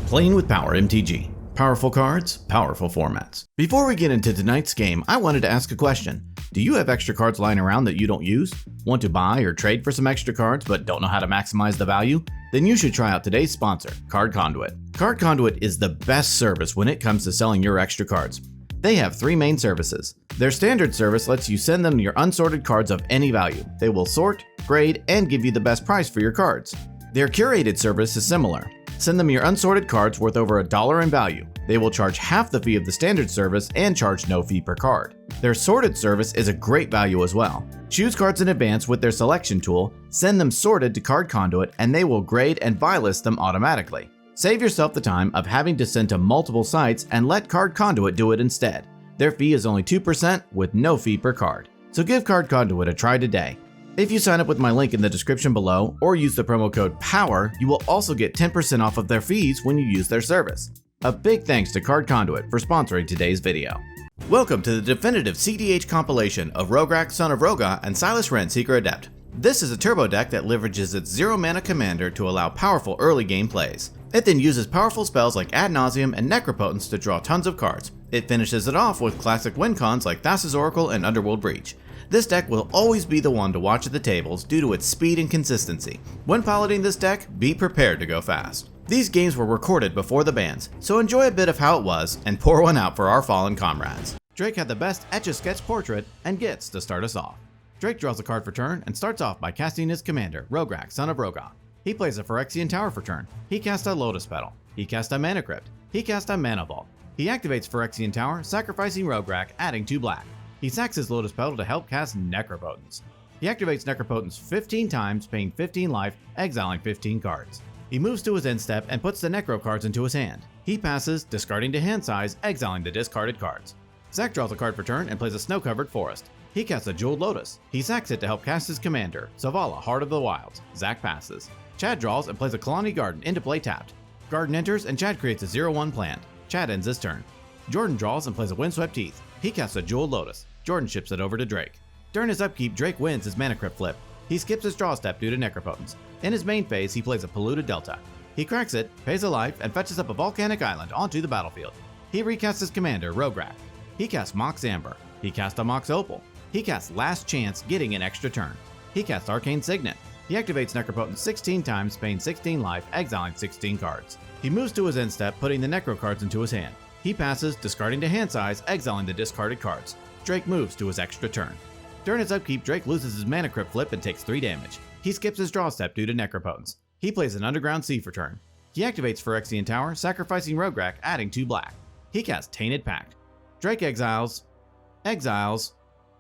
Playing with Power MTG. Powerful cards, powerful formats. Before we get into tonight's game, I wanted to ask a question. Do you have extra cards lying around that you don't use? Want to buy or trade for some extra cards but don't know how to maximize the value? Then you should try out today's sponsor, Card Conduit. Card Conduit is the best service when it comes to selling your extra cards. They have three main services. Their standard service lets you send them your unsorted cards of any value. They will sort, grade, and give you the best price for your cards. Their curated service is similar. Send them your unsorted cards worth over $1 in value. They will charge half the fee of the standard service and charge no fee per card. Their sorted service is a great value as well. Choose cards in advance with their selection tool, send them sorted to Card Conduit, and they will grade and buy list them automatically. Save yourself the time of having to send to multiple sites and let Card Conduit do it instead. Their fee is only 2% with no fee per card. So give Card Conduit a try today. If you sign up with my link in the description below or use the promo code POWER, you will also get 10% off of their fees when you use their service. A big thanks to Card Conduit for sponsoring today's video. Welcome to the definitive CEDH compilation of Rograkh, son of Rograkh, and Silas, Seeker Adept. This is a turbo deck that leverages its 0-mana commander to allow powerful early game plays. It then uses powerful spells like Ad Nauseam and Necropotence to draw tons of cards. It finishes it off with classic win cons like Thassa's Oracle and Underworld Breach. This deck will always be the one to watch at the tables due to its speed and consistency. When piloting this deck, be prepared to go fast. These games were recorded before the bans, so enjoy a bit of how it was and pour one out for our fallen comrades. Drake had the best Etch-a-Sketch portrait and gets to start us off. Drake draws a card for turn and starts off by casting his commander, Rograkh, son of Rograkh. He plays a Phyrexian Tower for turn. He casts a Lotus Petal. He casts a Mana Crypt. He casts a Mana Vault. He activates Phyrexian Tower, sacrificing Rograkh, adding 2 black. He sacks his Lotus Petal to help cast Necropotence. He activates Necropotence 15 times, paying 15 life, exiling 15 cards. He moves to his end step and puts the Necro cards into his hand. He passes, discarding to hand size, exiling the discarded cards. Zach draws a card for turn and plays a Snow-Covered Forest. He casts a Jeweled Lotus. He sacks it to help cast his commander, Zavala, Heart of the Wilds. Zach passes. Chad draws and plays a Kalani Garden into play tapped. Garden enters and Chad creates a 0-1 plant. Chad ends his turn. Jordan draws and plays a Windswept Teeth. He casts a Jeweled Lotus. Jordan ships it over to Drake. During his upkeep, Drake wins his Mana Crypt flip. He skips his draw step due to Necropotence. In his main phase, he plays a Polluted Delta. He cracks it, pays a life, and fetches up a Volcanic Island onto the battlefield. He recasts his commander, Rograkh. He casts Mox Amber. He casts a Mox Opal. He casts Last Chance, getting an extra turn. He casts Arcane Signet. He activates Necropotence 16 times, paying 16 life, exiling 16 cards. He moves to his end step, putting the Necro cards into his hand. He passes, discarding to hand size, exiling the discarded cards. Drake moves to his extra turn. During his upkeep, Drake loses his Mana Crypt flip and takes 3 damage. He skips his draw step due to Necropotence. He plays an Underground Sea for turn. He activates Phyrexian Tower, sacrificing Rograkh, adding 2 black. He casts Tainted Pact. Drake exiles,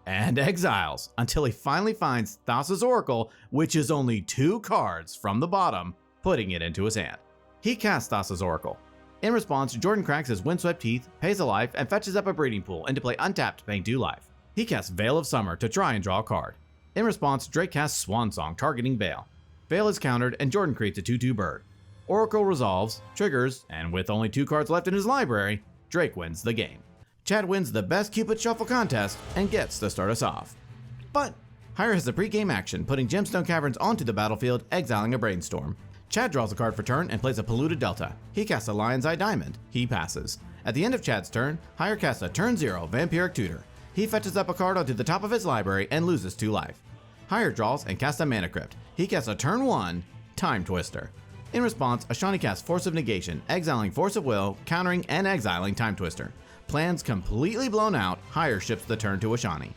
and exiles, until he finally finds Thassa's Oracle, which is only 2 cards from the bottom, putting it into his hand. He casts Thassa's Oracle. In response, Jordan cracks his Windswept Teeth, pays a life, and fetches up a Breeding Pool into play untapped, paying 2 life. He casts Veil of Summer to try and draw a card. In response, Drake casts Swan Song, targeting Veil. Veil is countered, and Jordan creates a 2/2 bird. Oracle resolves, triggers, and with only 2 cards left in his library, Drake wins the game. Chad wins the Best Cupid Shuffle contest and gets to start us off. But Hire has the pre-game action, putting Gemstone Caverns onto the battlefield, exiling a Brainstorm. Chad draws a card for turn and plays a Polluted Delta. He casts a Lion's Eye Diamond. He passes. At the end of Chad's turn, Hire casts a turn 0 Vampiric Tutor. He fetches up a card onto the top of his library and loses 2 life. Hire draws and casts a Mana Crypt. He casts a turn 1 Time Twister. In response, Ashani casts Force of Negation, exiling Force of Will, countering and exiling Time Twister. Plans completely blown out, Hire ships the turn to Ashani.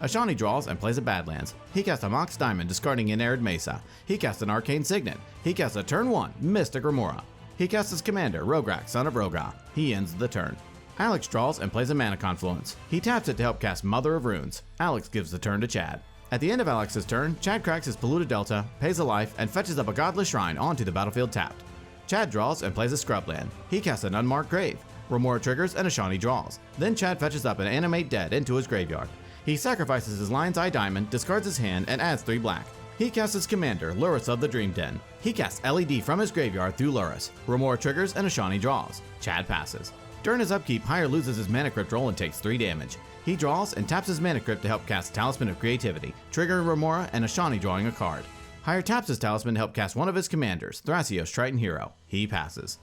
Ashani draws and plays a Badlands. He casts a Mox Diamond, discarding an Arid Mesa. He casts an Arcane Signet. He casts a turn 1 Mystic Remora. He casts his commander, Rograkh, son of Rograkh. He ends the turn. Alex draws and plays a Mana Confluence. He taps it to help cast Mother of Runes. Alex gives the turn to Chad. At the end of Alex's turn, Chad cracks his Polluted Delta, pays a life, and fetches up a Godless Shrine onto the battlefield tapped. Chad draws and plays a Scrubland. He casts an Unmarked Grave. Remora triggers and Ashani draws. Then Chad fetches up an Animate Dead into his graveyard. He sacrifices his Lion's Eye Diamond, discards his hand, and adds 3 black. He casts his commander, Lurrus of the Dream Den. He casts LED from his graveyard through Lurrus. Remora triggers and Ashani draws. Chad passes. During his upkeep, Hire loses his Mana Crypt roll and takes 3 damage. He draws and taps his Mana Crypt to help cast Talisman of Creativity, triggering Remora and Ashani drawing a card. Hire taps his Talisman to help cast one of his commanders, Thrasios Triton Hero. He passes.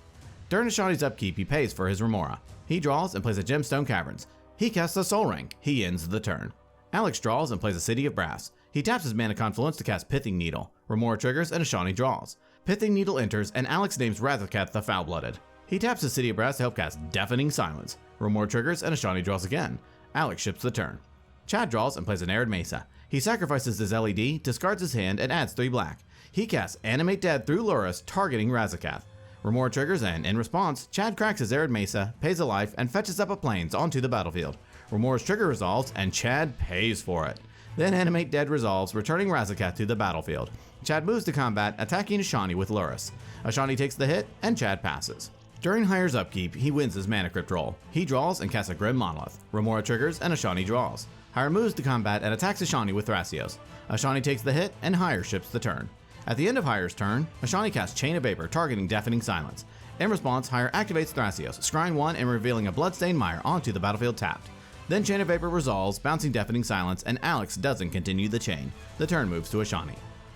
During Ashani's upkeep, he pays for his Remora. He draws and plays a Gemstone Caverns. He casts a Soul Ring. He ends the turn. Alex draws and plays a City of Brass. He taps his Mana Confluence to cast Pithing Needle. Remora triggers and Ashani draws. Pithing Needle enters and Alex names Rograkh the Foul-Blooded. He taps his City of Brass to help cast Deafening Silence. Remora triggers and Ashani draws again. Alex ships the turn. Chad draws and plays an Arid Mesa. He sacrifices his LED, discards his hand, and adds 3 black. He casts Animate Dead through Lurrus, targeting Rograkh. Remora triggers and, in response, Chad cracks his Arid Mesa, pays a life, and fetches up a Plains onto the battlefield. Remora's trigger resolves, and Chad pays for it. Then Animate Dead resolves, returning Rograkh to the battlefield. Chad moves to combat, attacking Ashani with Lurrus. Ashani takes the hit, and Chad passes. During Hire's upkeep, he wins his Mana Crypt roll. He draws and casts a Grim Monolith. Remora triggers, and Ashani draws. Hire moves to combat and attacks Ashani with Thrasios. Ashani takes the hit, and Hire ships the turn. At the end of Hire's turn, Ashani casts Chain of Vapor, targeting Deafening Silence. In response, Hire activates Thrasios, scrying 1 and revealing a Bloodstained Mire onto the battlefield tapped. Then Chain of Vapor resolves, bouncing Deafening Silence, and Alex doesn't continue the chain. The turn moves to Ashani.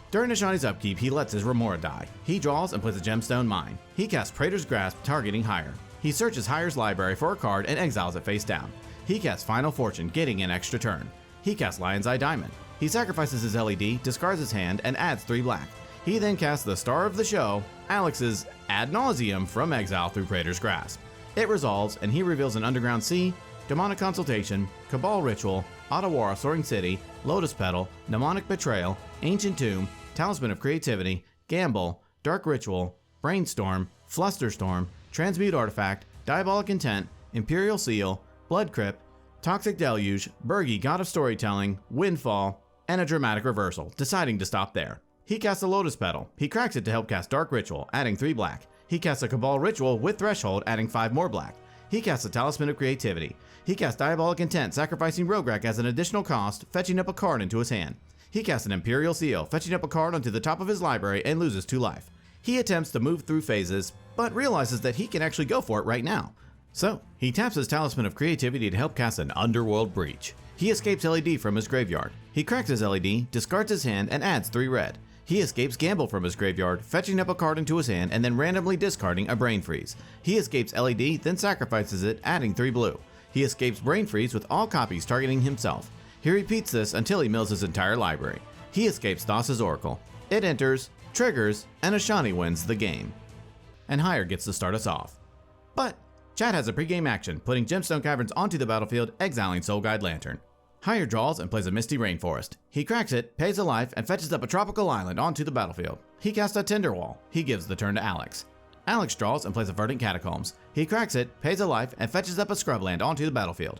During Ashani's upkeep, he lets his Remora die. He draws and plays a Gemstone Mine. He casts Praetor's Grasp, targeting Hire. He searches Hire's library for a card and exiles it face down. He casts Final Fortune, getting an extra turn. He casts Lion's Eye Diamond. He sacrifices his LED, discards his hand, and adds 3 black. He then casts the star of the show, Alex's Ad Nauseam from exile through Praetor's Grasp. It resolves, and he reveals an Underground Sea, Demonic Consultation, Cabal Ritual, Otawara Soaring City, Lotus Petal, Mnemonic Betrayal, Ancient Tomb, Talisman of Creativity, Gamble, Dark Ritual, Brainstorm, Flusterstorm, Transmute Artifact, Diabolic Intent, Imperial Seal, Blood Crypt, Toxic Deluge, Bergi God of Storytelling, Windfall, and a Dramatic Reversal, deciding to stop there. He casts a Lotus Petal. He cracks it to help cast Dark Ritual, adding 3 black. He casts a Cabal Ritual with Threshold, adding 5 more black. He casts a Talisman of Creativity. He casts Diabolic Intent, sacrificing Rograkh as an additional cost, fetching up a card into his hand. He casts an Imperial Seal, fetching up a card onto the top of his library and loses 2 life. He attempts to move through phases, but realizes that he can actually go for it right now. So, he taps his Talisman of Creativity to help cast an Underworld Breach. He escapes LED from his graveyard. He cracks his LED, discards his hand, and adds 3 red. He escapes Gamble from his graveyard, fetching up a card into his hand and then randomly discarding a Brain Freeze. He escapes LED, then sacrifices it, adding 3 blue. He escapes Brain Freeze with all copies targeting himself. He repeats this until he mills his entire library. He escapes Thassa's Oracle. It enters, triggers, and Ashani wins the game. And Hire gets to start us off. But Chad has a pregame action, putting Gemstone Caverns onto the battlefield, exiling Soul Guide Lantern. Hire draws and plays a Misty Rainforest. He cracks it, pays a life, and fetches up a tropical island onto the battlefield. He casts a Tinderwall. He gives the turn to Alex. Alex draws and plays a Verdant Catacombs. He cracks it, pays a life, and fetches up a Scrubland onto the battlefield.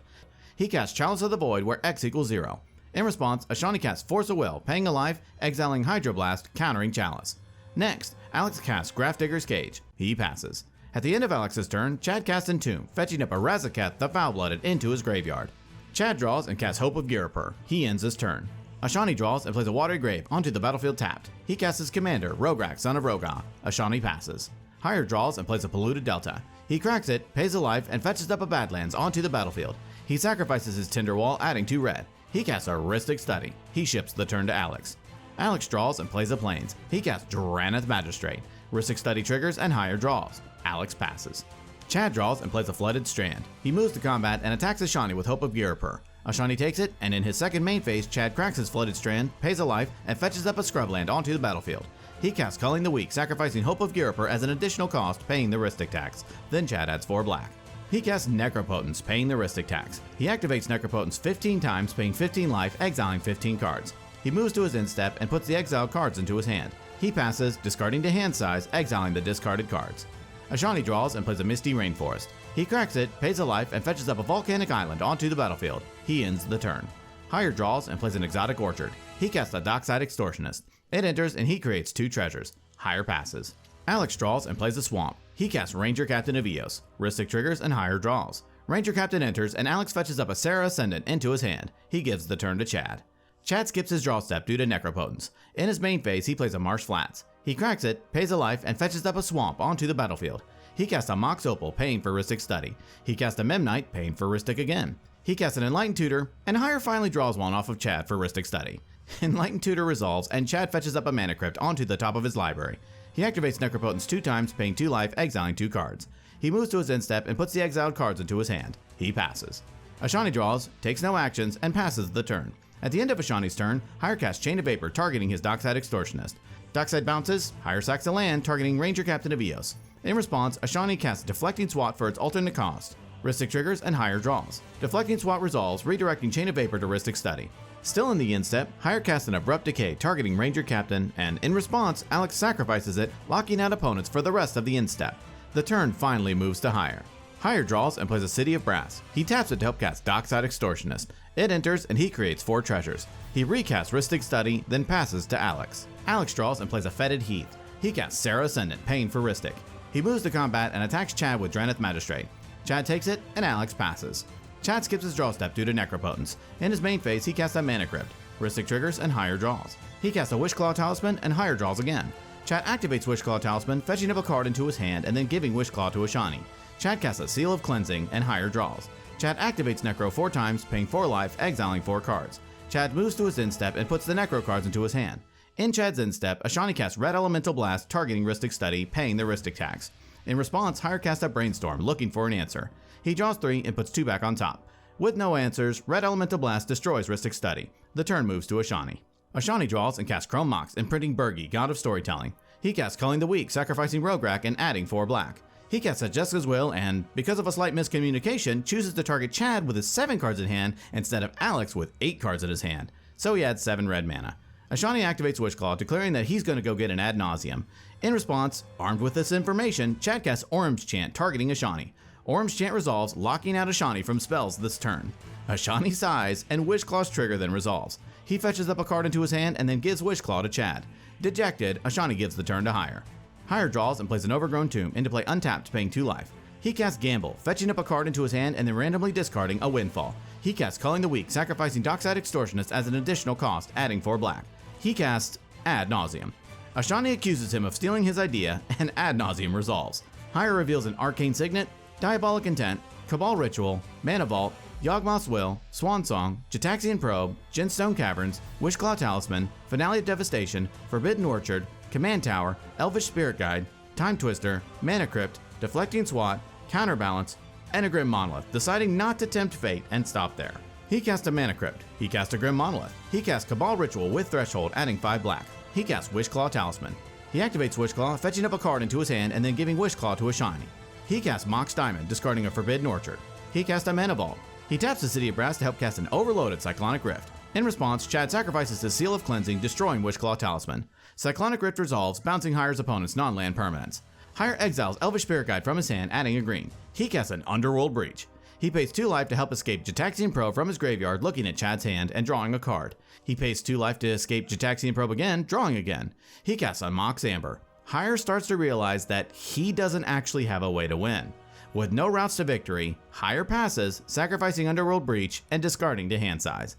He casts Chalice of the Void where X equals 0. In response, Ashani casts Force of Will, paying a life, exiling Hydroblast, countering Chalice. Next, Alex casts Grafdigger's Cage. He passes. At the end of Alex's turn, Chad casts Entomb, fetching up a Rograkh the Foul-Blooded into his graveyard. Chad draws and casts Hope of Girapur. He ends his turn. Ashani draws and plays a Watery Grave onto the battlefield tapped. He casts his commander, Rograkh, son of Rograkh. Ashani passes. Hire draws and plays a Polluted Delta. He cracks it, pays a life, and fetches up a Badlands onto the battlefield. He sacrifices his Tinderwall, adding 2 red. He casts a Rhystic Study. He ships the turn to Alex. Alex draws and plays a Plains. He casts Drannith Magistrate. Rhystic Study triggers and Hire draws. Alex passes. Chad draws and plays a Flooded Strand. He moves to combat and attacks Ashani with Hope of Girapur. Ashani takes it, and in his second main phase, Chad cracks his Flooded Strand, pays a life, and fetches up a Scrubland onto the battlefield. He casts Culling the Weak, sacrificing Hope of Girapur as an additional cost, paying the Rhystic tax. Then Chad adds 4 black. He casts Necropotence, paying the Rhystic tax. He activates Necropotence 15 times, paying 15 life, exiling 15 cards. He moves to his end step and puts the exiled cards into his hand. He passes, discarding to hand size, exiling the discarded cards. Ashani draws and plays a Misty Rainforest. He cracks it, pays a life, and fetches up a Volcanic Island onto the battlefield. He ends the turn. Hire draws and plays an Exotic Orchard. He casts a Dockside Extortionist. It enters and he creates 2 treasures. Hire passes. Alex draws and plays a Swamp. He casts Ranger Captain of Eos. Rhystic triggers and Hire draws. Ranger Captain enters and Alex fetches up a Serra Ascendant into his hand. He gives the turn to Chad. Chad skips his draw step due to Necropotence. In his main phase, he plays a Marsh Flats. He cracks it, pays a life, and fetches up a Swamp onto the battlefield. He casts a Mox Opal, paying for Rhystic Study. He casts a Memnite, paying for Rhystic again. He casts an Enlightened Tutor, and Hire finally draws one off of Chad for Rhystic Study. Enlightened Tutor resolves, and Chad fetches up a Mana Crypt onto the top of his library. He activates Necropotence 2 times, paying 2 life, exiling 2 cards. He moves to his end step and puts the exiled cards into his hand. He passes. Ashani draws, takes no actions, and passes the turn. At the end of Ashani's turn, Hire casts Chain of Vapor targeting his Dockside Extortionist. Dockside bounces, Hire sacks a land targeting Ranger Captain of Eos. In response, Ashani casts Deflecting Swat for its alternate cost. Rhystic triggers and Hire draws. Deflecting Swat resolves, redirecting Chain of Vapor to Rhystic Study. Still in the end step, Hire casts an Abrupt Decay targeting Ranger Captain, and in response, Alex sacrifices it, locking out opponents for the rest of the end step. The turn finally moves to Hire. Hire draws and plays a City of Brass. He taps it to help cast Dockside Extortionist. It enters and he creates 4 treasures. He recasts Rhystic Study, then passes to Alex. Alex draws and plays a Fetid Heath. He casts Sarah Ascendant, paying for Rhystic. He moves to combat and attacks Chad with Draneth Magistrate. Chad takes it and Alex passes. Chad skips his draw step due to Necropotence. In his main phase, he casts a Mana Crypt. Rhystic triggers and Hire draws. He casts a Wishclaw Talisman and Hire draws again. Chad activates Wishclaw Talisman, fetching up a card into his hand and then giving Wishclaw to Ashani. Chad casts a Seal of Cleansing and Hire draws. Chad activates Necro 4 times, paying 4 life, exiling 4 cards. Chad moves to his end step and puts the Necro cards into his hand. In Chad's end step, Ashani casts Red Elemental Blast targeting Rhystic Study, paying the Rhystic tax. In response, Hire casts a Brainstorm, looking for an answer. He draws 3 and puts 2 back on top. With no answers, Red Elemental Blast destroys Rhystic Study. The turn moves to Ashani. Ashani draws and casts Chrome Mox, imprinting Bergi, God of Storytelling. He casts Culling the Weak, sacrificing Rograkh and adding 4 black. He casts a Jessica's Will and, because of a slight miscommunication, chooses to target Chad with his 7 cards in hand instead of Alex with 8 cards in his hand. So he adds 7 red mana. Ashani activates Wishclaw, declaring that he's going to go get an Ad Nauseam. In response, armed with this information, Chad casts Orm's Chant targeting Ashani. Orm's Chant resolves, locking out Ashani from spells this turn. Ashani sighs, and Wishclaw's trigger then resolves. He fetches up a card into his hand and then gives Wishclaw to Chad. Dejected, Ashani gives the turn to Hire. Hire draws and plays an Overgrown Tomb into play untapped, paying 2 life. He casts Gamble, fetching up a card into his hand and then randomly discarding a Windfall. He casts Culling the Weak, sacrificing Dockside Extortionist as an additional cost, adding 4 black. He casts Ad Nauseam. Ashani accuses him of stealing his idea, and Ad Nauseam resolves. Hire reveals an Arcane Signet, Diabolic Intent, Cabal Ritual, Mana Vault, Yawgmoth's Will, Swan Song, Jataxian Probe, Genstone Caverns, Wishclaw Talisman, Finale of Devastation, Forbidden Orchard, Command Tower, Elvish Spirit Guide, Time Twister, Mana Crypt, Deflecting Swat, Counterbalance, and a Grim Monolith, deciding not to tempt fate and stop there. He casts a Mana Crypt. He casts a Grim Monolith. He casts Cabal Ritual with Threshold, adding 5 black. He casts Wishclaw Talisman. He activates Wishclaw, fetching up a card into his hand and then giving Wishclaw to Ashani. He casts Mox Diamond, discarding a Forbidden Orchard. He casts a Mana Vault. He taps the City of Brass to help cast an overloaded Cyclonic Rift. In response, Chad sacrifices his Seal of Cleansing, destroying Wishclaw Talisman. Cyclonic Rift resolves, bouncing Hire's opponent's non-land permanents. Hire exiles Elvish Spirit Guide from his hand, adding a green. He casts an Underworld Breach. He pays 2 life to help escape Jataxian Probe from his graveyard, looking at Chad's hand and drawing a card. He pays 2 life to escape Jataxian Probe again, drawing again. He casts a Mox Amber. Hire starts to realize that he doesn't actually have a way to win. With no routes to victory, Hire passes, sacrificing Underworld Breach and discarding to hand size.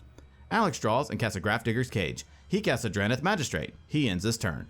Alex draws and casts a Grafdigger's Cage. He casts a Draneth Magistrate. He ends his turn.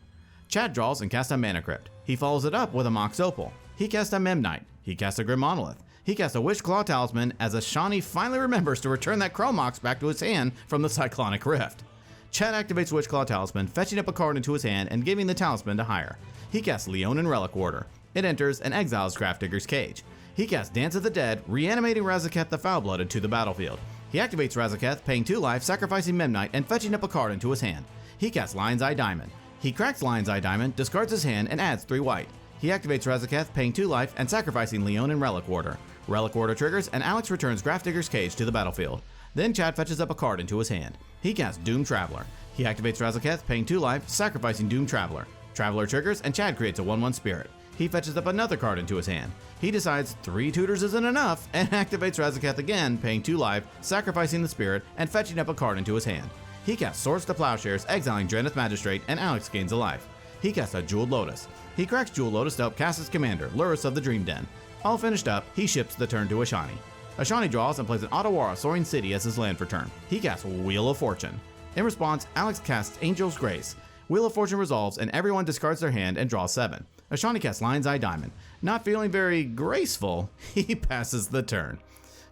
Chad draws and casts a Mana Crypt. He follows it up with a Mox Opal. He casts a Memnite. He casts a Grim Monolith. He casts a Wishclaw Talisman as Ashani finally remembers to return that Chrome Mox back to his hand from the Cyclonic Rift. Chad activates Wishclaw Talisman, fetching up a card into his hand and giving the talisman to Hire. He casts Leonin Relic Warder. It enters and exiles Grafdigger's Cage. He casts Dance of the Dead, reanimating Razaketh the Foul-Blooded to the battlefield. He activates Razaketh, paying 2 life, sacrificing Memnite, and fetching up a card into his hand. He casts Lion's Eye Diamond. He cracks Lion's Eye Diamond, discards his hand, and adds 3 white. He activates Razaketh, paying 2 life, and sacrificing Leonin Relic Warder. Relic Warder triggers, and Alex returns Grafdigger's Cage to the battlefield. Then Chad fetches up a card into his hand. He casts Doom Traveler. He activates Razaketh, paying 2 life, sacrificing Doom Traveler. Traveler triggers, and Chad creates a 1/1 Spirit. He fetches up another card into his hand. He decides 3 tutors isn't enough and activates Razaketh again, paying 2 life, sacrificing the Spirit, and fetching up a card into his hand. He casts Swords to Plowshares, exiling Draneth Magistrate, and Alex gains a life. He casts a Jeweled Lotus. He cracks Jeweled Lotus to help cast his commander, Lurrus of the Dream Den. All finished up, he ships the turn to Ashani. Ashani draws and plays an Otawara Soaring City as his land for turn. He casts Wheel of Fortune. In response, Alex casts Angel's Grace. Wheel of Fortune resolves, and everyone discards their hand and draws 7. Ashani casts Lion's Eye Diamond. Not feeling very graceful, he passes the turn.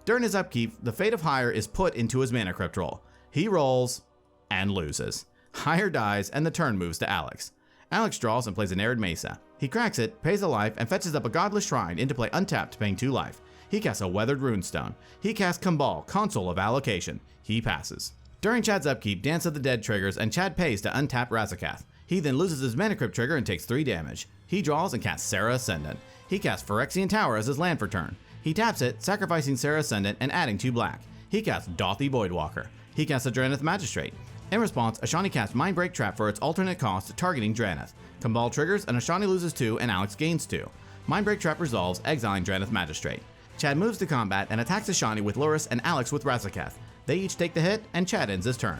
During his upkeep, the Fate of Hire is put into his Mana Crypt roll. He rolls and loses. Hire dies, and the turn moves to Alex. Alex draws and plays an Arid Mesa. He cracks it, pays a life, and fetches up a Godless Shrine into play untapped, paying 2 life. He casts a Weathered Runestone. He casts Kumbal, Console of Allocation. He passes. During Chad's upkeep, Dance of the Dead triggers and Chad pays to untap Rograkh. He then loses his Mana Crypt trigger and takes 3 damage. He draws and casts Serra Ascendant. He casts Phyrexian Tower as his land for turn. He taps it, sacrificing Serra Ascendant and adding 2 black. He casts Dauthi Voidwalker. He casts a Drannith Magistrate. In response, Ashani casts Mindbreak Trap for its alternate cost, targeting Drannith. Kumbal triggers and Ashani loses 2 and Alex gains 2. Mindbreak Trap resolves, exiling Drannith Magistrate. Chad moves to combat and attacks Ashani with Lurrus and Alex with Rograkh. They each take the hit, and Chad ends his turn.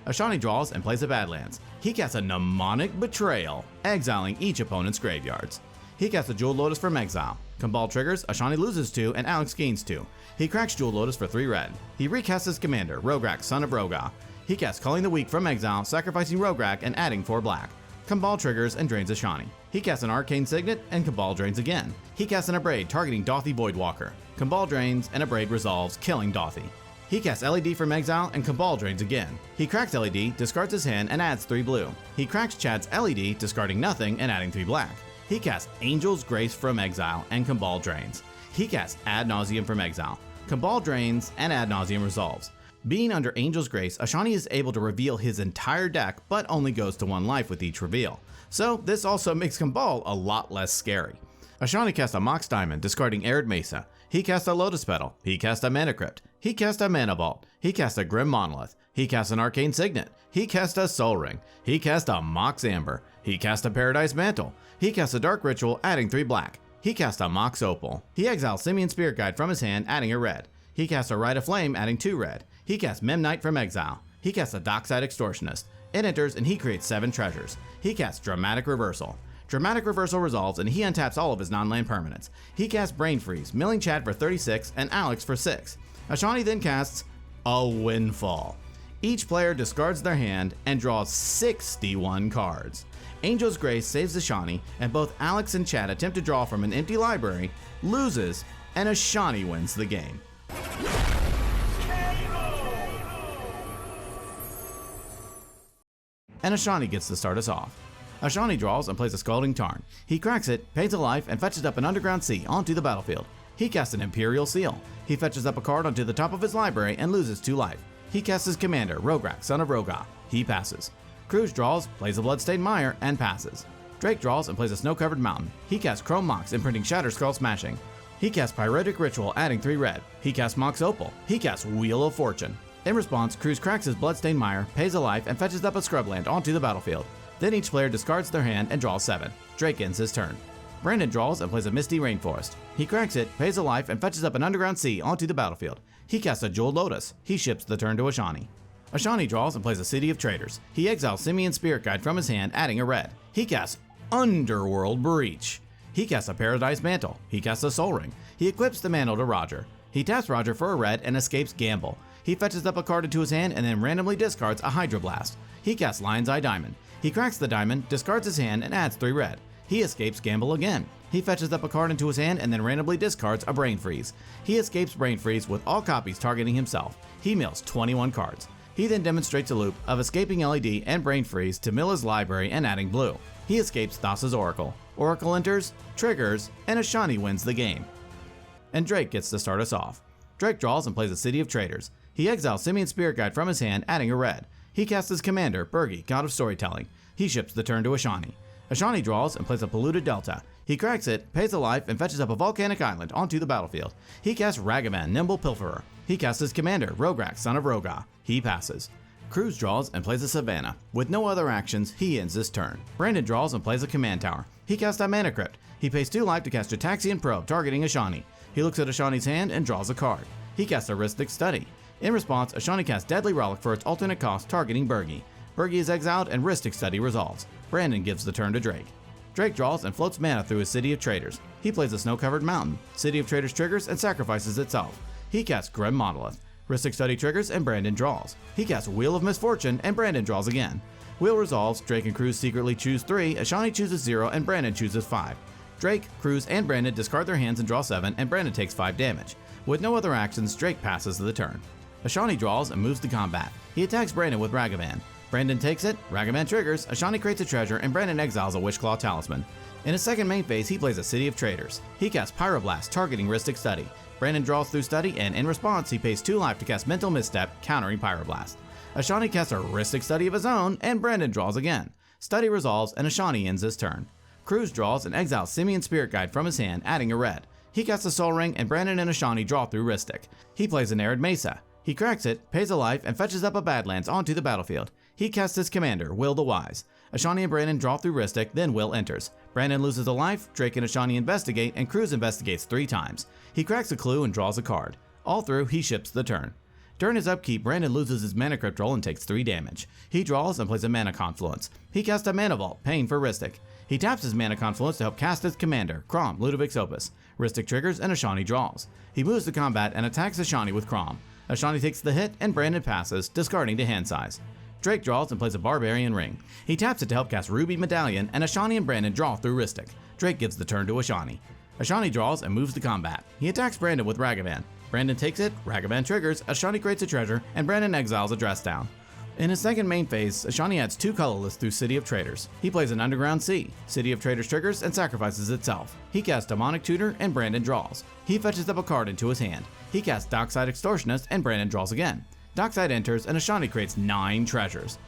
Ashani draws and plays a Badlands. He casts a Mnemonic Betrayal, exiling each opponent's graveyards. He casts a Jeweled Lotus from exile. Kumbal triggers, Ashani loses 2, and Alex gains 2. He cracks Jeweled Lotus for 3 red. He recasts his commander, Rograkh, son of Rograkh. He casts Culling the Weak from exile, sacrificing Rograkh and adding 4 black. Kumbal triggers and drains Ashani. He casts an Arcane Signet, and Kumbal drains again. He casts an Abrade, targeting Dauthi Voidwalker. Kumbal drains, and Abrade resolves, killing Dauthi. He casts LED from exile, and Kumbal drains again. He cracks LED, discards his hand, and adds 3 blue. He cracks Chad's LED, discarding nothing and adding 3 black. He casts Angel's Grace from exile, and Kumbal drains. He casts Ad Nauseam from exile. Kumbal drains, and Ad Nauseam resolves. Being under Angel's Grace, Ashani is able to reveal his entire deck, but only goes to 1 life with each reveal. So this also makes Kumbal a lot less scary. Ashani casts a Mox Diamond, discarding Arid Mesa. He casts a Lotus Petal. He casts a Mana Crypt. He casts a Mana Vault. He casts a Grim Monolith. He casts an Arcane Signet. He casts a Soul Ring. He casts a Mox Amber. He casts a Paradise Mantle. He casts a Dark Ritual, adding 3 black. He casts a Mox Opal. He exiles Simian Spirit Guide from his hand, adding a red. He casts a Rite of Flame, adding 2 red. He casts Memnite from exile. He casts a Dockside Extortionist. It enters and he creates 7 treasures. He casts Dramatic Reversal. Dramatic Reversal resolves and he untaps all of his non-land permanents. He casts Brain Freeze, milling Chad for 36 and Alex for 6. Ashani then casts a Windfall. Each player discards their hand and draws 61 cards. Angel's Grace saves Ashani, and both Alex and Chad attempt to draw from an empty library, loses, and Ashani wins the game. And Ashani gets to start us off. Ashani draws and plays a Scalding Tarn. He cracks it, pays a life, and fetches up an Underground Sea onto the battlefield. He casts an Imperial Seal. He fetches up a card onto the top of his library and loses 2 life. He casts his commander, Rograkh, son of Rograkh. He passes. Cruz draws, plays a Bloodstained Mire, and passes. Drake draws and plays a Snow-Covered Mountain. He casts Chrome Mox, imprinting Shatter Skull Smashing. He casts Pyretic Ritual, adding 3 red. He casts Mox Opal. He casts Wheel of Fortune. In response, Cruz cracks his Bloodstained Mire, pays a life, and fetches up a Scrubland onto the battlefield. Then each player discards their hand and draws 7. Drake ends his turn. Brandon draws and plays a Misty Rainforest. He cracks it, pays a life, and fetches up an Underground Sea onto the battlefield. He casts a Jeweled Lotus. He ships the turn to Ashani. Ashani draws and plays a City of Traders. He exiles Simian Spirit Guide from his hand, adding a red. He casts Underworld Breach. He casts a Paradise Mantle. He casts a Soul Ring. He equips the mantle to Roger. He taps Roger for a red and escapes Gamble. He fetches up a card into his hand and then randomly discards a Hydro Blast. He casts Lion's Eye Diamond. He cracks the diamond, discards his hand, and adds 3 red. He escapes Gamble again. He fetches up a card into his hand and then randomly discards a Brain Freeze. He escapes Brain Freeze with all copies targeting himself. He mills 21 cards. He then demonstrates a loop of escaping LED and Brain Freeze to mill his library and adding blue. He escapes Thassa's Oracle. Oracle enters, triggers, and Ashani wins the game. And Drake gets to start us off. Drake draws and plays a City of Traders. He exiles Simian Spirit Guide from his hand, adding a red. He casts his commander, Bergi, God of Storytelling. He ships the turn to Ashani. Ashani draws and plays a Polluted Delta. He cracks it, pays a life, and fetches up a Volcanic Island onto the battlefield. He casts Ragavan, Nimble Pilferer. He casts his commander, Rograkh, son of Rograkh. He passes. Cruz draws and plays a Savannah. With no other actions, he ends his turn. Brandon draws and plays a Command Tower. He casts a Mana Crypt. He pays 2 life to cast Jataxian Probe, targeting Ashani. He looks at Ashani's hand and draws a card. He casts a Rhystic Study. In response, Ashani casts Deadly Relic for its alternate cost, targeting Bergi. Bergi is exiled and Rhystic Study resolves. Brandon gives the turn to Drake. Drake draws and floats mana through his City of Traders. He plays a Snow-Covered Mountain. City of Traders triggers and sacrifices itself. He casts Grim Monolith. Rhystic Study triggers and Brandon draws. He casts Wheel of Misfortune and Brandon draws again. Wheel resolves, Drake and Cruz secretly choose 3, Ashani chooses 0, and Brandon chooses 5. Drake, Cruz, and Brandon discard their hands and draw 7, and Brandon takes 5 damage. With no other actions, Drake passes the turn. Ashani draws and moves to combat. He attacks Brandon with Ragavan. Brandon takes it, Ragavan triggers, Ashani creates a treasure, and Brandon exiles a Witchclaw Talisman. In his second main phase, he plays a City of Traders. He casts Pyroblast, targeting Rhystic Study. Brandon draws through Study, and in response, he pays 2 life to cast Mental Misstep, countering Pyroblast. Ashani casts a Rhystic Study of his own, and Brandon draws again. Study resolves, and Ashani ends his turn. Cruz draws and exiles Simian Spirit Guide from his hand, adding a red. He casts a Soul Ring, and Brandon and Ashani draw through Rhystic. He plays an Arid Mesa. He cracks it, pays a life, and fetches up a Badlands onto the battlefield. He casts his commander, Will the Wise. Ashani and Brandon draw through Rhystic, then Will enters. Brandon loses a life, Drake and Ashani investigate, and Cruz investigates 3 times. He cracks a clue and draws a card. All through, he ships the turn. During his upkeep, Brandon loses his Mana Crypt roll and takes 3 damage. He draws and plays a Mana Confluence. He casts a Mana Vault, paying for Rhystic. He taps his Mana Confluence to help cast his commander, Crom, Ludovic's Opus. Rhystic triggers and Ashani draws. He moves to combat and attacks Ashani with Crom. Ashani takes the hit and Brandon passes, discarding to hand size. Drake draws and plays a Barbarian Ring. He taps it to help cast Ruby Medallion, and Ashani and Brandon draw through Rhystic. Drake gives the turn to Ashani. Ashani draws and moves to combat. He attacks Brandon with Ragavan. Brandon takes it, Ragavan triggers, Ashani creates a treasure, and Brandon exiles a Dress Down. In his second main phase, Ashani adds 2 colorless through City of Traders. He plays an Underground Sea. City of Traders triggers and sacrifices itself. He casts Demonic Tutor, and Brandon draws. He fetches up a card into his hand. He casts Dockside Extortionist, and Brandon draws again. Dockside enters, and Ashani creates 9 treasures.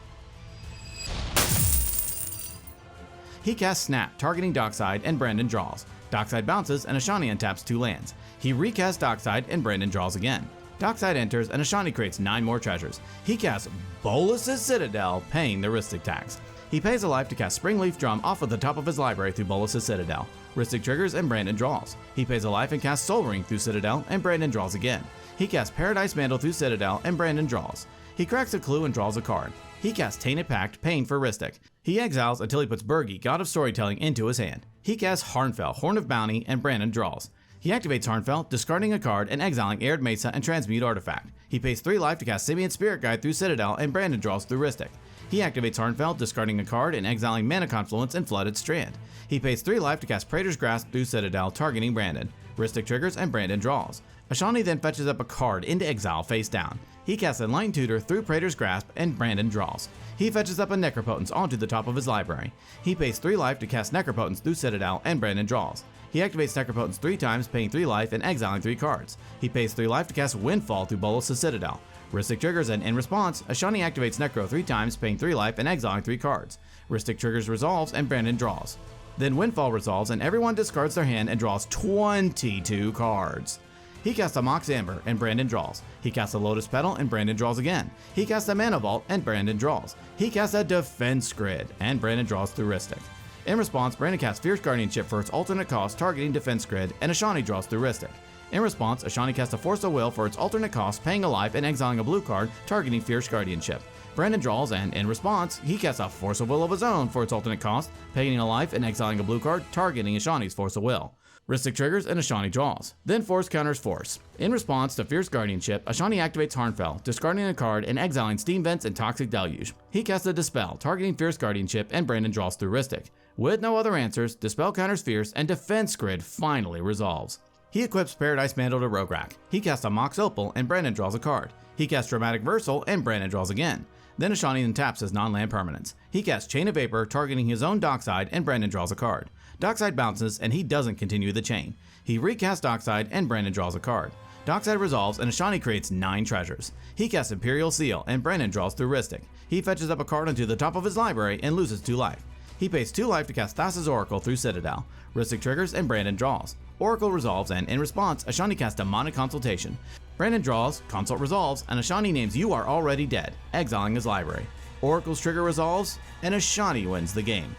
He casts Snap, targeting Dockside, and Brandon draws. Dockside bounces, and Ashani untaps 2 lands. He recasts Dockside, and Brandon draws again. Dockside enters, and Ashani creates 9 more treasures. He casts Bolus's Citadel, paying the Rhystic tax. He pays a life to cast Springleaf Drum off of the top of his library through Bolus's Citadel. Rhystic triggers, and Brandon draws. He pays a life and casts Soul Ring through Citadel, and Brandon draws again. He casts Paradise Mantle through Citadel, and Brandon draws. He cracks a clue and draws a card. He casts Tainted Pact, paying for Rhystic. He exiles until he puts Bergi, God of Storytelling, into his hand. He casts Harnfell, Horn of Bounty, and Brandon draws. He activates Harnfell, discarding a card and exiling Arid Mesa and Transmute Artifact. He pays 3 life to cast Simian Spirit Guide through Citadel, and Brandon draws through Rhystic. He activates Harnfell, discarding a card and exiling Mana Confluence and Flooded Strand. He pays 3 life to cast Praetor's Grasp through Citadel, targeting Brandon. Rhystic triggers, and Brandon draws. Ashani then fetches up a card into exile face down. He casts Enlightened Tutor through Praetor's Grasp, and Brandon draws. He fetches up a Necropotence onto the top of his library. He pays 3 life to cast Necropotence through Citadel, and Brandon draws. He activates Necropotence 3 times, paying 3 life and exiling 3 cards. He pays 3 life to cast Windfall through Bolus's Citadel. Rhystic triggers, and in response, Ashani activates Necro 3 times, paying 3 life and exiling 3 cards. Rhystic triggers resolves, and Brandon draws. Then Windfall resolves, and everyone discards their hand and draws 22 cards. He casts a Mox Amber, and Brandon draws. He casts a Lotus Petal, and Brandon draws again. He casts a Mana Vault, and Brandon draws. He casts a Defense Grid, and Brandon draws through Rhystic. In response, Brandon casts Fierce Guardianship for its alternate cost, targeting Defense Grid, and Ashani draws through Rhystic. In response, Ashani casts a Force of Will for its alternate cost, paying a life and exiling a blue card, targeting Fierce Guardianship. Brandon draws, and in response, he casts a Force of Will of his own for its alternate cost, paying a life and exiling a blue card, targeting Ashani's Force of Will. Rhystic triggers, and Ashani draws. Then Force counters Force. In response to Fierce Guardianship, Ashani activates Harnfell, discarding a card and exiling Steam Vents and Toxic Deluge. He casts a Dispel, targeting Fierce Guardianship, and Brandon draws through Rhystic. With no other answers, Dispel counters Fierce, and Defense Grid finally resolves. He equips Paradise Mantle to Rograkh. He casts a Mox Opal, and Brandon draws a card. He casts Dramatic Versal, and Brandon draws again. Then Ashani then taps his non-land permanents. He casts Chain of Vapor, targeting his own Dockside, and Brandon draws a card. Dockside bounces, and he doesn't continue the chain. He recasts Dockside, and Brandon draws a card. Dockside resolves, and Ashani creates 9 treasures. He casts Imperial Seal, and Brandon draws through Rhystic. He fetches up a card onto the top of his library and loses 2 life. He pays 2 life to cast Thassa's Oracle through Citadel. Rhystic triggers, and Brandon draws. Oracle resolves, and in response, Ashani casts Demonic Consultation. Brandon draws, Consult resolves, and Ashani names You Are Already Dead, exiling his library. Oracle's trigger resolves, and Ashani wins the game.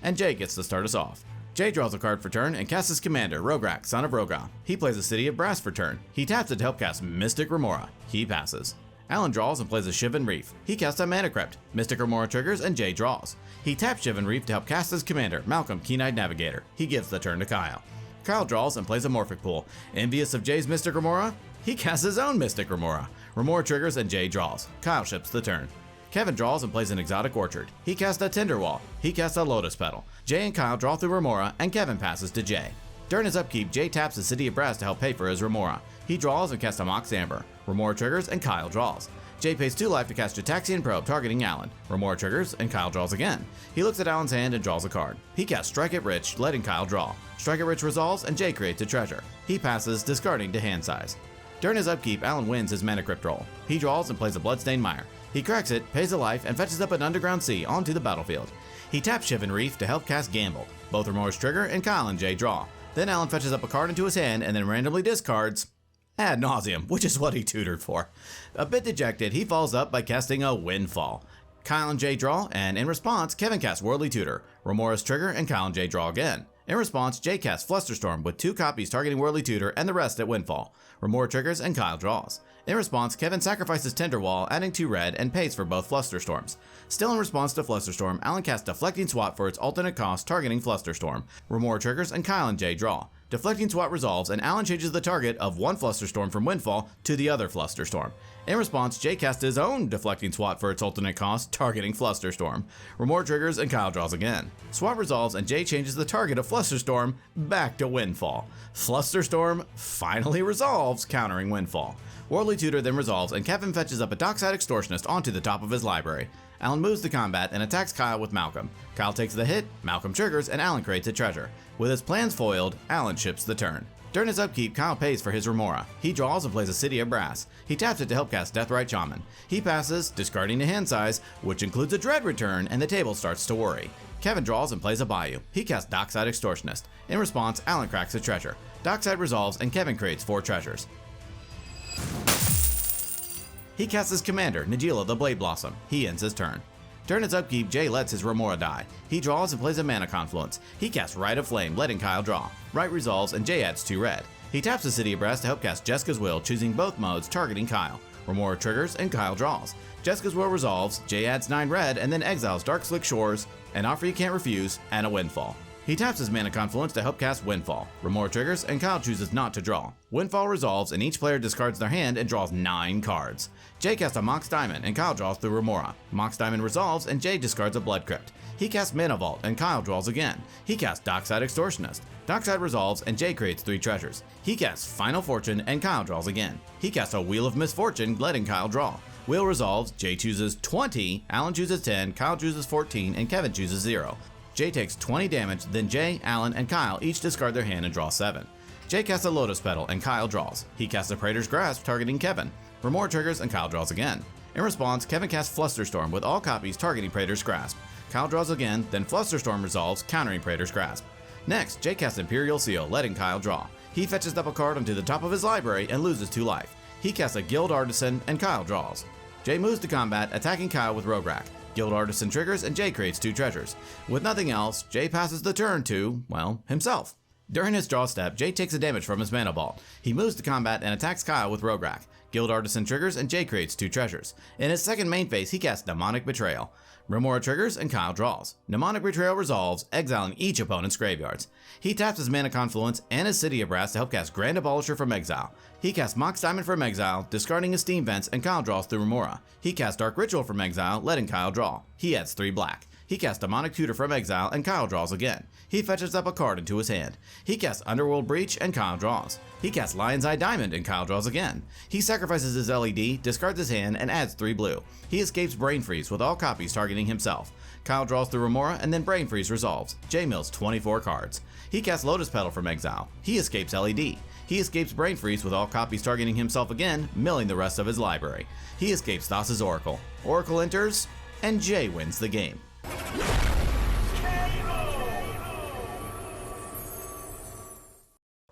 And Jay gets to start us off. Jay draws a card for turn and casts his commander, Rograkh, son of Rograkh. He plays a City of Brass for turn. He taps it to help cast Mystic Remora. He passes. Alan draws and plays a Shivan Reef. He casts a Mana Crypt. Mystic Remora triggers, and Jay draws. He taps Shivan Reef to help cast his commander, Malcolm, Keen-Eyed Navigator. He gives the turn to Kyle. Kyle draws and plays a Morphic Pool. Envious of Jay's Mystic Remora, he casts his own Mystic Remora. Remora triggers, and Jay draws. Kyle ships the turn. Kevin draws and plays an Exotic Orchard. He casts a Tinderwall. He casts a Lotus Petal. Jay and Kyle draw through Remora, and Kevin passes to Jay. During his upkeep, Jay taps the City of Brass to help pay for his Remora. He draws and casts a Mox Amber. Remora triggers and Kyle draws. Jay pays 2 life to cast Jataxian Probe targeting Alan. Remora triggers and Kyle draws again. He looks at Alan's hand and draws a card. He casts Strike it Rich, letting Kyle draw. Strike it Rich resolves and Jay creates a treasure. He passes, discarding to hand size. During his upkeep, Alan wins his Mana Crypt roll. He draws and plays a Bloodstained Mire. He cracks it, pays a life, and fetches up an Underground Sea onto the battlefield. He taps Shivan Reef to help cast Gamble. Both Remoras trigger and Kyle and Jay draw. Then Alan fetches up a card into his hand and then randomly discards ad nauseum, which is what he tutored for. A bit dejected, he follows up by casting a Windfall. Kyle and Jay draw, and in response, Kevin casts Worldly Tutor. Remoras trigger and Kyle and Jay draw again. In response, Jay casts Flusterstorm with 2 copies targeting Worldly Tutor and the rest at Windfall. Remora triggers and Kyle draws. In response, Kevin sacrifices Tinderwall, adding 2 red, and pays for both Flusterstorms. Still in response to Flusterstorm, Alan casts Deflecting Swat for its alternate cost targeting Flusterstorm. Remora triggers and Kyle and Jay draw. Deflecting Swat resolves and Alan changes the target of one Flusterstorm from Windfall to the other Flusterstorm. In response, Jay casts his own Deflecting Swat for its alternate cost targeting Flusterstorm. Remora triggers and Kyle draws again. Swat resolves and Jay changes the target of Flusterstorm back to Windfall. Flusterstorm finally resolves, countering Windfall. Worldly Tutor then resolves and Kevin fetches up a Dockside Extortionist onto the top of his library. Alan moves to combat and attacks Kyle with Malcolm. Kyle takes the hit, Malcolm triggers, and Alan creates a treasure. With his plans foiled, Alan ships the turn. During his upkeep, Kyle pays for his Remora. He draws and plays a City of Brass. He taps it to help cast Deathrite Shaman. He passes, discarding to hand size, which includes a Dread return, and the table starts to worry. Kevin draws and plays a Bayou. He casts Dockside Extortionist. In response, Alan cracks a treasure. Dockside resolves and Kevin creates 4 treasures. He casts his commander, Najeela the Blade Blossom. He ends his turn. During his upkeep, Jay lets his Remora die. He draws and plays a Mana Confluence. He casts Rite of Flame, letting Kyle draw. Rite resolves and Jay adds 2 red. He taps the City of Brass to help cast Jessica's Will, choosing both modes, targeting Kyle. Remora triggers and Kyle draws. Jessica's Will resolves, Jay adds 9 red and then exiles Dark Slick Shores, an offer you can't refuse, and a Windfall. He taps his Mana Confluence to help cast Windfall. Remora triggers and Kyle chooses not to draw. Windfall resolves and each player discards their hand and draws 9 cards. Jay casts a Mox Diamond and Kyle draws through Remora. Mox Diamond resolves and Jay discards a Blood Crypt. He casts Mana Vault and Kyle draws again. He casts Dockside Extortionist. Dockside resolves and Jay creates 3 treasures. He casts Final Fortune and Kyle draws again. He casts a Wheel of Misfortune, letting Kyle draw. Wheel resolves, Jay chooses 20, Alan chooses 10, Kyle chooses 14, and Kevin chooses 0. Jay takes 20 damage, then Jay, Alan, and Kyle each discard their hand and draw 7. Jay casts a Lotus Petal and Kyle draws. He casts a Praetor's Grasp targeting Kevin. Remora triggers and Kyle draws again. In response, Kevin casts Flusterstorm with all copies targeting Praetor's Grasp. Kyle draws again, then Flusterstorm resolves, countering Praetor's Grasp. Next, Jay casts Imperial Seal, letting Kyle draw. He fetches up a card onto the top of his library and loses 2 life. He casts a Guild Artisan and Kyle draws. Jay moves to combat, attacking Kyle with Rograkh. Guild Artisan triggers and Jay creates 2 treasures. With nothing else, Jay passes the turn to, well, himself. During his draw step, Jay takes a damage from his Mana Vault. He moves to combat and attacks Kyle with Rograkh. Guild Artisan triggers and Jay creates 2 treasures. In his second main phase, he casts Mnemonic Betrayal. Remora triggers and Kyle draws. Mnemonic Betrayal resolves, exiling each opponent's graveyards. He taps his Mana Confluence and his City of Brass to help cast Grand Abolisher from exile. He casts Mox Diamond from exile, discarding his Steam Vents, and Kyle draws through Remora. He casts Dark Ritual from exile, letting Kyle draw. He adds 3 black. He casts Demonic Tutor from exile and Kyle draws again. He fetches up a card into his hand. He casts Underworld Breach and Kyle draws. He casts Lion's Eye Diamond and Kyle draws again. He sacrifices his LED, discards his hand, and adds 3 blue. He escapes Brain Freeze with all copies targeting himself. Kyle draws through Remora and then Brain Freeze resolves. Jay mills 24 cards. He casts Lotus Petal from exile. He escapes LED. He escapes Brain Freeze with all copies targeting himself again, milling the rest of his library. He escapes Thassa's Oracle. Oracle enters, and Jay wins the game.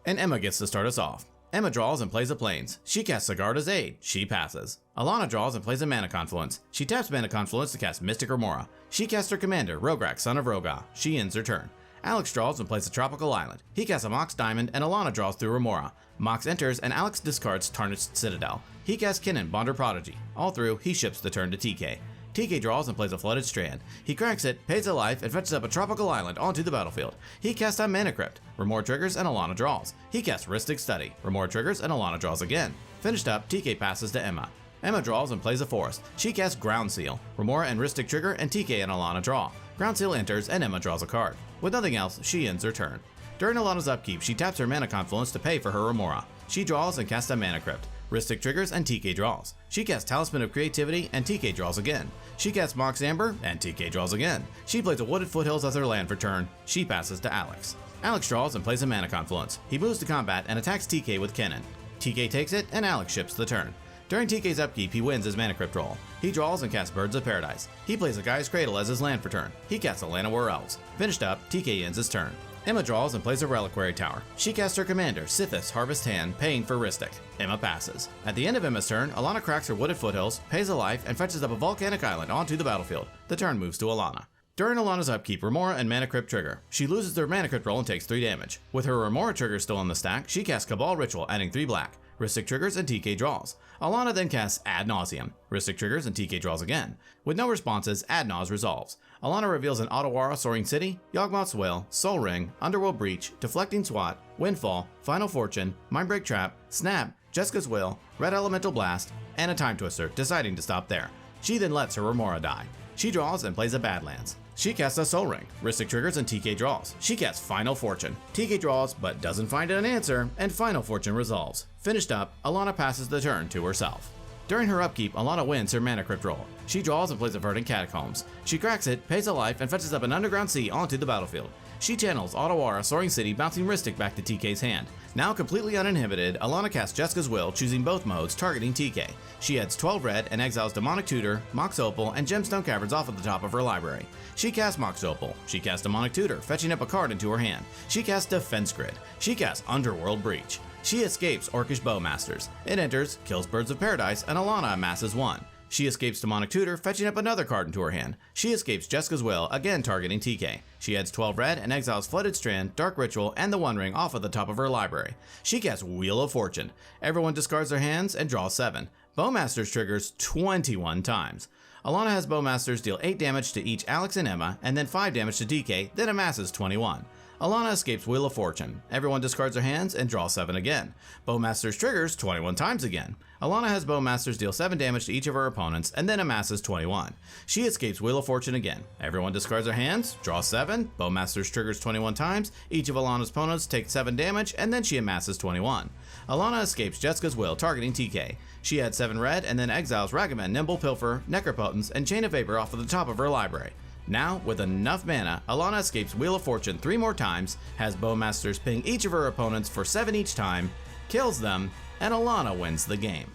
And Emma gets to start us off. Emma draws and plays a Plains. She casts Sigarda's Aid. She passes. Alana draws and plays a Mana Confluence. She taps Mana Confluence to cast Mystic Remora. She casts her commander, Rograkh, son of Rograkh. She ends her turn. Alex draws and plays a Tropical Island. He casts a Mox Diamond and Alana draws through Remora. Mox enters and Alex discards Tarnished Citadel. He casts Kinnan, Bonder Prodigy. All through, he ships the turn to TK. TK draws and plays a Flooded Strand. He cracks it, pays a life, and fetches up a Tropical Island onto the battlefield. He casts a Mana Crypt. Remora triggers and Alana draws. He casts Rhystic Study. Remora triggers and Alana draws again. Finished up, TK passes to Emma. Emma draws and plays a Forest. She casts Ground Seal. Remora and Rhystic trigger and TK and Alana draw. Ground Seal enters and Emma draws a card. With nothing else, she ends her turn. During Alana's upkeep, she taps her mana confluence to pay for her Remora. She draws and casts a Mana Crypt. Rhystic triggers and TK draws. She casts Talisman of Creativity and TK draws again. She casts Mox Amber and TK draws again. She plays a Wooded Foothills as her land for turn. She passes to Alex. Alex draws and plays a Mana Confluence. He moves to combat and attacks TK with Kennen. TK takes it and Alex ships the turn. During TK's upkeep, he wins his Mana Crypt roll. He draws and casts Birds of Paradise. He plays a Gaia's Cradle as his land for turn. He casts a Llanowar Elves. Finished up, TK ends his turn. Emma draws and plays a Reliquary Tower. She casts her commander, Sithis Harvest Hand, paying for Rhystic. Emma passes. At the end of Emma's turn, Alana cracks her Wooded Foothills, pays a life, and fetches up a volcanic island onto the battlefield. The turn moves to Alana. During Alana's upkeep, Remora and Mana Crypt trigger. She loses their Mana Crypt roll and takes 3 damage. With her Remora trigger still in the stack, she casts Cabal Ritual, adding 3 black. Rhystic triggers and TK draws. Alana then casts Ad Nauseam. Rhystic triggers and TK draws again. With no responses, Ad Naus resolves. Alana reveals an Otawara Soaring City, Yawgmoth's Wail, Soul Ring, Underworld Breach, Deflecting Swat, Windfall, Final Fortune, Mindbreak Trap, Snap, Jessica's Will, Red Elemental Blast, and a Time Twister, deciding to stop there. She then lets her Remora die. She draws and plays a Badlands. She casts a Soul Ring. Rhystic triggers and TK draws. She casts Final Fortune. TK draws but doesn't find an answer, and Final Fortune resolves. Finished up, Alana passes the turn to herself. During her upkeep, Alana wins her Mana Crypt roll. She draws and plays a Verdant Catacombs. She cracks it, pays a life, and fetches up an Underground Sea onto the battlefield. She channels Otawara Soaring City, bouncing Rhystic back to TK's hand. Now completely uninhibited, Alana casts Jessica's Will, choosing both modes, targeting TK. She adds 12 red and exiles Demonic Tutor, Mox Opal, and Gemstone Caverns off at the top of her library. She casts Mox Opal. She casts Demonic Tutor, fetching up a card into her hand. She casts Defense Grid. She casts Underworld Breach. She escapes Orcish Bowmasters. It enters, kills Birds of Paradise, and Alana amasses 1. She escapes Demonic Tutor, fetching up another card into her hand. She escapes Jessica's Will, again targeting TK. She adds 12 red and exiles Flooded Strand, Dark Ritual, and the One Ring off at the top of her library. She casts Wheel of Fortune. Everyone discards their hands and draws 7. Bowmasters triggers 21 times. Alana has Bowmasters deal 8 damage to each Alex and Emma, and then 5 damage to DK, then amasses 21. Alana escapes Wheel of Fortune. Everyone discards their hands and draws 7 again. Bowmasters triggers 21 times again. Alana has Bowmasters deal 7 damage to each of her opponents and then amasses 21. She escapes Wheel of Fortune again. Everyone discards their hands, draws 7. Bowmasters triggers 21 times. Each of Alana's opponents takes 7 damage and then she amasses 21. Alana escapes Jessica's Will, targeting TK. She adds 7 red and then exiles Ragavan, Nimble Pilfer, Necropotence, and Chain of Vapor off of the top of her library. Now, with enough mana, Alana escapes Wheel of Fortune 3 more times, has Bowmasters ping each of her opponents for 7 each time, kills them, and Alana wins the game.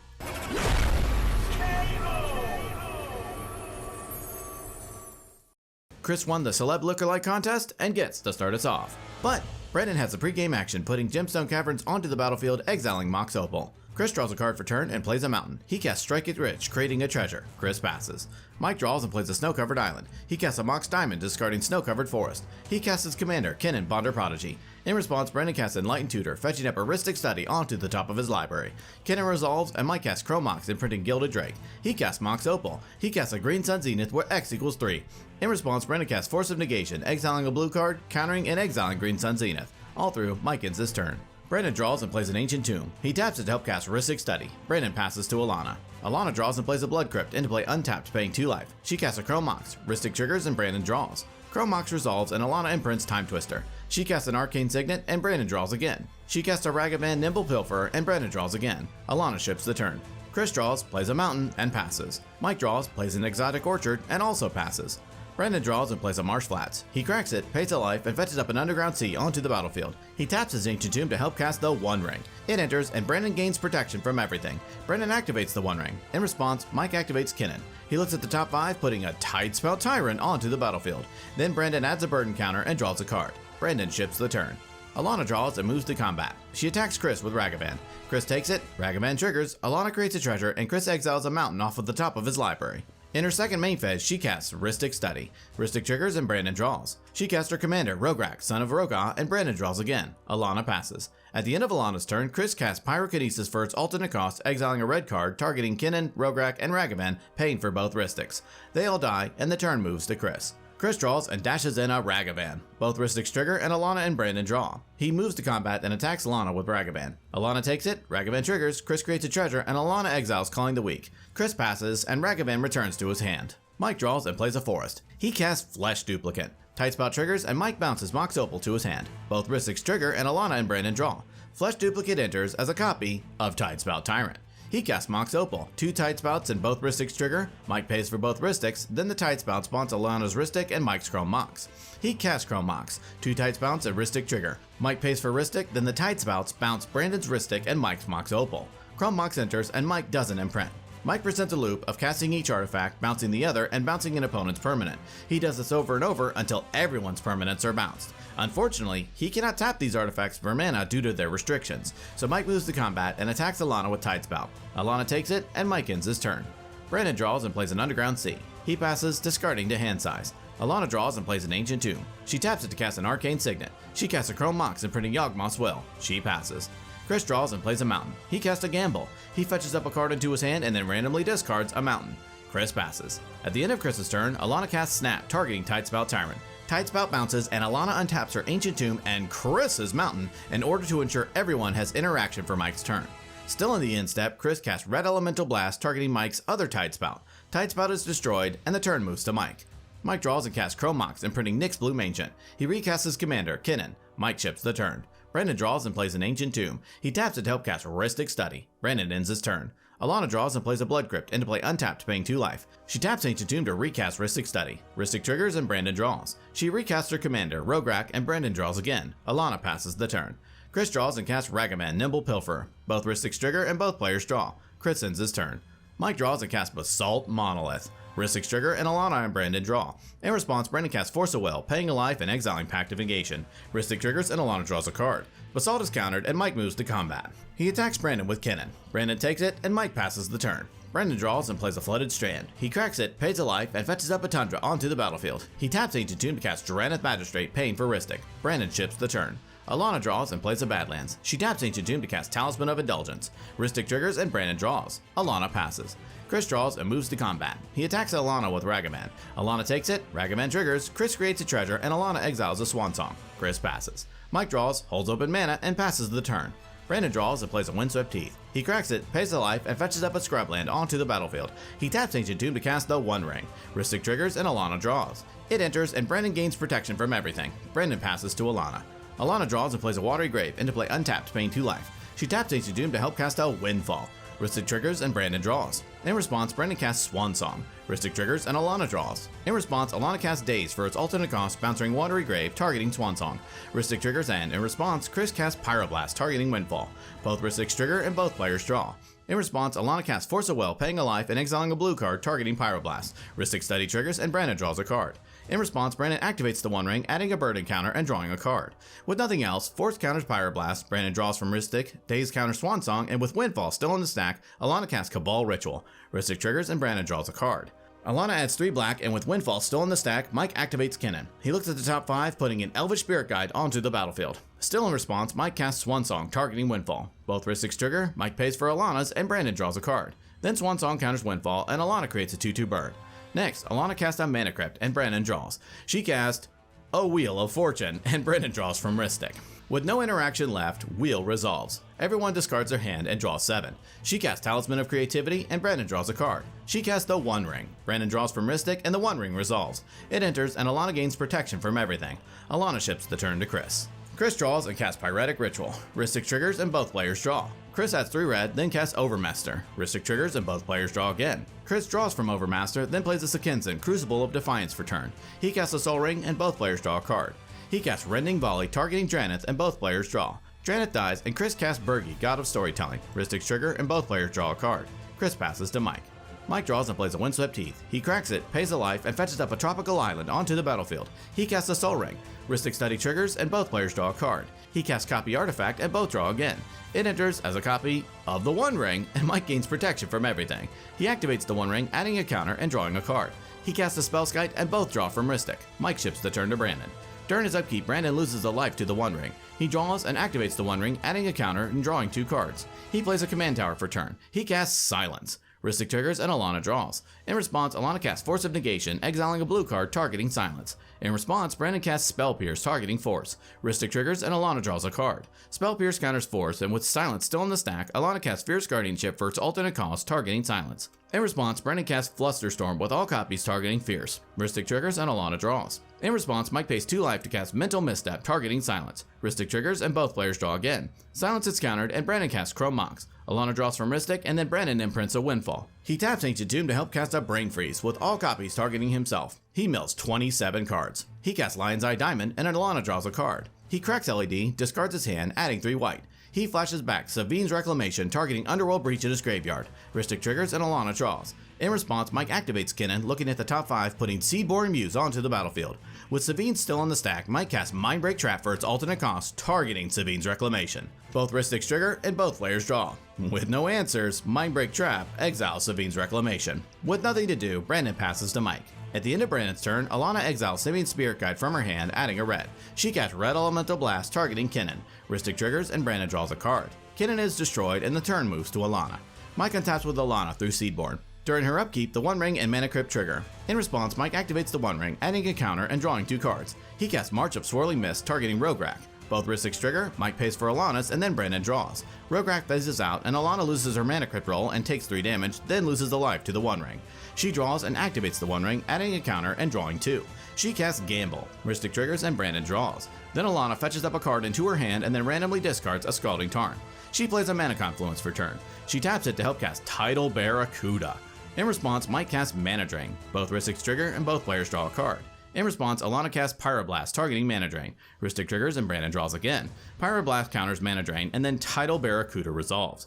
Chris won the Celeb Lookalike contest and gets to start us off. But Brendan has a pre-game action, putting Gemstone Caverns onto the battlefield, exiling Mox Opal. Chris draws a card for turn and plays a mountain. He casts Strike It Rich, creating a treasure. Chris passes. Mike draws and plays a snow-covered island. He casts a Mox Diamond, discarding snow-covered forest. He casts his commander, Kennen Bonder Prodigy. In response, Brendan casts Enlightened Tutor, fetching up a Rhystic Study onto the top of his library. Kennen resolves, and Mike casts Crow Mox, imprinting Gilded Drake. He casts Mox Opal. He casts a Green Sun Zenith, where X equals 3. In response, Brendan casts Force of Negation, exiling a blue card, countering and exiling Green Sun Zenith. All through, Mike ends his turn. Brendan draws and plays an Ancient Tomb. He taps it to help cast Rhystic Study. Brendan passes to Alana. Alana draws and plays a Blood Crypt, into play untapped, paying 2 life. She casts a Chrome Mox. Rhystic triggers and Brandon draws. Chrome Mox resolves and Alana imprints Time Twister. She casts an Arcane Signet and Brandon draws again. She casts a Ragavan Nimble Pilfer and Brandon draws again. Alana ships the turn. Chris draws, plays a Mountain, and passes. Mike draws, plays an Exotic Orchard, and also passes. Brandon draws and plays a Marsh Flats. He cracks it, pays a life, and fetches up an Underground Sea onto the battlefield. He taps his Ancient Tomb to help cast the One Ring. It enters, and Brandon gains protection from everything. Brandon activates the One Ring. In response, Mike activates Kennen. He looks at the top 5, putting a Tidespell Tyrant onto the battlefield. Then Brandon adds a Burden counter and draws a card. Brandon ships the turn. Alana draws and moves to combat. She attacks Chris with Ragavan. Chris takes it, Ragavan triggers, Alana creates a treasure, and Chris exiles a mountain off of the top of his library. In her second main phase, she casts Rhystic Study. Rhystic triggers and Brandon draws. She casts her commander, Rograkh, son of Rograkh, and Brandon draws again. Alana passes. At the end of Alana's turn, Chris casts Pyrokinesis for its alternate cost, exiling a red card, targeting Kennen, Rograkh, and Ragavan, paying for both Rhystics. They all die, and the turn moves to Chris. Chris draws and dashes in a Ragavan. Both Rhystics trigger, and Alana and Brandon draw. He moves to combat and attacks Alana with Ragavan. Alana takes it, Ragavan triggers, Chris creates a treasure, and Alana exiles, calling the weak. Chris passes, and Ragavan returns to his hand. Mike draws and plays a forest. He casts Flesh Duplicate. Tightspout triggers and Mike bounces Mox Opal to his hand. Both Rhysticks trigger and Alana and Brandon draw. Flesh Duplicate enters as a copy of Tightspout Tyrant. He casts Mox Opal. 2 Tightspouts and both Rhysticks trigger. Mike pays for both Rhysticks, then the Tightspout spawns Alana's Rhystic and Mike's Chrome Mox. He casts Chrome Mox. 2 Tightspouts and Rhystic trigger. Mike pays for Rhystic, then the Tightspouts bounce Brandon's Rhystic and Mike's Mox Opal. Chrome Mox enters and Mike doesn't imprint. Mike presents a loop of casting each artifact, bouncing the other, and bouncing an opponent's permanent. He does this over and over until everyone's permanents are bounced. Unfortunately, he cannot tap these artifacts for mana due to their restrictions, so Mike moves to combat and attacks Alana with Tidespout. Alana takes it, and Mike ends his turn. Brandon draws and plays an Underground Sea. He passes, discarding to hand size. Alana draws and plays an Ancient Tomb. She taps it to cast an Arcane Signet. She casts a Chrome Mox, imprinting Yawgmoth's Will. She passes. Chris draws and plays a Mountain. He casts a Gamble. He fetches up a card into his hand and then randomly discards a Mountain. Chris passes. At the end of Chris's turn, Alana casts Snap, targeting Tidespout Tyrant. Tidespout bounces and Alana untaps her Ancient Tomb and Chris's Mountain in order to ensure everyone has interaction for Mike's turn. Still in the end step, Chris casts Red Elemental Blast, targeting Mike's other Tidespout. Tidespout is destroyed and the turn moves to Mike. Mike draws and casts Chrome Mox, imprinting Nyx's Bloom Ancient. He recasts his commander, Kinnan. Mike chips the turn. Brandon draws and plays an Ancient Tomb. He taps it to help cast Rhystic Study. Brandon ends his turn. Alana draws and plays a Blood Crypt, into play untapped, paying 2 life. She taps Ancient Tomb to recast Rhystic Study. Rhystic triggers and Brandon draws. She recasts her commander, Rograkh, and Brandon draws again. Alana passes the turn. Chris draws and casts Ragavan, Nimble Pilferer. Both Rhysticks trigger and both players draw. Chris ends his turn. Mike draws and casts Basalt Monolith. Rhysticks trigger and Alana and Brandon draw. In response, Brandon casts Force of Will, paying a life and exiling Pact of Negation. Rhystic triggers and Alana draws a card. Basalt is countered and Mike moves to combat. He attacks Brandon with Kinnan. Brandon takes it and Mike passes the turn. Brandon draws and plays a Flooded Strand. He cracks it, pays a life, and fetches up a Tundra onto the battlefield. He taps Ancient Tomb to cast Drannith Magistrate, paying for Rhystic. Brandon chips the turn. Alana draws and plays a Badlands. She taps Ancient Tomb to cast Talisman of Indulgence. Rhystic triggers and Brandon draws. Alana passes. Chris draws and moves to combat. He attacks Alana with Ragavan. Alana takes it, Ragavan triggers, Chris creates a treasure, and Alana exiles a Swan Song. Chris passes. Mike draws, holds open mana, and passes the turn. Brandon draws and plays a Windswept Teeth. He cracks it, pays a life, and fetches up a Scrubland onto the battlefield. He taps Ancient Tomb to cast the One Ring. Rhystic triggers and Alana draws. It enters and Brandon gains protection from everything. Brandon passes to Alana. Alana draws and plays a Watery Grave, into play untapped, paying 2 life. She taps Ancient Tomb to help cast a Windfall. Rhystic triggers and Brandon draws. In response, Brandon casts Swan Song. Rhystic triggers and Alana draws. In response, Alana casts Daze for its alternate cost, bouncing Watery Grave, targeting Swan Song. Rhystic triggers and, in response, Chris casts Pyroblast, targeting Windfall. Both Rhystics trigger and both players draw. In response, Alana casts Force of Will, paying a life and exiling a blue card, targeting Pyroblast. Rhystic Study triggers and Brandon draws a card. In response, Brandon activates the One Ring, adding a burden counter and drawing a card. With nothing else, Force counters Pyroblast, Brandon draws from Rhystic, Daze counters Swan Song, and with Windfall still in the stack, Alana casts Cabal Ritual. Rhystic triggers and Brandon draws a card. Alana adds 3 black, and with Windfall still in the stack, Mike activates Kinnan. He looks at the top 5, putting an Elvish Spirit Guide onto the battlefield. Still in response, Mike casts Swan Song, targeting Windfall. Both Rhystics trigger, Mike pays for Alana's, and Brandon draws a card. Then Swan Song counters Windfall, and Alana creates a 2/2 burn. Next, Alana casts a Mana Crypt, and Brandon draws. She casts a Wheel of Fortune, and Brandon draws from Rhystic. With no interaction left, Wheel resolves. Everyone discards their hand and draws 7. She casts Talisman of Creativity, and Brandon draws a card. She casts the One Ring. Brandon draws from Rhystic, and the One Ring resolves. It enters, and Alana gains protection from everything. Alana ships the turn to Chris. Chris draws and casts Pyretic Ritual. Rhystic triggers, and both players draw. Chris adds 3 red, then casts Overmaster. Rhystic triggers, and both players draw again. Chris draws from Overmaster, then plays a Sekinsan, Crucible of Defiance for turn. He casts a Soul Ring, and both players draw a card. He casts Rending Volley, targeting Drannith, and both players draw. Drannith dies, and Chris casts Birgi, God of Storytelling. Rhystic's trigger, and both players draw a card. Chris passes to Mike. Mike draws and plays a Windswept Teeth. He cracks it, pays a life, and fetches up a tropical island onto the battlefield. He casts a Soul Ring. Rhystic Study triggers, and both players draw a card. He casts Copy Artifact, and both draw again. It enters as a copy of the One Ring, and Mike gains protection from everything. He activates the One Ring, adding a counter and drawing a card. He casts a Spellskite, and both draw from Rhystic. Mike ships the turn to Brandon. During his upkeep, Brandon loses a life to the One Ring. He draws and activates the One Ring, adding a counter and drawing 2 cards. He plays a Command Tower for turn. He casts Silence. Rhystic triggers and Alana draws. In response, Alana casts Force of Negation, exiling a blue card targeting Silence. In response, Brandon casts Spell Pierce targeting Force. Rhystic triggers and Alana draws a card. Spell Pierce counters Force, and with Silence still in the stack, Alana casts Fierce Guardianship for its alternate cost targeting Silence. In response, Brandon casts Flusterstorm with all copies targeting Fierce. Rhystic triggers and Alana draws. In response, Mike pays 2 life to cast Mental Misstep targeting Silence. Rhystic triggers and both players draw again. Silence is countered and Brandon casts Chrome Mox. Alana draws from Rhystic and then Brandon imprints a Windfall. He taps Ancient Tomb to help cast up Brain Freeze with all copies targeting himself. He mills 27 cards. He casts Lion's Eye Diamond and Alana draws a card. He cracks LED, discards his hand, adding 3 white. He flashes back Savine's Reclamation targeting Underworld Breach in his graveyard. Rhystic triggers and Alana draws. In response, Mike activates Kinnan, looking at the top 5, putting Seedborn Muse onto the battlefield. With Savine still in the stack, Mike casts Mindbreak Trap for its alternate cost, targeting Savine's Reclamation. Both Rhystic's trigger and both players draw. With no answers, Mindbreak Trap exiles Savine's Reclamation. With nothing to do, Brandon passes to Mike. At the end of Brandon's turn, Alana exiles Savine's Spirit Guide from her hand, adding a red. She casts Red Elemental Blast targeting Kinnan. Rhystic triggers and Brandon draws a card. Kinnan is destroyed and the turn moves to Alana. Mike untaps with Alana through Seedborn. During her upkeep, the One Ring and Mana Crypt trigger. In response, Mike activates the One Ring, adding a counter and drawing 2 cards. He casts March of Swirling Mist targeting Rograkh. Both Rhystic's trigger, Mike pays for Alana's, and then Brandon draws. Rograkh phases out, and Alana loses her Mana Crypt roll and takes 3 damage, then loses the life to the One Ring. She draws and activates the One Ring, adding a counter and drawing 2. She casts Gamble. Rhystic triggers and Brandon draws. Then Alana fetches up a card into her hand and then randomly discards a Scalding Tarn. She plays a Mana Confluence for turn. She taps it to help cast Tidal Barracuda. In response, Mike casts Mana Drain. Both Rhystic's trigger and both players draw a card. In response, Alana casts Pyroblast targeting Mana Drain. Rhystic triggers and Brandon draws again. Pyroblast counters Mana Drain and then Tidal Barracuda resolves.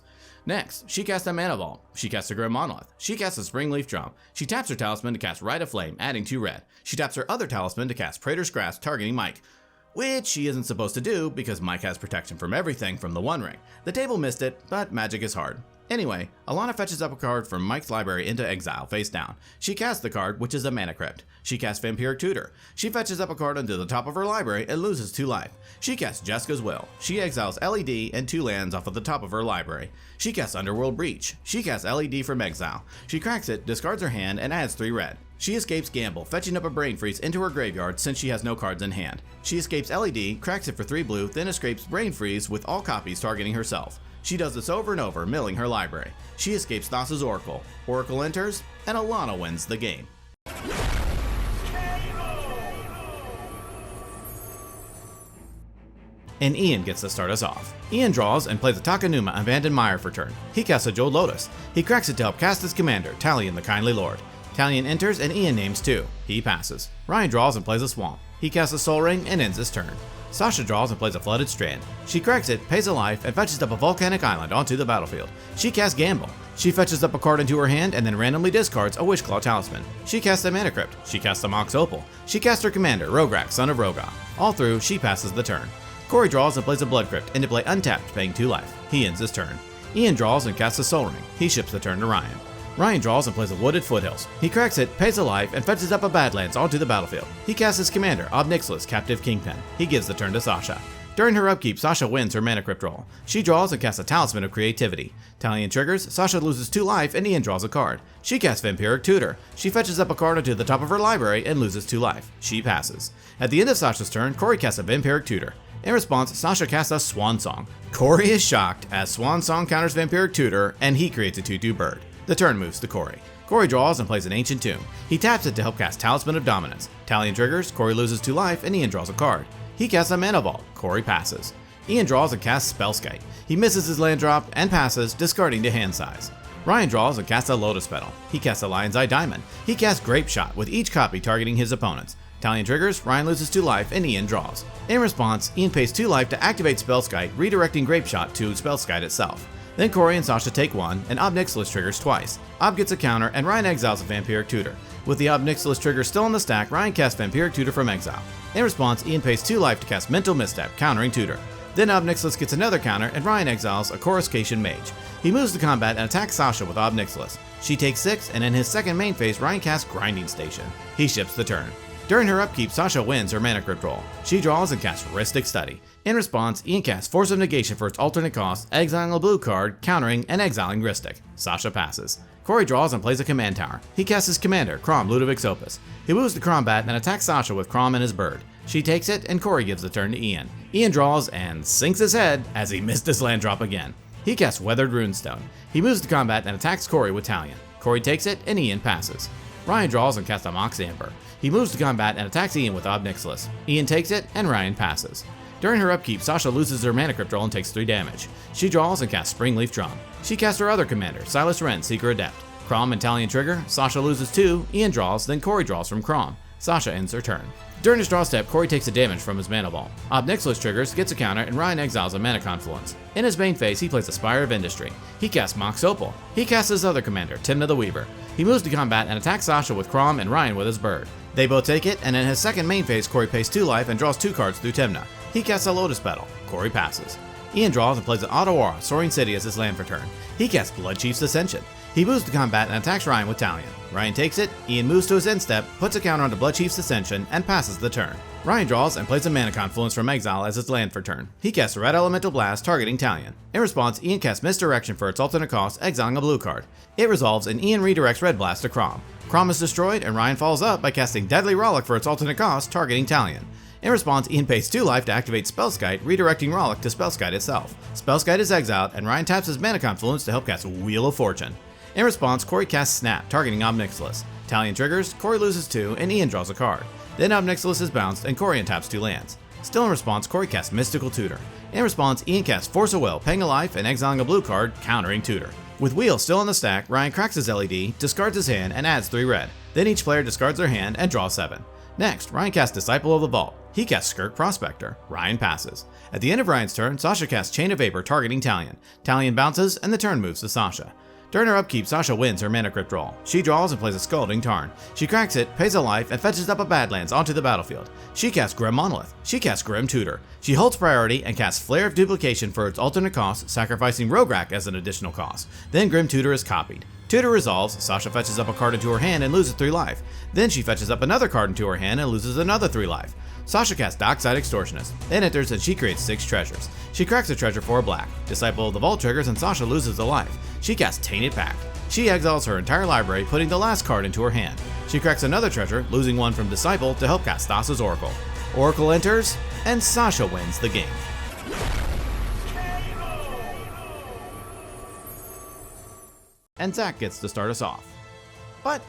Next, she casts a Mana Vault. She casts a Grim Monolith. She casts a Springleaf Drum. She taps her Talisman to cast Rite of Flame, adding 2 red. She taps her other Talisman to cast Praetor's Grasp targeting Mike, which she isn't supposed to do because Mike has protection from everything from the One Ring. The table missed it, but magic is hard. Anyway, Alana fetches up a card from Mike's library into exile, face down. She casts the card, which is a Mana Crypt. She casts Vampiric Tutor. She fetches up a card into the top of her library and loses 2 life. She casts Jeska's Will. She exiles LED and 2 lands off of the top of her library. She casts Underworld Breach. She casts LED from exile. She cracks it, discards her hand, and adds 3 red. She escapes Gamble, fetching up a Brain Freeze into her graveyard since she has no cards in hand. She escapes LED, cracks it for 3 blue, then escapes Brain Freeze with all copies targeting herself. She does this over and over, milling her library. She escapes Thassa's Oracle. Oracle enters, and Alana wins the game. And Ian gets to start us off. Ian draws and plays a Takenuma Abandoned Mire for turn. He casts a Jeweled Lotus. He cracks it to help cast his commander, Talion the Kindly Lord. Talion enters and Ian names 2. He passes. Ryan draws and plays a Swamp. He casts a Soul Ring and ends his turn. Sasha draws and plays a Flooded Strand. She cracks it, pays a life, and fetches up a Volcanic Island onto the battlefield. She casts Gamble. She fetches up a card into her hand and then randomly discards a Wishclaw Talisman. She casts a Mana Crypt. She casts a Mox Opal. She casts her commander, Rograkh, son of Rograkh. All through, she passes the turn. Corey draws and plays a Blood Crypt, into play untapped, paying 2 life. He ends his turn. Ian draws and casts a Soul Ring. He ships the turn to Ryan. Ryan draws and plays a Wooded Foothills. He cracks it, pays a life, and fetches up a Badlands onto the battlefield. He casts his commander, Ob Nixilis, Captive Kingpin. He gives the turn to Sasha. During her upkeep, Sasha wins her Mana Crypt roll. She draws and casts a Talisman of Creativity. Talion triggers, Sasha loses 2 life, and Ian draws a card. She casts Vampiric Tutor. She fetches up a card onto the top of her library and loses 2 life. She passes. At the end of Sasha's turn, Corey casts a Vampiric Tutor. In response, Sasha casts a Swan Song. Corey is shocked as Swan Song counters Vampiric Tutor, and he creates a 2/2 bird. The turn moves to Corey. Corey draws and plays an Ancient Tomb. He taps it to help cast Talisman of Dominance. Talion triggers, Corey loses 2 life, and Ian draws a card. He casts a Mana Vault. Corey passes. Ian draws and casts Spellskite. He misses his land drop and passes, discarding to hand size. Ryan draws and casts a Lotus Petal. He casts a Lion's Eye Diamond. He casts Grape Shot, with each copy targeting his opponents. Talion triggers, Ryan loses 2 life, and Ian draws. In response, Ian pays 2 life to activate Spellskite, redirecting Grape Shot to Spellskite itself. Then Corey and Sasha take 1, and Ob Nixilis triggers twice. Ob gets a counter, and Ryan exiles a Vampiric Tutor. With the Ob Nixilis trigger still in the stack, Ryan casts Vampiric Tutor from exile. In response, Ian pays 2 life to cast Mental Misstep, countering Tutor. Then Ob Nixilis gets another counter, and Ryan exiles a Coruscation Mage. He moves to combat and attacks Sasha with Ob Nixilis. She takes 6, and in his second main phase, Ryan casts Grinding Station. He ships the turn. During her upkeep, Sasha wins her mana crypt roll. She draws and casts Rhystic Study. In response, Ian casts Force of Negation for its alternate cost, exiling a blue card, countering and exiling Rhystic. Sasha passes. Corey draws and plays a command tower. He casts his commander, Crom Ludovic's Opus. He moves the Crombat and attacks Sasha with Crom and his bird. She takes it and Corey gives the turn to Ian. Ian draws and sinks his head as he missed his land drop again. He casts Weathered Runestone. He moves the combat and attacks Corey with Talion. Corey takes it and Ian passes. Ryan draws and casts a Mox Amber. He moves to combat and attacks Ian with Ob Nixilis. Ian takes it and Ryan passes. During her upkeep, Sasha loses her mana crypt roll and takes 3 damage. She draws and casts Springleaf Drum. She casts her other commander, Silas Wren, Seeker Adept. Crom and Talion trigger, Sasha loses 2, Ian draws, then Corey draws from Crom. Sasha ends her turn. During his draw step, Corey takes a damage from his mana ball. Ob Nixilis triggers, gets a counter, and Ryan exiles a mana confluence. In his main phase, he plays a Spire of Industry. He casts Mox Opal. He casts his other commander, Timna the Weaver. He moves to combat and attacks Sasha with Crom and Ryan with his bird. They both take it, and in his second main phase, Corey pays 2 life and draws 2 cards through Timna. He casts a Lotus Petal. Corey passes. Ian draws and plays an Otawara, Soaring City as his land for turn. He casts Bloodchief's Ascension. He moves to combat and attacks Ryan with Talion. Ryan takes it, Ian moves to his end step, puts a counter onto Bloodchief's Ascension, and passes the turn. Ryan draws and plays a Mana Confluence from exile as his land for turn. He casts Red Elemental Blast, targeting Talion. In response, Ian casts Misdirection for its alternate cost, exiling a blue card. It resolves and Ian redirects Red Blast to Crom. Crom is destroyed and Ryan follows up by casting Deadly Rollick for its alternate cost, targeting Talion. In response, Ian pays 2 life to activate Spellskite, redirecting Rollick to Spellskite itself. Spellskite is exiled, and Ryan taps his Mana Confluence to help cast Wheel of Fortune. In response, Corey casts Snap, targeting Ob Nixilis. Talion triggers, Corey loses 2, and Ian draws a card. Then Ob Nixilis is bounced, and Corey untaps 2 lands. Still in response, Corey casts Mystical Tutor. In response, Ian casts Force of Will, paying a life and exiling a blue card, countering Tutor. With Wheel still in the stack, Ryan cracks his LED, discards his hand, and adds 3 red. Then each player discards their hand and draws 7. Next, Ryan casts Disciple of the Vault. He casts Skirk Prospector. Ryan passes. At the end of Ryan's turn, Sasha casts Chain of Vapor, targeting Talion. Talion bounces, and the turn moves to Sasha. During her upkeep, Sasha wins her Mana Crypt roll. She draws and plays a Scalding Tarn. She cracks it, pays a life, and fetches up a Badlands onto the battlefield. She casts Grim Monolith. She casts Grim Tutor. She holds priority and casts Flare of Duplication for its alternate cost, sacrificing Rograkh as an additional cost. Then Grim Tutor is copied. Tutor resolves, Sasha fetches up a card into her hand and loses 3 life. Then she fetches up another card into her hand and loses another 3 life. Sasha casts Dockside Extortionist, then enters and she creates 6 treasures. She cracks a treasure for a black. Disciple of the Vault triggers and Sasha loses a life. She casts Tainted Pact. She exiles her entire library, putting the last card into her hand. She cracks another treasure, losing 1 from Disciple to help cast Thassa's Oracle. Oracle enters, and Sasha wins the game. And Zach gets to start us off. But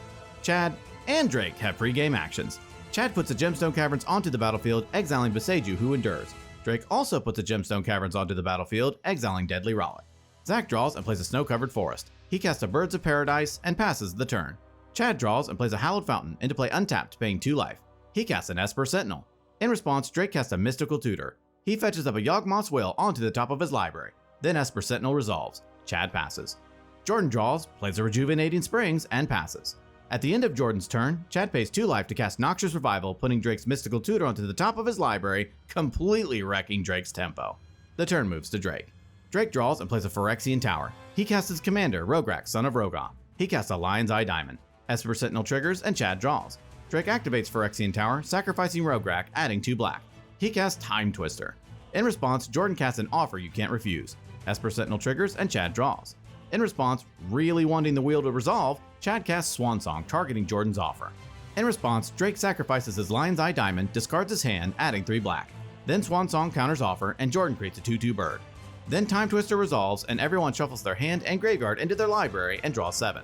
Chad and Drake have pre-game actions. Chad puts the Gemstone Caverns onto the battlefield, exiling Beseiju, who endures. Drake also puts the Gemstone Caverns onto the battlefield, exiling Deadly Rollick. Zach draws and plays a Snow-Covered Forest. He casts a Birds of Paradise and passes the turn. Chad draws and plays a Hallowed Fountain into play untapped, paying 2 life. He casts an Esper Sentinel. In response, Drake casts a Mystical Tutor. He fetches up a Yawgmoth's Will onto the top of his library. Then Esper Sentinel resolves. Chad passes. Jordan draws, plays a Rejuvenating Springs, and passes. At the end of Jordan's turn, Chad pays 2 life to cast Noxious Revival, putting Drake's Mystical Tutor onto the top of his library, completely wrecking Drake's tempo. The turn moves to Drake. Drake draws and plays a Phyrexian Tower. He casts his commander, Rograkh, son of Rograkh. He casts a Lion's Eye Diamond. Esper Sentinel triggers and Chad draws. Drake activates Phyrexian Tower, sacrificing Rograkh, adding 2 black. He casts Time Twister. In response, Jordan casts an Offer You Can't Refuse. Esper Sentinel triggers and Chad draws. In response, really wanting the wheel to resolve, Chad casts Swan Song, targeting Jordan's offer. In response, Drake sacrifices his Lion's Eye Diamond, discards his hand, adding 3 black. Then Swan Song counters offer, and Jordan creates a 2/2 bird. Then Time Twister resolves, and everyone shuffles their hand and graveyard into their library and draws 7.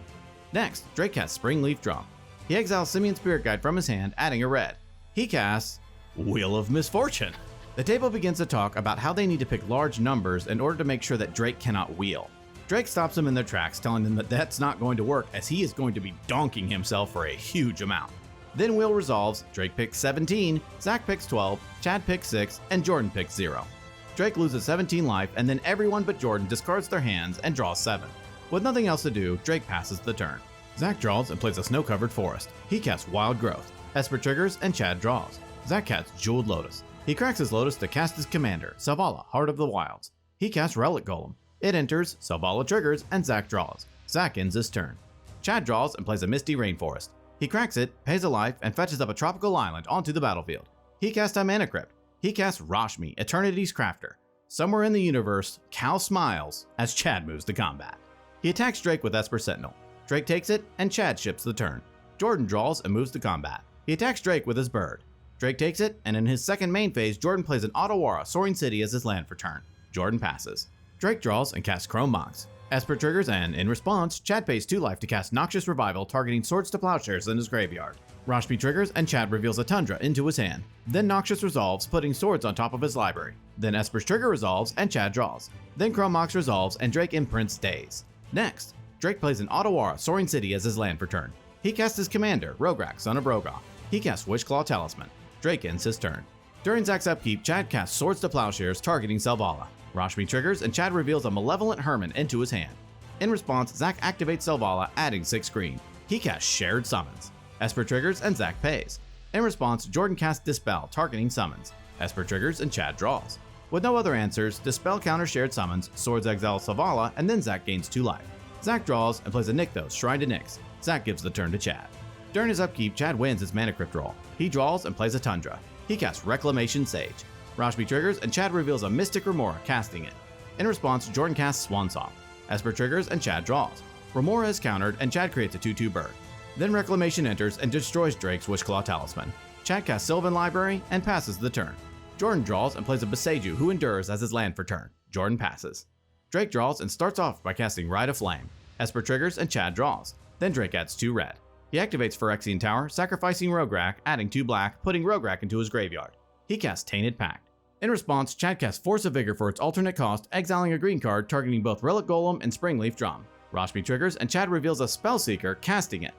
Next, Drake casts Springleaf Drum. He exiles Simian Spirit Guide from his hand, adding a red. He casts Wheel of Misfortune. The table begins to talk about how they need to pick large numbers in order to make sure that Drake cannot wheel. Drake stops them in their tracks, telling them that that's not going to work as he is going to be donking himself for a huge amount. Then wheel resolves, Drake picks 17, Zach picks 12, Chad picks 6, and Jordan picks 0. Drake loses 17 life, and then everyone but Jordan discards their hands and draws 7. With nothing else to do, Drake passes the turn. Zach draws and plays a Snow-Covered Forest. He casts Wild Growth. Esper triggers and Chad draws. Zach casts Jeweled Lotus. He cracks his Lotus to cast his commander, Selvala, Heart of the Wilds. He casts Relic Golem. It enters, Selvala triggers, and Zach draws. Zach ends his turn. Chad draws and plays a Misty Rainforest. He cracks it, pays a life, and fetches up a tropical island onto the battlefield. He casts a Mana Crypt. He casts Rashmi, Eternity's Crafter. Somewhere in the universe, Cal smiles as Chad moves to combat. He attacks Drake with Esper Sentinel. Drake takes it, and Chad ships the turn. Jordan draws and moves to combat. He attacks Drake with his bird. Drake takes it, and in his second main phase, Jordan plays an Otawara Soaring City as his land for turn. Jordan passes. Drake draws and casts Chrome Mox. Esper triggers, and in response, Chad pays 2 life to cast Noxious Revival, targeting Swords to Plowshares in his graveyard. Rashmi triggers, and Chad reveals a Tundra into his hand. Then Noxious resolves, putting Swords on top of his library. Then Esper's trigger resolves, and Chad draws. Then Chrome Mox resolves, and Drake imprints Daze. Next, Drake plays an Otawara Soaring City as his land for turn. He casts his commander, Rograkh, son of Rograkh. He casts Wishclaw Talisman. Drake ends his turn. During Zach's upkeep, Chad casts Swords to Plowshares, targeting Selvala. Rashmi triggers, and Chad reveals a Malevolent Herman into his hand. In response, Zach activates Selvala, adding 6 green. He casts Shared Summons. Esper triggers, and Zach pays. In response, Jordan casts Dispel, targeting summons. Esper triggers, and Chad draws. With no other answers, Dispel counters Shared Summons, Swords exiles Selvala, and then Zach gains 2 life. Zach draws and plays a Nykthos, Shrine to Nyx. Zach gives the turn to Chad. During his upkeep, Chad wins his Mana Crypt roll. He draws and plays a Tundra. He casts Reclamation Sage. Rashmi triggers, and Chad reveals a Mystic Remora, casting it. In response, Jordan casts Swan Song. Esper triggers, and Chad draws. Remora is countered, and Chad creates a 2/2 bird. Then Reclamation enters and destroys Drake's Wishclaw Talisman. Chad casts Sylvan Library and passes the turn. Jordan draws and plays a Boseiju, who endures as his land for turn. Jordan passes. Drake draws and starts off by casting Rite of Flame. Esper triggers, and Chad draws. Then Drake adds 2 red. He activates Phyrexian Tower, sacrificing Rograkh, adding 2 black, putting Rograkh into his graveyard. He casts Tainted Pact. In response, Chad casts Force of Vigor for its alternate cost, exiling a green card targeting both Relic Golem and Springleaf Drum. Rashmi triggers, and Chad reveals a Spellseeker, casting it.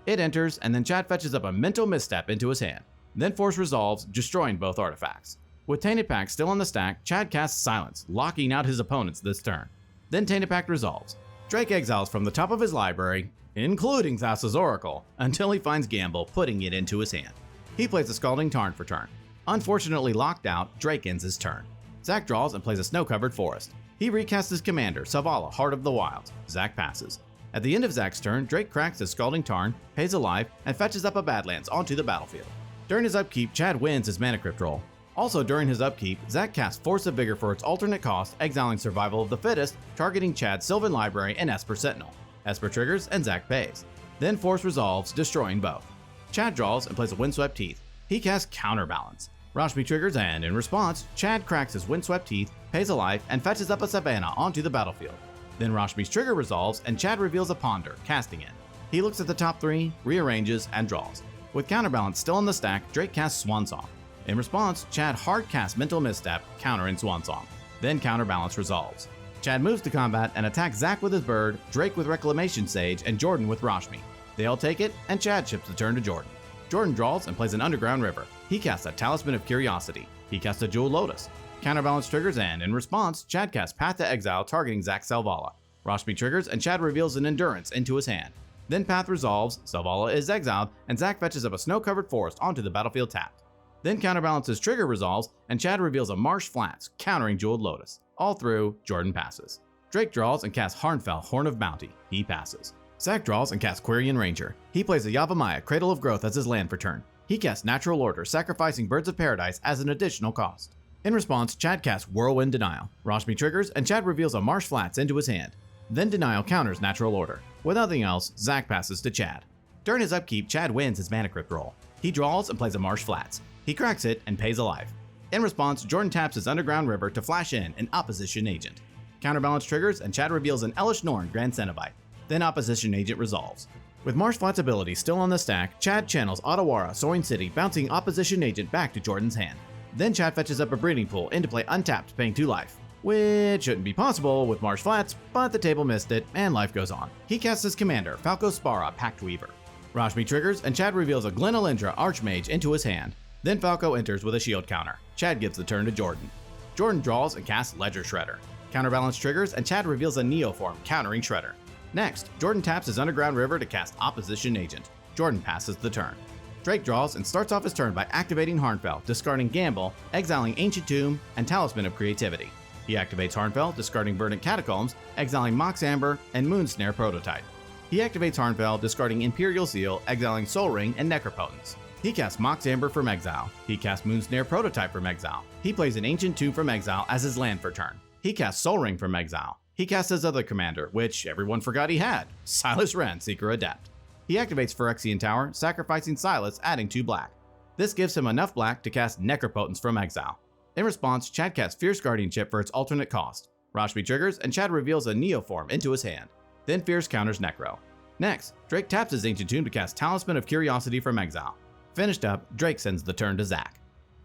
It enters, and then Chad fetches up a Mental Misstep into his hand. Then Force resolves, destroying both artifacts. With Tainted Pact still on the stack, Chad casts Silence, locking out his opponents this turn. Then Tainted Pact resolves. Drake exiles from the top of his library, including Thassa's Oracle, until he finds Gamble, putting it into his hand. He plays a Scalding Tarn for turn. Unfortunately locked out, Drake ends his turn. Zach draws and plays a Snow-Covered Forest. He recasts his commander, Selvala, Heart of the Wilds. Zach passes. At the end of Zach's turn, Drake cracks his Scalding Tarn, pays a life, and fetches up a Badlands onto the battlefield. During his upkeep, Chad wins his Mana Crypt roll. Also during his upkeep, Zach casts Force of Vigor for its alternate cost, exiling Survival of the Fittest, targeting Chad's Sylvan Library and Esper Sentinel. Esper triggers, and Zach pays. Then Force resolves, destroying both. Chad draws and plays a Windswept Teeth. He casts Counterbalance. Rashmi triggers, and in response, Chad cracks his Windswept Teeth, pays a life, and fetches up a Savannah onto the battlefield. Then Rashmi's trigger resolves, and Chad reveals a Ponder, casting it. He looks at the top 3, rearranges, and draws. With Counterbalance still in the stack, Drake casts Swansong. In response, Chad hard casts Mental Misstep, countering Swansong. Then Counterbalance resolves. Chad moves to combat and attacks Zach with his bird, Drake with Reclamation Sage, and Jordan with Rashmi. They all take it, and Chad ships the turn to Jordan. Jordan draws and plays an Underground River. He casts a Talisman of Curiosity. He casts a Jewel Lotus. Counterbalance triggers, and in response, Chad casts Path to Exile, targeting Zach Selvala. Rashmi triggers, and Chad reveals an Endurance into his hand. Then Path resolves, Selvala is exiled, and Zach fetches up a Snow-Covered Forest onto the battlefield tapped. Then Counterbalance's trigger resolves, and Chad reveals a Marsh Flats, countering Jeweled Lotus. All through, Jordan passes. Drake draws and casts Harnfell, Horn of Bounty. He passes. Zach draws and casts Quirion Ranger. He plays a Yavimaya, Cradle of Growth as his land for turn. He casts Natural Order, sacrificing Birds of Paradise as an additional cost. In response, Chad casts Whirlwind Denial. Rashmi triggers, and Chad reveals a Marsh Flats into his hand. Then Denial counters Natural Order. With nothing else, Zach passes to Chad. During his upkeep, Chad wins his Mana Crypt roll. He draws and plays a Marsh Flats. He cracks it and pays a life. In response, Jordan taps his Underground River to flash in an Opposition Agent. Counterbalance triggers, and Chad reveals an Elish Norn Grand Cenobite. Then Opposition Agent resolves. With Marsh Flats ability still on the stack, Chad channels Otawara, Soaring City, bouncing Opposition Agent back to Jordan's hand. Then Chad fetches up a Breeding Pool into play untapped, paying 2 life. Which shouldn't be possible with Marsh Flats, but the table missed it, and life goes on. He casts his commander, Falco Spara, Pact Weaver. Rashmi triggers, and Chad reveals a Glen Elendra Archmage into his hand. Then Falco enters with a shield counter. Chad gives the turn to Jordan. Jordan draws and casts Ledger Shredder. Counterbalance triggers, and Chad reveals a Neoform, countering Shredder. Next, Jordan taps his Underground River to cast Opposition Agent. Jordan passes the turn. Drake draws and starts off his turn by activating Harnfell, discarding Gamble, exiling Ancient Tomb, and Talisman of Creativity. He activates Harnfell, discarding Verdant Catacombs, exiling Mox Amber, and Moonsnare Prototype. He activates Harnfell, discarding Imperial Seal, exiling Soul Ring and Necropotence. He casts Mox Amber from exile. He casts Moonsnare Prototype from exile. He plays an Ancient Tomb from exile as his land for turn. He casts Soul Ring from exile. He casts his other commander, which everyone forgot he had, Silas Wren, Seeker Adept. He activates Phyrexian Tower, sacrificing Silas, adding 2 black. This gives him enough black to cast Necropotence from exile. In response, Chad casts Fierce Guardianship for its alternate cost. Rashmi triggers, and Chad reveals a Neoform into his hand. Then Fierce counters Necro. Next, Drake taps his Ancient Tomb to cast Talisman of Curiosity from exile. Finished up, Drake sends the turn to Zach.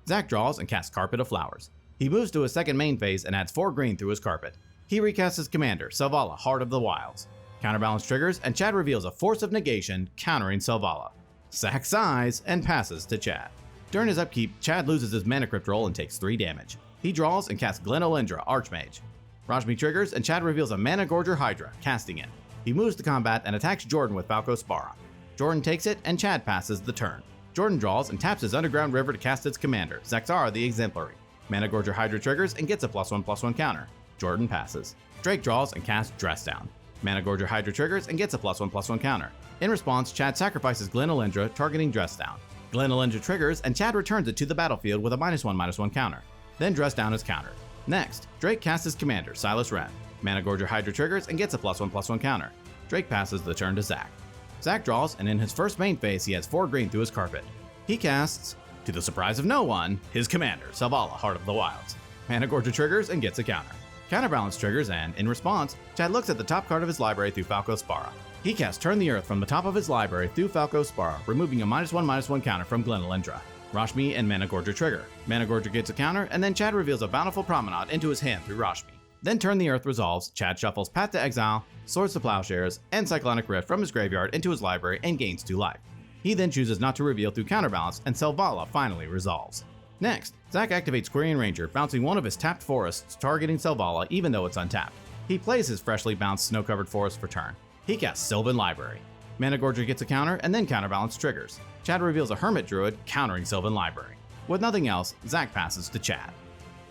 Zach draws and casts Carpet of Flowers. He moves to his second main phase and adds 4 green through his carpet. He recasts his commander, Selvala, Heart of the Wilds. Counterbalance triggers, and Chad reveals a Force of Negation, countering Selvala. Zach sighs and passes to Chad. During his upkeep, Chad loses his Mana Crypt roll and takes 3 damage. He draws and casts Glen Elendra, Archmage. Rashmi triggers, and Chad reveals a Mana Gorger Hydra, casting it. He moves to combat and attacks Jordan with Falco Spara. Jordan takes it, and Chad passes the turn. Jordan draws and taps his Underground River to cast its commander, Zaxara the Exemplary. Mana Gorger Hydra triggers and gets a +1/+1 counter. Jordan passes. Drake draws and casts Dress Down. Mana Gorger Hydra triggers and gets a +1/+1 counter. In response, Chad sacrifices Glen Elendra, targeting Dress Down. Glen Elendra triggers, and Chad returns it to the battlefield with a -1/-1 counter. Then Dress Down is countered. Next, Drake casts his commander, Silas Wren. Mana Gorger Hydra triggers and gets a +1/+1 counter. Drake passes the turn to Zach. Zach draws, and in his first main phase, he has 4 green through his carpet. He casts, to the surprise of no one, his commander, Selvala, Heart of the Wilds. Mana Gorger triggers and gets a counter. Counterbalance triggers, and in response, Chad looks at the top card of his library through Falco Spara. He casts Turn the Earth from the top of his library through Falco Spara, removing a -1/-1 counter from Glen Elendra. Rashmi and Mana Gorger trigger. Mana Gorger gets a counter, and then Chad reveals a Bountiful Promenade into his hand through Rashmi. Then Turn the Earth resolves, Chad shuffles Path to Exile, Swords to Plowshares, and Cyclonic Rift from his graveyard into his library and gains 2 life. He then chooses not to reveal through Counterbalance, and Selvala finally resolves. Next, Zach activates Quirion Ranger, bouncing one of his tapped forests, targeting Selvala even though it's untapped. He plays his freshly bounced snow-covered forest for turn. He casts Sylvan Library. Mana Gorger gets a counter, and then Counterbalance triggers. Chad reveals a Hermit Druid, countering Sylvan Library. With nothing else, Zach passes to Chad.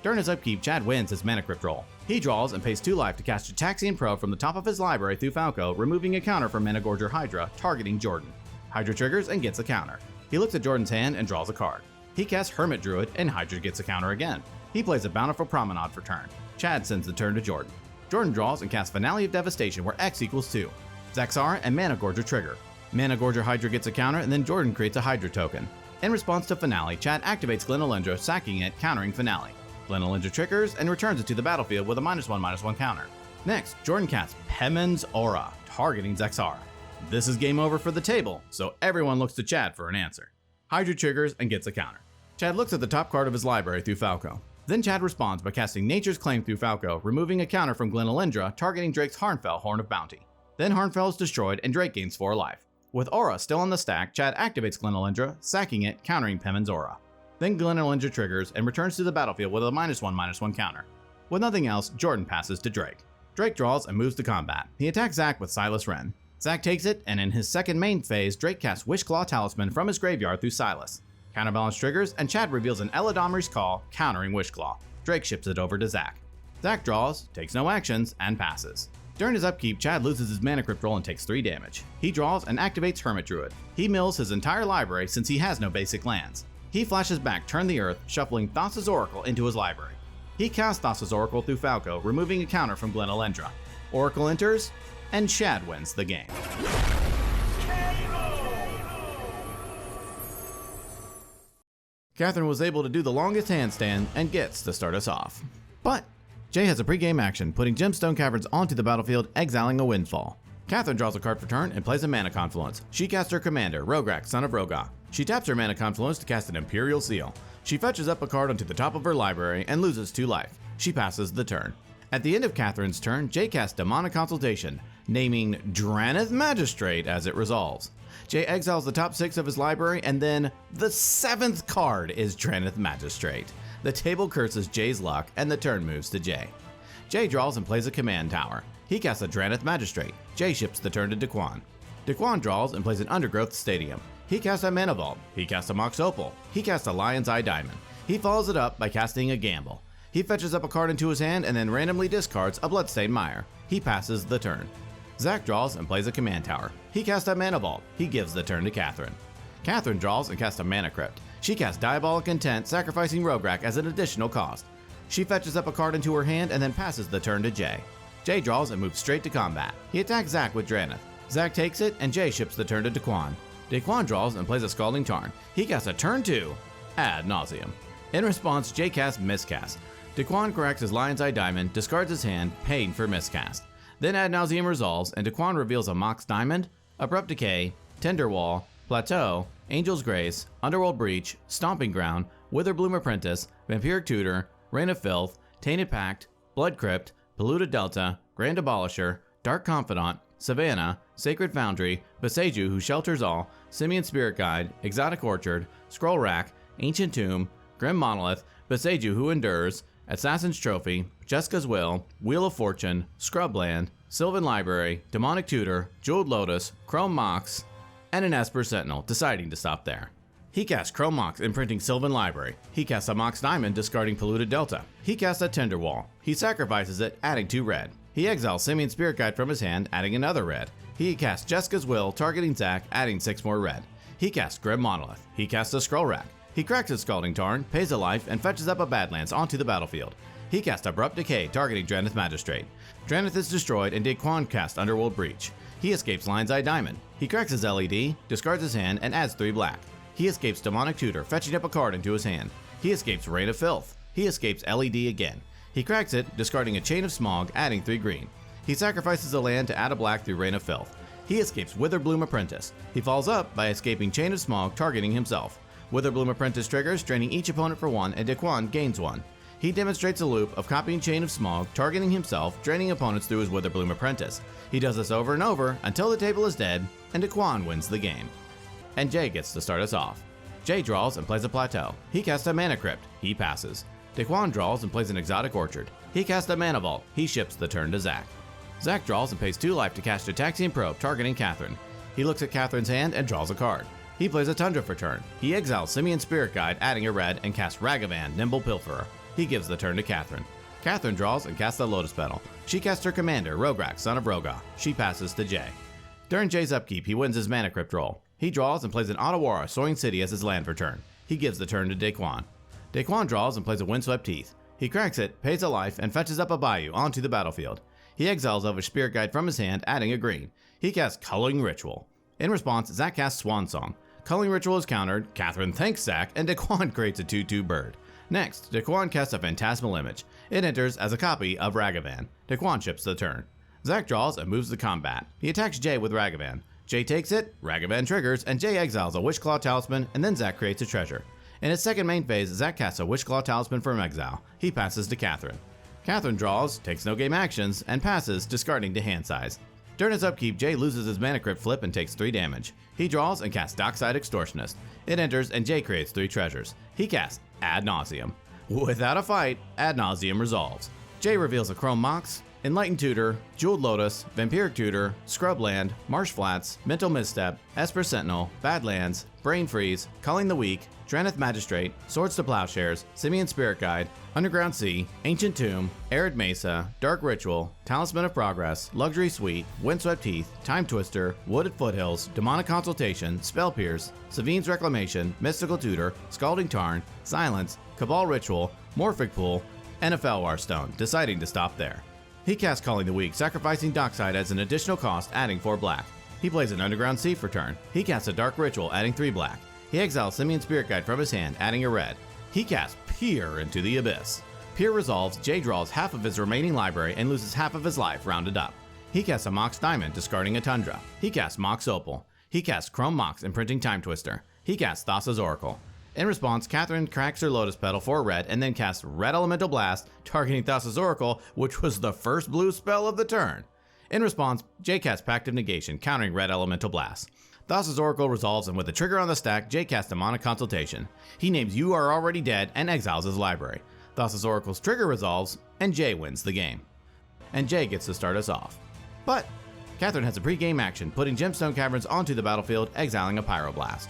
During his upkeep, Chad wins his Mana Crypt roll. He draws and pays 2 life to cast Gitaxian Pro from the top of his library through Falco, removing a counter from Mana Gorger Hydra, targeting Jordan. Hydra triggers and gets a counter. He looks at Jordan's hand and draws a card. He casts Hermit Druid, and Hydra gets a counter again. He plays a Bountiful Promenade for turn. Chad sends the turn to Jordan. Jordan draws and casts Finale of Devastation, where X equals 2. Zaxara and Mana Gorger trigger. Mana Gorger Hydra gets a counter, and then Jordan creates a Hydra token. In response to Finale, Chad activates Glen Elendra, sacking it, countering Finale. Glen Elendra triggers and returns it to the battlefield with a -1/-1 counter. Next, Jordan casts Pemen's Aura, targeting Zaxara. This is game over for the table, so everyone looks to Chad for an answer. Hydra triggers and gets a counter. Chad looks at the top card of his library through Falco. Then Chad responds by casting Nature's Claim through Falco, removing a counter from Glen Elendra, targeting Drake's Harnfell, Horn of Bounty. Then Harnfell is destroyed and Drake gains 4 life. With Aura still on the stack, Chad activates Glen Elendra, sacking it, countering Pemen's Aura. Then Glen Elendra triggers and returns to the battlefield with a -1/-1 counter. With nothing else, Jordan passes to Drake. Drake draws and moves to combat. He attacks Zach with Silas Wren. Zach takes it, and in his second main phase, Drake casts Wishclaw Talisman from his graveyard through Silas. Counterbalance triggers, and Chad reveals an Eladamri's Call, countering Wishclaw. Drake ships it over to Zach. Zach draws, takes no actions, and passes. During his upkeep, Chad loses his Mana Crypt roll and takes 3 damage. He draws and activates Hermit Druid. He mills his entire library since he has no basic lands. He flashes back Turn the Earth, shuffling Thassa's Oracle into his library. He casts Thassa's Oracle through Falco, removing a counter from Glen Elendra. Oracle enters, and Chad wins the game. Catherine was able to do the longest handstand and gets to start us off. But Jay has a pregame action, putting Gemstone Caverns onto the battlefield, exiling a Windfall. Catherine draws a card for turn and plays a Mana Confluence. She casts her commander, Rograkh, son of Rograkh. She taps her Mana Confluence to cast an Imperial Seal. She fetches up a card onto the top of her library and loses 2 life. She passes the turn. At the end of Catherine's turn, Jay casts Demonic Consultation, naming Drannith Magistrate as it resolves. Jay exiles the top 6 of his library, and then the 7th card is Drannith Magistrate. The table curses Jay's luck, and the turn moves to Jay. Jay draws and plays a command tower. He casts a Drannith Magistrate. Jay ships the turn to Daquan. Daquan draws and plays an Undergrowth Stadium. He casts a Mana Vault. He casts a Mox Opal. He casts a Lion's Eye Diamond. He follows it up by casting a Gamble. He fetches up a card into his hand and then randomly discards a Bloodstained Mire. He passes the turn. Zach draws and plays a command tower. He casts a mana vault. He gives the turn to Catherine. Catherine draws and casts a mana crypt. She casts Diabolic Intent, sacrificing Rograkh as an additional cost. She fetches up a card into her hand and then passes the turn to Jay. Jay draws and moves straight to combat. He attacks Zach with Drannith. Zach takes it and Jay ships the turn to Daquan. Daquan draws and plays a Scalding Tarn. He casts a turn 2, Ad Nauseam. In response, Jay casts Miscast. Daquan corrects his Lion's Eye Diamond, discards his hand, paying for Miscast. Then Ad Nauseam resolves and Daquan reveals a Mox Diamond, Abrupt Decay, Tender Wall, Plateau, Angel's Grace, Underworld Breach, Stomping Ground, Witherbloom Apprentice, Vampiric Tutor, Reign of Filth, Tainted Pact, Blood Crypt, Polluted Delta, Grand Abolisher, Dark Confidant, Savannah, Sacred Foundry, Beseju who shelters all, Simian Spirit Guide, Exotic Orchard, Scroll Rack, Ancient Tomb, Grim Monolith, Beseju who endures, Assassin's Trophy, Jessica's Will, Wheel of Fortune, Scrubland, Sylvan Library, Demonic Tutor, Jeweled Lotus, Chrome Mox, and an Esper Sentinel, deciding to stop there. He casts Chrome Mox, imprinting Sylvan Library. He casts a Mox Diamond, discarding Polluted Delta. He casts a Tender Wall. He sacrifices it, adding 2 red. He exiles Simian Spirit Guide from his hand, adding another red. He casts Jessica's Will, targeting Zach, adding 6 more red. He casts Grim Monolith. He casts a Scroll Rack. He cracks his Scalding Tarn, pays a life, and fetches up a Badlands onto the battlefield. He casts Abrupt Decay, targeting Drannith Magistrate. Drannith is destroyed, and Daquan casts Underworld Breach. He escapes Lion's Eye Diamond. He cracks his LED, discards his hand, and adds 3 black. He escapes Demonic Tutor, fetching up a card into his hand. He escapes Reign of Filth. He escapes LED again. He cracks it, discarding a Chain of Smog, adding 3 green. He sacrifices a land to add a black through Reign of Filth. He escapes Witherbloom Apprentice. He follows up by escaping Chain of Smog, targeting himself. Witherbloom Apprentice triggers, draining each opponent for 1, and Daquan gains 1. He demonstrates a loop of copying Chain of Smog, targeting himself, draining opponents through his Witherbloom Apprentice. He does this over and over until the table is dead, and Daquan wins the game. And Jay gets to start us off. Jay draws and plays a Plateau. He casts a Mana Crypt. He passes. Daquan draws and plays an Exotic Orchard. He casts a Mana Vault. He ships the turn to Zach. Zach draws and pays 2 life to cast Ataxian Probe, targeting Catherine. He looks at Catherine's hand and draws a card. He plays a Tundra for turn. He exiles Simian Spirit Guide, adding a red, and casts Ragavan, Nimble Pilferer. He gives the turn to Catherine. Catherine draws and casts the Lotus Petal. She casts her commander, Rograkh, son of Rograkh. She passes to Jay. During Jay's upkeep, he wins his Mana Crypt roll. He draws and plays an Otawara, Soaring City as his land for turn. He gives the turn to Daquan. Daquan draws and plays a Windswept Heath. He cracks it, pays a life, and fetches up a Bayou onto the battlefield. He exiles Elvish Spirit Guide from his hand, adding a green. He casts Culling Ritual. In response, Zach casts Swan Song. Culling Ritual is countered, Catherine thanks Zach, and Daquan creates a 2/2 bird. Next, Daquan casts a Phantasmal Image. It enters as a copy of Ragavan. Daquan ships the turn. Zach draws and moves to combat. He attacks Jay with Ragavan. Jay takes it, Ragavan triggers, and Jay exiles a Wishclaw Talisman, and then Zach creates a treasure. In his second main phase, Zach casts a Wishclaw Talisman from exile. He passes to Catherine. Catherine draws, takes no game actions, and passes, discarding to hand size. During his upkeep, Jay loses his Mana Crypt flip and takes 3 damage. He draws and casts Dockside Extortionist. It enters and Jay creates 3 treasures. He casts Ad Nauseam. Without a fight, Ad Nauseam resolves. Jay reveals a Chrome Mox, Enlightened Tutor, Jeweled Lotus, Vampiric Tutor, Scrubland, Marsh Flats, Mental Misstep, Esper Sentinel, Badlands, Brain Freeze, Culling the Weak, Drannith Magistrate, Swords to Plowshares, Simian Spirit Guide, Underground Sea, Ancient Tomb, Arid Mesa, Dark Ritual, Talisman of Progress, Luxury Suite, Windswept Heath, Time Twister, Wooded Foothills, Demonic Consultation, Spell Pierce, Savine's Reclamation, Mystical Tutor, Scalding Tarn, Silence, Cabal Ritual, Morphic Pool, and a Felwar Stone, deciding to stop there. He casts Calling the Weak, sacrificing Dockside as an additional cost, adding 4 black. He plays an Underground Sea for turn. He casts a Dark Ritual, adding 3 black. He exiles Simian Spirit Guide from his hand, adding a red. He casts Peer into the Abyss. Peer resolves, Jay draws half of his remaining library and loses half of his life, rounded up. He casts a Mox Diamond, discarding a Tundra. He casts Mox Opal. He casts Chrome Mox, imprinting Time Twister. He casts Thassa's Oracle. In response, Catherine cracks her Lotus Petal for red and then casts Red Elemental Blast, targeting Thassa's Oracle, which was the first blue spell of the turn. In response, Jay casts Pact of Negation, countering Red Elemental Blast. Thassa's Oracle resolves, and with a trigger on the stack, Jay casts Demonic Consultation. He names You Are Already Dead and exiles his library. Thassa's Oracle's trigger resolves, and Jay wins the game. And Jay gets to start us off. But Catherine has a pre-game action, putting Gemstone Caverns onto the battlefield, exiling a Pyroblast.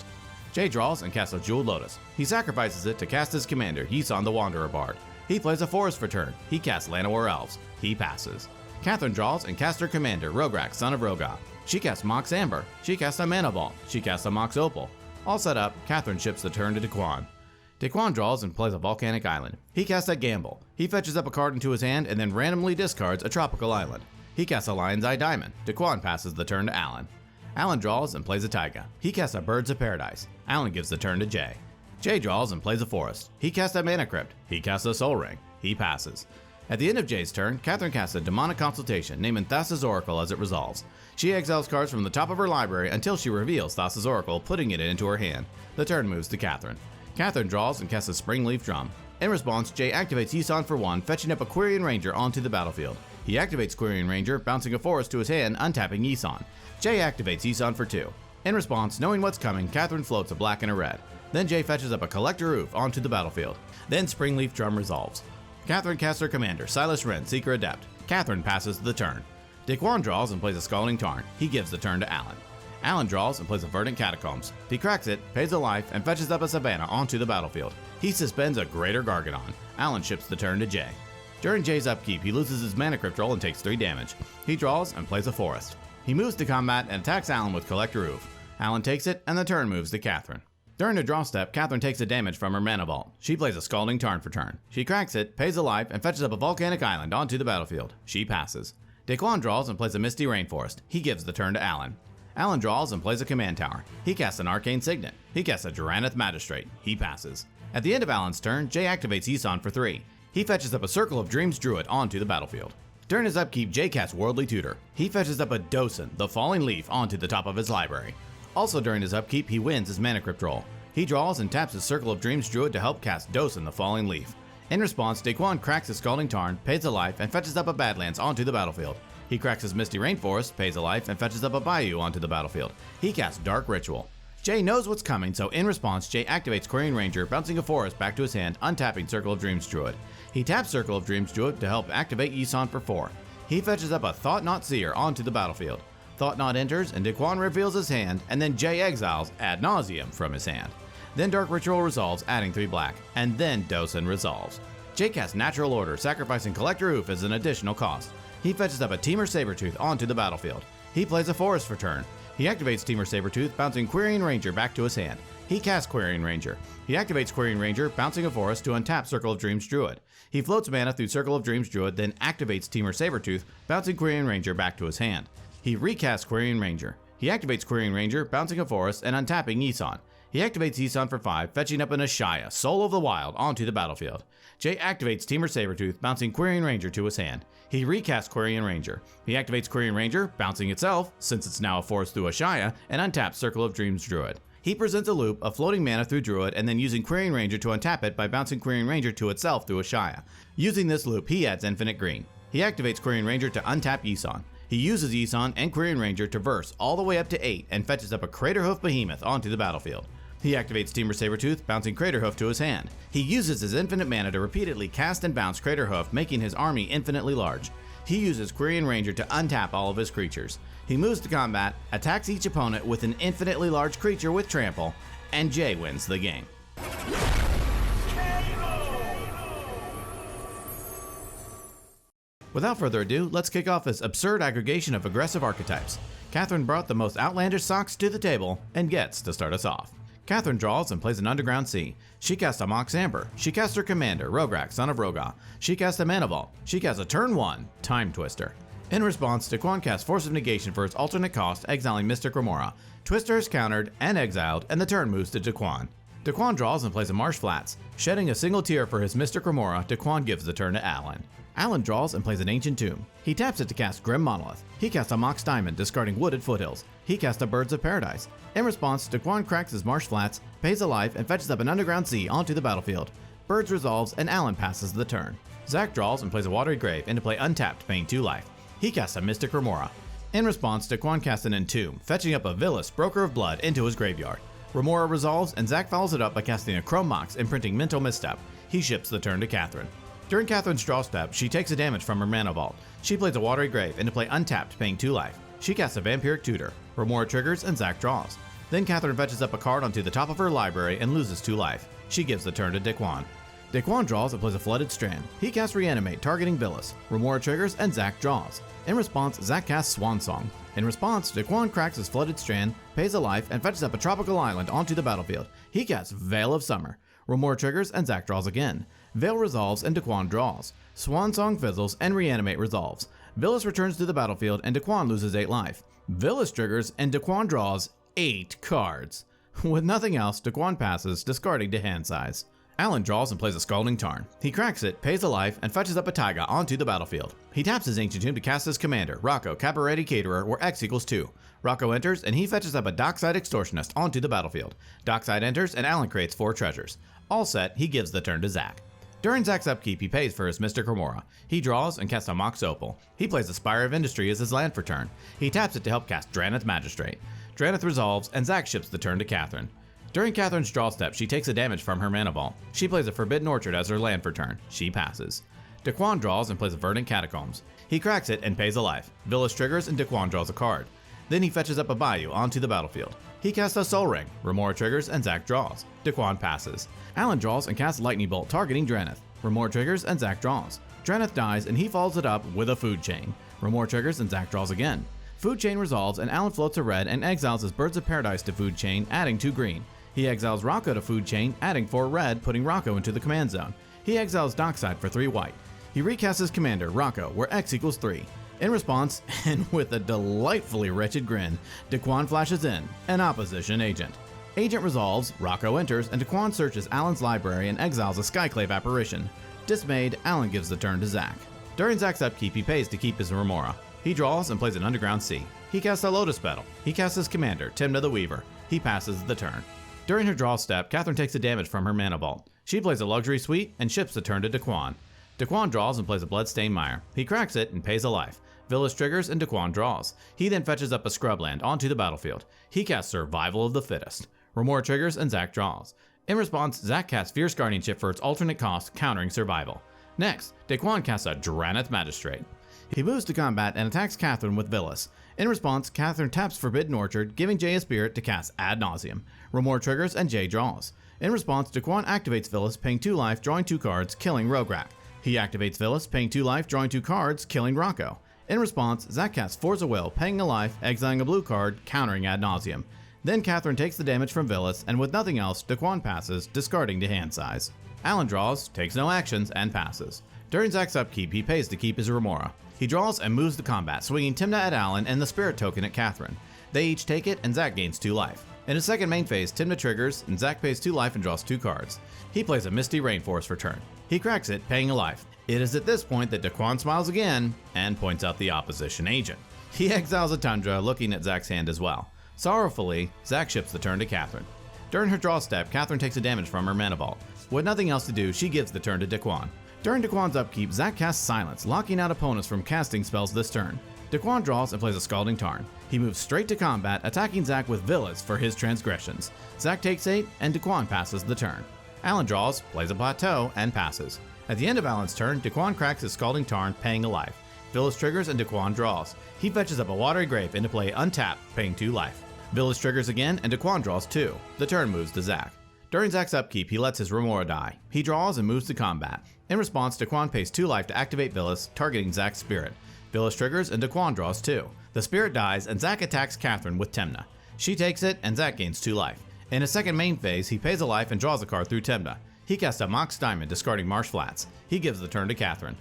Jay draws and casts a Jeweled Lotus. He sacrifices it to cast his commander, Yisan the Wanderer Bard. He plays a Forest for turn. He casts Llanowar Elves. He passes. Catherine draws and casts her commander, Rograkh, son of Rograkh. She casts Mox Amber. She casts a Mana Vault. She casts a Mox Opal. All set up, Catherine ships the turn to Daquan. Daquan draws and plays a Volcanic Island. He casts a Gamble. He fetches up a card into his hand and then randomly discards a Tropical Island. He casts a Lion's Eye Diamond. Daquan passes the turn to Alan. Alan draws and plays a Taiga. He casts a Birds of Paradise. Alan gives the turn to Jay. Jay draws and plays a Forest. He casts a Mana Crypt. He casts a Soul Ring. He passes. At the end of Jay's turn, Catherine casts a Demonic Consultation, naming Thassa's Oracle as it resolves. She exiles cards from the top of her library until she reveals Thassa's Oracle, putting it into her hand. The turn moves to Catherine. Catherine draws and casts a Springleaf Drum. In response, Jay activates Yisan for 1, fetching up a Quirion Ranger onto the battlefield. He activates Quirion Ranger, bouncing a Forest to his hand, untapping Yisan. Jay activates Yisan for 2. In response, knowing what's coming, Catherine floats a black and a red. Then Jay fetches up a Collector Roof onto the battlefield. Then Springleaf Drum resolves. Catherine casts her commander, Silas Wren, Seeker Adept. Catherine passes the turn. Daquan draws and plays a Scalding Tarn. He gives the turn to Alan. Alan draws and plays a Verdant Catacombs. He cracks it, pays a life, and fetches up a Savannah onto the battlefield. He suspends a Greater Gargadon. Alan ships the turn to Jay. During Jay's upkeep, he loses his Mana Crypt roll and takes 3 damage. He draws and plays a Forest. He moves to combat and attacks Alan with Collector Roof. Alan takes it, and the turn moves to Catherine. During the draw step, Catherine takes a damage from her Mana Vault. She plays a Scalding Tarn for turn. She cracks it, pays a life, and fetches up a Volcanic Island onto the battlefield. She passes. Daquan draws and plays a Misty Rainforest. He gives the turn to Alan. Alan draws and plays a Command Tower. He casts an Arcane Signet. He casts a Durannith Magistrate. He passes. At the end of Alan's turn, Jay activates Yisan for 3. He fetches up a Circle of Dreams Druid onto the battlefield. During his upkeep, Jay casts Worldly Tutor. He fetches up a Dosen, the Falling Leaf, onto the top of his library. Also during his upkeep, he wins his Mana Crypt roll. He draws and taps his Circle of Dreams Druid to help cast Dosen, the Falling Leaf. In response, Daquan cracks his Scalding Tarn, pays a life, and fetches up a Badlands onto the battlefield. He cracks his Misty Rainforest, pays a life, and fetches up a Bayou onto the battlefield. He casts Dark Ritual. Jay knows what's coming, so in response, Jay activates Quirion Ranger, bouncing a Forest back to his hand, untapping Circle of Dreams Druid. He taps Circle of Dreams Druid to help activate Yisan for 4. He fetches up a Thought Knot Seer onto the battlefield. Thought Knot enters, and Daquan reveals his hand, and then Jay exiles ad nauseum from his hand. Then Dark Ritual resolves, adding 3 black, and then Dosen resolves. Jay casts Natural Order, sacrificing Collector Roof as an additional cost. He fetches up a Temur Sabertooth onto the battlefield. He plays a Forest for turn. He activates Temur Sabertooth, bouncing Quirion Ranger back to his hand. He casts Quirion Ranger. He activates Quirion Ranger, bouncing a Forest to untap Circle of Dreams Druid. He floats mana through Circle of Dreams Druid, then activates Temur Sabertooth, bouncing Quirion Ranger back to his hand. He recasts Quirion Ranger. He activates Quirion Ranger, bouncing a Forest and untapping Yisan. He activates Yisan for 5, fetching up an Ashaya, Soul of the Wild, onto the battlefield. Jay activates Temur Sabertooth, bouncing Quirion Ranger to his hand. He recasts Quirion Ranger. He activates Quirion Ranger, bouncing itself, since it's now a Forest through Ashaya, and untaps Circle of Dreams Druid. He presents a loop of floating mana through Druid and then using Quirion Ranger to untap it by bouncing Quirion Ranger to itself through Ashaya. Using this loop, he adds Infinite Green. He activates Quirion Ranger to untap Yisan. He uses Yisan and Quirion Ranger to verse all the way up to 8 and fetches up a Craterhoof Behemoth onto the battlefield. He activates Temur Sabertooth, bouncing Craterhoof to his hand. He uses his infinite mana to repeatedly cast and bounce Craterhoof, making his army infinitely large. He uses Quirion Ranger to untap all of his creatures. He moves to combat, attacks each opponent with an infinitely large creature with trample, and Jay wins the game. Without further ado, let's kick off this absurd aggregation of aggressive archetypes. Catherine brought the most outlandish socks to the table and gets to start us off. Catherine draws and plays an Underground Sea. She casts a Mox Amber. She casts her commander, Rograkh, son of Rograkh. She casts a Mana Vault. She casts a turn 1, Time Twister. In response, Daquan casts Force of Negation for its alternate cost, exiling Mystic Remora. Twister is countered and exiled, and the turn moves to Daquan. Daquan draws and plays a Marsh Flats. Shedding a single tear for his Mystic Remora, Daquan gives the turn to Alan. Alan draws and plays an Ancient Tomb. He taps it to cast Grim Monolith. He casts a Mox Diamond, discarding Wooded Foothills. He casts a Birds of Paradise. In response, Daquan cracks his Marsh Flats, pays a life, and fetches up an Underground Sea onto the battlefield. Birds resolves, and Alan passes the turn. Zach draws and plays a Watery Grave into play untapped, paying 2 life. He casts a Mystic Remora. In response, Daquan casts an Entomb, fetching up a Villas, Broker of Blood, into his graveyard. Remora resolves, and Zach follows it up by casting a Chrome Mox, imprinting Mental Misstep. He ships the turn to Catherine. During Catherine's draw step, she takes a damage from her Mana Vault. She plays a Watery Grave into play untapped, paying 2 life. She casts a Vampiric Tutor. Remora triggers, and Zach draws. Then Catherine fetches up a card onto the top of her library and loses 2 life. She gives the turn to Daquan. Daquan draws and plays a Flooded Strand. He casts Reanimate, targeting Vilas. Remora triggers and Zach draws. In response, Zach casts Swan Song. In response, Daquan cracks his Flooded Strand, pays a life, and fetches up a tropical island onto the battlefield. He casts Veil of Summer. Remora triggers and Zach draws again. Veil resolves and Daquan draws. Swan Song fizzles and Reanimate resolves. Vilas returns to the battlefield and Daquan loses 8 life. Vilas triggers and Daquan draws 8 cards. With nothing else, Daquan passes, discarding to hand size. Alan draws and plays a Scalding Tarn. He cracks it, pays a life, and fetches up a Taiga onto the battlefield. He taps his Ancient Tomb to cast his commander, Rocco, Cabaretti Caterer, where X equals 2. Rocco enters, and he fetches up a Dockside Extortionist onto the battlefield. Dockside enters, and Alan creates 4 treasures. All set, he gives the turn to Zach. During Zach's upkeep, he pays for his Mystic Remora. He draws and casts a Mox Opal. He plays a Spire of Industry as his land for turn. He taps it to help cast Drannith Magistrate. Drannith resolves, and Zach ships the turn to Catherine. During Catherine's draw step, she takes a damage from her mana vault. She plays a Forbidden Orchard as her land for turn. She passes. Daquan draws and plays a Verdant Catacombs. He cracks it and pays a life. Vilas triggers and Daquan draws a card. Then he fetches up a Bayou onto the battlefield. He casts a Soul Ring. Remora triggers and Zach draws. Daquan passes. Alan draws and casts Lightning Bolt targeting Drannith. Remora triggers and Zach draws. Drannith dies and he follows it up with a Food Chain. Remora triggers and Zach draws again. Food Chain resolves and Alan floats a red and exiles his Birds of Paradise to Food Chain, adding 2 green. He exiles Rocco to Food Chain, adding 4 red, putting Rocco into the command zone. He exiles Dockside for 3 white. He recasts his commander, Rocco, where X equals 3. In response, and with a delightfully wretched grin, Daquan flashes in, an opposition agent. Agent resolves, Rocco enters, and Daquan searches Alan's library and exiles a Skyclave Apparition. Dismayed, Alan gives the turn to Zach. During Zach's upkeep, he pays to keep his Remora. He draws and plays an Underground Sea. He casts a Lotus Petal. He casts his commander, Timna the Weaver. He passes the turn. During her draw step, Catherine takes a damage from her mana vault. She plays a Luxury Suite and ships the turn to Daquan. Daquan draws and plays a Bloodstained Mire. He cracks it and pays a life. Vilas triggers and Daquan draws. He then fetches up a Scrubland onto the battlefield. He casts Survival of the Fittest. Remora triggers and Zach draws. In response, Zach casts Fierce Guardianship for its alternate cost, countering Survival. Next, Daquan casts a Drannith Magistrate. He moves to combat and attacks Catherine with Vilas. In response, Catherine taps Forbidden Orchard, giving Jay a spirit to cast Ad Nauseam. Remora triggers and Jay draws. In response, Daquan activates Vilas, paying 2 life, drawing 2 cards, killing Rograkh. He activates Vilas, paying 2 life, drawing 2 cards, killing Rocco. In response, Zach casts Force of Will, paying a life, exiling a blue card, countering Ad Nauseam. Then Catherine takes the damage from Vilas, and with nothing else, Daquan passes, discarding to hand size. Alan draws, takes no actions, and passes. During Zach's upkeep, he pays to keep his Remora. He draws and moves to combat, swinging Timna at Alan and the Spirit Token at Catherine. They each take it, and Zach gains 2 life. In his second main phase, Timna triggers, and Zach pays 2 life and draws 2 cards. He plays a Misty Rainforest for turn. He cracks it, paying a life. It is at this point that Daquan smiles again, and points out the opposition agent. He exiles a Tundra, looking at Zach's hand as well. Sorrowfully, Zach ships the turn to Catherine. During her draw step, Catherine takes a damage from her mana vault. With nothing else to do, she gives the turn to Daquan. During Daquan's upkeep, Zach casts Silence, locking out opponents from casting spells this turn. Daquan draws and plays a Scalding Tarn. He moves straight to combat, attacking Zach with Vilas for his transgressions. Zach takes 8, and Daquan passes the turn. Alan draws, plays a Plateau, and passes. At the end of Alan's turn, Daquan cracks his Scalding Tarn, paying a life. Vilas triggers and Daquan draws. He fetches up a Watery Grave into play untapped, paying 2 life. Vilas triggers again, and Daquan draws 2. The turn moves to Zach. During Zach's upkeep, he lets his Remora die. He draws and moves to combat. In response, Daquan pays 2 life to activate Vilas, targeting Zach's spirit. Vilas triggers and Daquan draws 2. The spirit dies, and Zach attacks Catherine with Timna. She takes it, and Zach gains 2 life. In his second main phase, he pays a life and draws a card through Timna. He casts a Mox Diamond, discarding Marsh Flats. He gives the turn to Catherine.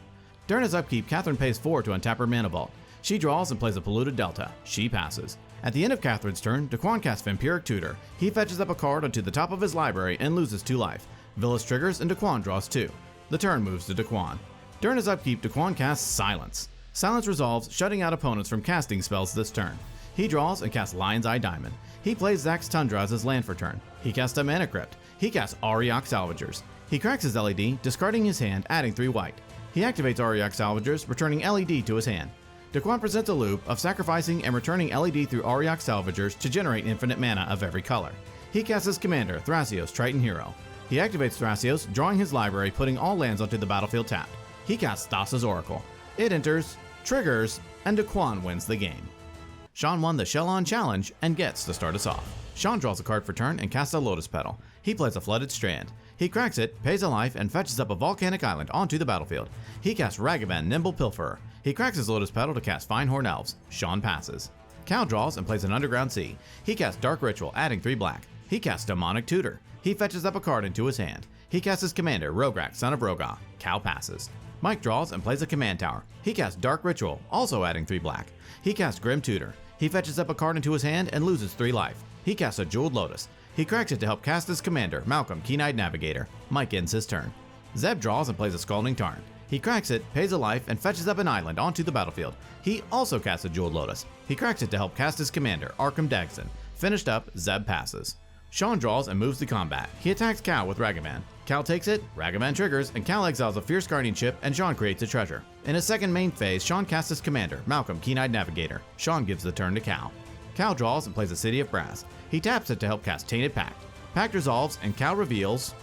During his upkeep, Catherine pays 4 to untap her mana vault. She draws and plays a Polluted Delta. She passes. At the end of Catherine's turn, Daquan casts Vampiric Tutor. He fetches up a card onto the top of his library and loses 2 life. Vilas triggers and Daquan draws 2. The turn moves to Daquan. During his upkeep, Daquan casts Silence. Silence resolves, shutting out opponents from casting spells this turn. He draws and casts Lion's Eye Diamond. He plays Zach's Tundra as his land for turn. He casts a Mana Crypt. He casts Auriok Salvagers. He cracks his LED, discarding his hand, adding 3 white. He activates Auriok Salvagers, returning LED to his hand. Daquan presents a loop of sacrificing and returning LED through Auriok Salvagers to generate infinite mana of every color. He casts his commander, Thrasios, Triton Hero. He activates Thrasios, drawing his library, putting all lands onto the battlefield tapped. He casts Thassa's Oracle. It enters, triggers, and Daquan wins the game. Sean won the Shell-On Challenge and gets to start us off. Sean draws a card for turn and casts a Lotus Petal. He plays a Flooded Strand. He cracks it, pays a life, and fetches up a volcanic island onto the battlefield. He casts Ragavan, Nimble Pilferer. He cracks his Lotus Petal to cast Finehorn Elves. Sean passes. Cal draws and plays an Underground Sea. He casts Dark Ritual, adding 3 black. He casts Demonic Tutor. He fetches up a card into his hand. He casts his commander, Rograkh, son of Rograkh. Cal passes. Mike draws and plays a Command Tower. He casts Dark Ritual, also adding 3 black. He casts Grim Tutor. He fetches up a card into his hand and loses 3 life. He casts a Jeweled Lotus. He cracks it to help cast his commander, Malcolm, Keen-Eyed Navigator. Mike ends his turn. Zeb draws and plays a Scalding Tarn. He cracks it, pays a life, and fetches up an island onto the battlefield. He also casts a Jeweled Lotus. He cracks it to help cast his commander, Arkham Dagsson. Finished up, Zeb passes. Sean draws and moves to combat. He attacks Cal with Ragavan. Cal takes it, Ragavan triggers, and Cal exiles a Fierce Guardianship, and Sean creates a treasure. In his second main phase, Sean casts his commander, Malcolm, Keen-Eyed Navigator. Sean gives the turn to Cal. Cal draws and plays a City of Brass. He taps it to help cast Tainted Pact. Pact resolves, and Cal reveals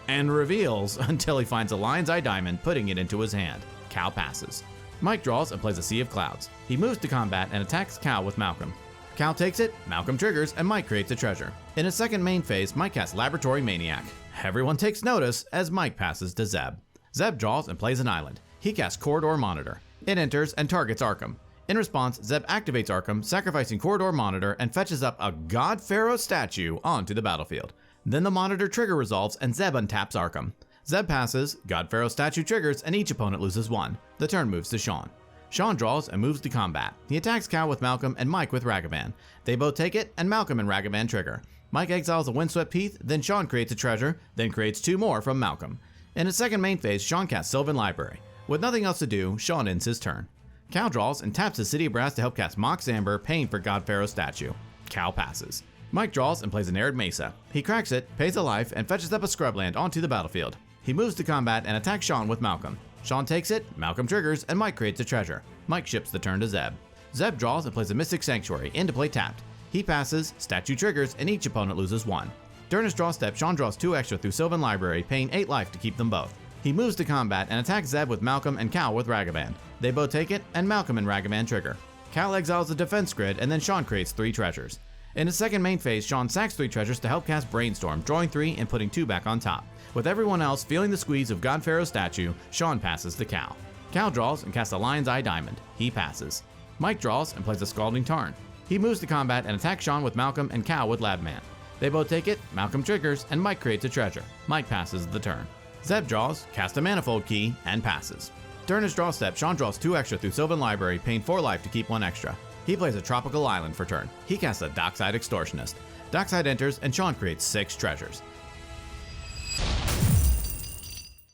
until he finds a Lion's Eye Diamond, putting it into his hand. Cal passes. Mike draws and plays a Sea of Clouds. He moves to combat and attacks Cal with Malcolm. Cal takes it, Malcolm triggers, and Mike creates a treasure. In his second main phase, Mike casts Laboratory Maniac. Everyone takes notice as Mike passes to Zeb. Zeb draws and plays an island. He casts Corridor Monitor. It enters and targets Arkham. In response, Zeb activates Arkham, sacrificing Corridor Monitor, and fetches up a God Pharaoh statue onto the battlefield. Then the Monitor trigger resolves and Zeb untaps Arkham. Zeb passes, God Pharaoh statue triggers, and each opponent loses 1. The turn moves to Sean. Sean draws and moves to combat. He attacks Cal with Malcolm and Mike with Ragavan. They both take it, and Malcolm and Ragavan trigger. Mike exiles a Windswept Heath, then Sean creates a treasure, then creates 2 more from Malcolm. In his second main phase, Sean casts Sylvan Library. With nothing else to do, Sean ends his turn. Cal draws and taps his City of Brass to help cast Mox Amber, paying for God Pharaoh statue. Cal passes. Mike draws and plays an Arid Mesa. He cracks it, pays a life, and fetches up a Scrubland onto the battlefield. He moves to combat and attacks Sean with Malcolm. Sean takes it, Malcolm triggers, and Mike creates a treasure. Mike ships the turn to Zeb. Zeb draws and plays a Mystic Sanctuary, into play tapped. He passes, statue triggers, and each opponent loses 1. During his draw step, Sean draws 2 extra through Sylvan Library, paying 8 life to keep them both. He moves to combat and attacks Zeb with Malcolm and Cal with Ragavan. They both take it, and Malcolm and Ragavan trigger. Cal exiles the defense grid, and then Sean creates 3 treasures. In his second main phase, Sean sacks 3 treasures to help cast Brainstorm, drawing 3 and putting 2 back on top. With everyone else feeling the squeeze of God Pharaoh's statue, Sean passes to Cal. Cal draws and casts a Lion's Eye Diamond. He passes. Mike draws and plays a Scalding Tarn. He moves to combat and attacks Sean with Malcolm and Cal with Labman. They both take it, Malcolm triggers, and Mike creates a treasure. Mike passes the turn. Zeb draws, casts a Manifold Key, and passes. During his draw step, Sean draws 2 extra through Sylvan Library, paying 4 life to keep 1 extra. He plays a Tropical Island for turn. He casts a Dockside Extortionist. Dockside enters, and Sean creates 6 treasures.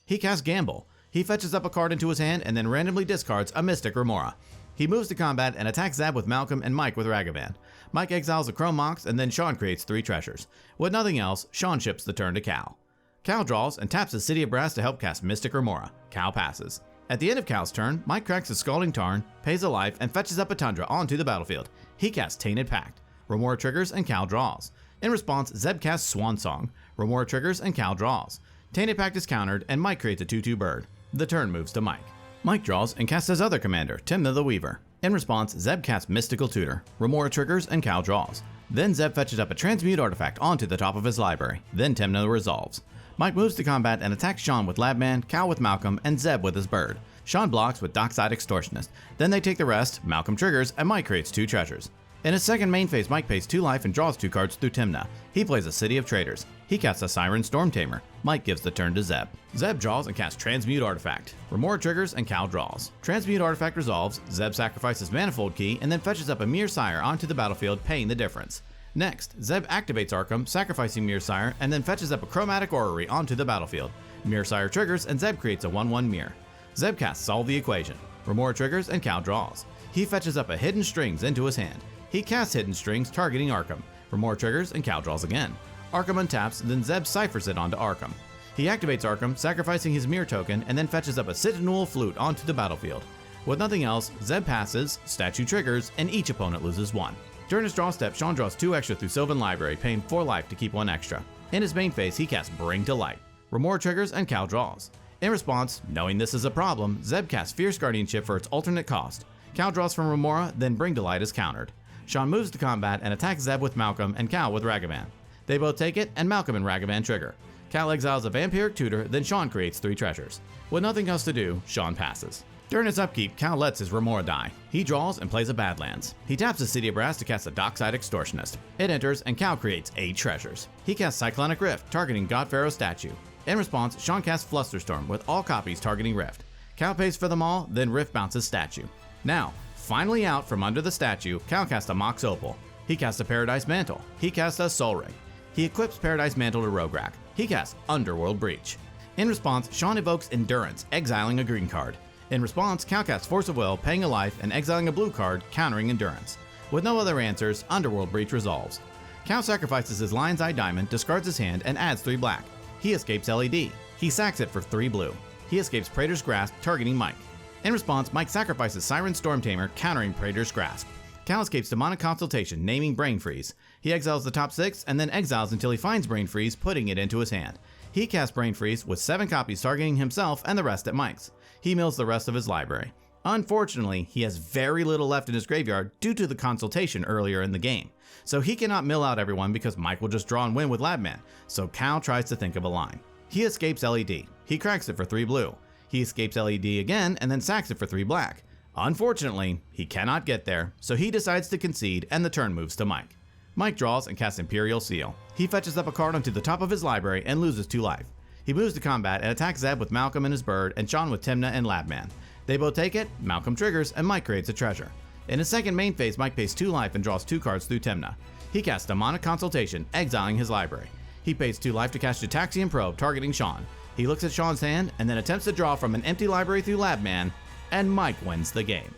He casts Gamble. He fetches up a card into his hand and then randomly discards a Mystic Remora. He moves to combat and attacks Zeb with Malcolm and Mike with Ragavan. Mike exiles a Chrome Mox, and then Sean creates 3 treasures. With nothing else, Sean ships the turn to Cal. Cal draws and taps his City of Brass to help cast Mystic Remora. Cal passes. At the end of Cal's turn, Mike cracks his Scalding Tarn, pays a life, and fetches up a Tundra onto the battlefield. He casts Tainted Pact. Remora triggers and Cal draws. In response, Zeb casts Swan Song. Remora triggers and Cal draws. Tainted Pact is countered, and Mike creates a 2/2 bird. The turn moves to Mike. Mike draws and casts his other commander, Timna the Weaver. In response, Zeb casts Mystical Tutor. Remora triggers and Cal draws. Then Zeb fetches up a Transmute artifact onto the top of his library. Then Timna resolves. Mike moves to combat and attacks Sean with Labman, Cal with Malcolm, and Zeb with his bird. Sean blocks with Dockside Extortionist. Then they take the rest, Malcolm triggers, and Mike creates 2 treasures. In his second main phase, Mike pays 2 life and draws 2 cards through Timna. He plays a City of Traders. He casts a Siren Storm Tamer. Mike gives the turn to Zeb. Zeb draws and casts Transmute Artifact. Remora triggers and Cal draws. Transmute Artifact resolves, Zeb sacrifices Manifold Key, and then fetches up a Mirror Sire onto the battlefield, paying the difference. Next, Zeb activates Arkham, sacrificing Mirror Sire, and then fetches up a Chromatic Orrery onto the battlefield. Mirror Sire triggers, and Zeb creates a 1/1 mirror. Zeb casts Solve the Equation. Remora triggers, and Cal draws. He fetches up a Hidden Strings into his hand. He casts Hidden Strings, targeting Arkham. Remora triggers, and Cal draws again. Arkham untaps, then Zeb ciphers it onto Arkham. He activates Arkham, sacrificing his Mirror token, and then fetches up a Citadel Flute onto the battlefield. With nothing else, Zeb passes, statue triggers, and each opponent loses 1. During his draw step, Sean draws 2 extra through Sylvan Library, paying 4 life to keep 1 extra. In his main phase, he casts Bring to Light. Remora triggers, and Cal draws. In response, knowing this is a problem, Zeb casts Fierce Guardianship for its alternate cost. Cal draws from Remora, then Bring to Light is countered. Sean moves to combat and attacks Zeb with Malcolm and Cal with Ragavan. They both take it, and Malcolm and Ragavan trigger. Cal exiles a vampiric tutor, then Sean creates 3 treasures. With nothing else to do, Sean passes. During his upkeep, Cal lets his Remora die. He draws and plays a Badlands. He taps the City of Brass to cast a Dockside Extortionist. It enters, and Cal creates 8 treasures. He casts Cyclonic Rift, targeting God Pharaoh's statue. In response, Sean casts Flusterstorm, with all copies targeting Rift. Cal pays for them all, then Rift bounces statue. Now, finally out from under the statue, Cal casts a Mox Opal. He casts a Paradise Mantle. He casts a Soul Ring. He equips Paradise Mantle to Rograkh. He casts Underworld Breach. In response, Sean evokes Endurance, exiling a green card. In response, Cal casts Force of Will, paying a life, and exiling a blue card, countering Endurance. With no other answers, Underworld Breach resolves. Cal sacrifices his Lion's Eye Diamond, discards his hand, and adds 3 black. He escapes LED. He sacks it for 3 blue. He escapes Praetor's Grasp, targeting Mike. In response, Mike sacrifices Siren Storm Tamer, countering Praetor's Grasp. Cal escapes Demonic Consultation, naming Brain Freeze. He exiles the top 6, and then exiles until he finds Brain Freeze, putting it into his hand. He casts Brain Freeze, with 7 copies targeting himself and the rest at Mike's. He mills the rest of his library. Unfortunately, he has very little left in his graveyard due to the consultation earlier in the game. So he cannot mill out everyone because Mike will just draw and win with Labman, so Cal tries to think of a line. He escapes LED. He cracks it for 3 blue. He escapes LED again and then sacks it for 3 black. Unfortunately, he cannot get there, so he decides to concede and the turn moves to Mike. Mike draws and casts Imperial Seal. He fetches up a card onto the top of his library and loses 2 life. He moves to combat and attacks Zeb with Malcolm and his bird and Sean with Timna and Labman. They both take it, Malcolm triggers, and Mike creates a treasure. In his second main phase, Mike pays 2 life and draws 2 cards through Timna. He casts Demonic Consultation, exiling his library. He pays 2 life to cast Gitaxian Probe, targeting Sean. He looks at Sean's hand and then attempts to draw from an empty library through Labman, and Mike wins the game.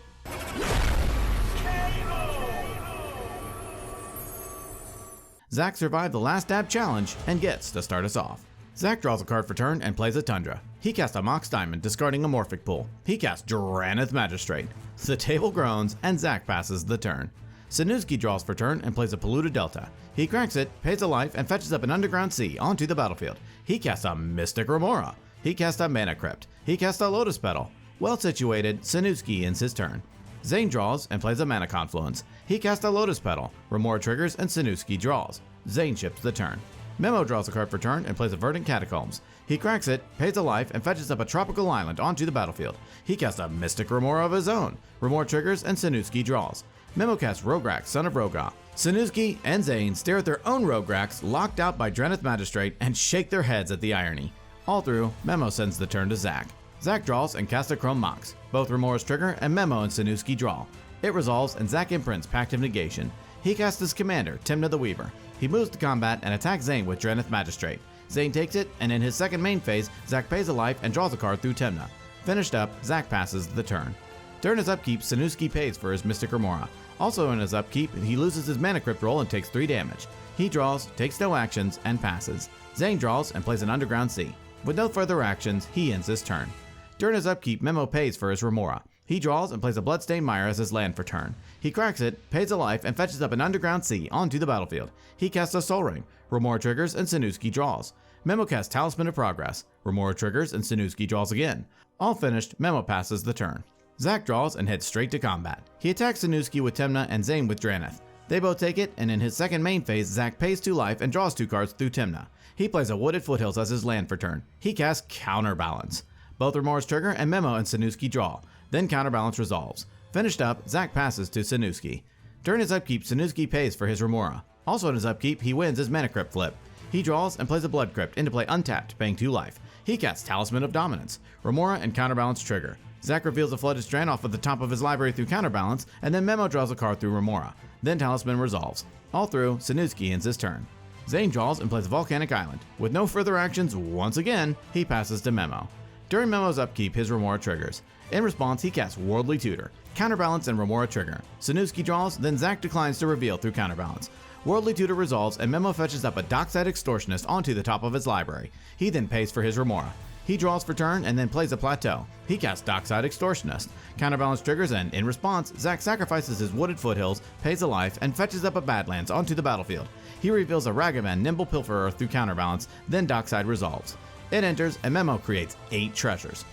Zach survived the last dab challenge and gets to start us off. Zach draws a card for turn and plays a Tundra. He casts a Mox Diamond, discarding a Morphic Pool. He casts Drannith Magistrate. The table groans, and Zach passes the turn. Sinusky draws for turn and plays a Polluted Delta. He cracks it, pays a life, and fetches up an Underground Sea onto the battlefield. He casts a Mystic Remora. He casts a Mana Crypt. He casts a Lotus Petal. Well situated, Sinusky ends his turn. Zane draws and plays a Mana Confluence. He casts a Lotus Petal. Remora triggers and Sinusky draws. Zane ships the turn. Memo draws a card for turn and plays a Verdant Catacombs. He cracks it, pays a life, and fetches up a Tropical Island onto the battlefield. He casts a Mystic Remora of his own. Remora triggers and Sinusky draws. Memo casts Rograkh, son of Rograkh. Sinusky and Zane stare at their own Rograkhs locked out by Drannith Magistrate and shake their heads at the irony. All through, Memo sends the turn to Zach. Zach draws and casts a Chrome Mox. Both Remoras trigger and Memo and Sinusky draw. It resolves and Zach imprints Pact of Negation. He casts his commander, Timna the Weaver. He moves to combat and attacks Zane with Drannith Magistrate. Zane takes it, and in his second main phase, Zach pays a life and draws a card through Timna. Finished up, Zach passes the turn. During his upkeep, Sinusky pays for his Mystic Remora. Also in his upkeep, he loses his Mana Crypt roll and takes 3 damage. He draws, takes no actions, and passes. Zane draws and plays an Underground Sea. With no further actions, he ends his turn. During his upkeep, Memo pays for his Remora. He draws and plays a Bloodstained Mire as his land for turn. He cracks it, pays a life, and fetches up an Underground Sea onto the battlefield. He casts a Soul Ring. Remora triggers and Sinusky draws. Memo casts Talisman of Progress. Remora triggers and Sinusky draws again. All finished, Memo passes the turn. Zach draws and heads straight to combat. He attacks Sinusky with Timna and Zane with Drannith. They both take it, and in his second main phase, Zach pays 2 life and draws 2 cards through Timna. He plays a Wooded Foothills as his land for turn. He casts Counterbalance. Both Remoras trigger and Memo and Sinusky draw. Then Counterbalance resolves. Finished up, Zach passes to Sinusky. During his upkeep, Sinusky pays for his Remora. Also in his upkeep, he wins his Mana Crypt flip. He draws and plays a Blood Crypt into play untapped, paying 2 life. He casts Talisman of Dominance. Remora and Counterbalance trigger. Zach reveals a Flooded Strand off of the top of his library through Counterbalance, and then Memo draws a card through Remora. Then Talisman resolves. All through, Sinusky ends his turn. Zane draws and plays a Volcanic Island. With no further actions, once again, he passes to Memo. During Memo's upkeep, his Remora triggers. In response, he casts Worldly Tutor. Counterbalance and Remora trigger. Sinusky draws, then Zach declines to reveal through Counterbalance. Worldly Tutor resolves, and Memo fetches up a Dockside Extortionist onto the top of his library. He then pays for his Remora. He draws for turn and then plays a Plateau. He casts Dockside Extortionist. Counterbalance triggers, and in response, Zach sacrifices his Wooded Foothills, pays a life, and fetches up a Badlands onto the battlefield. He reveals a Ragavan Nimble Pilferer through Counterbalance, then Dockside resolves. It enters, and Memo creates 8 treasures.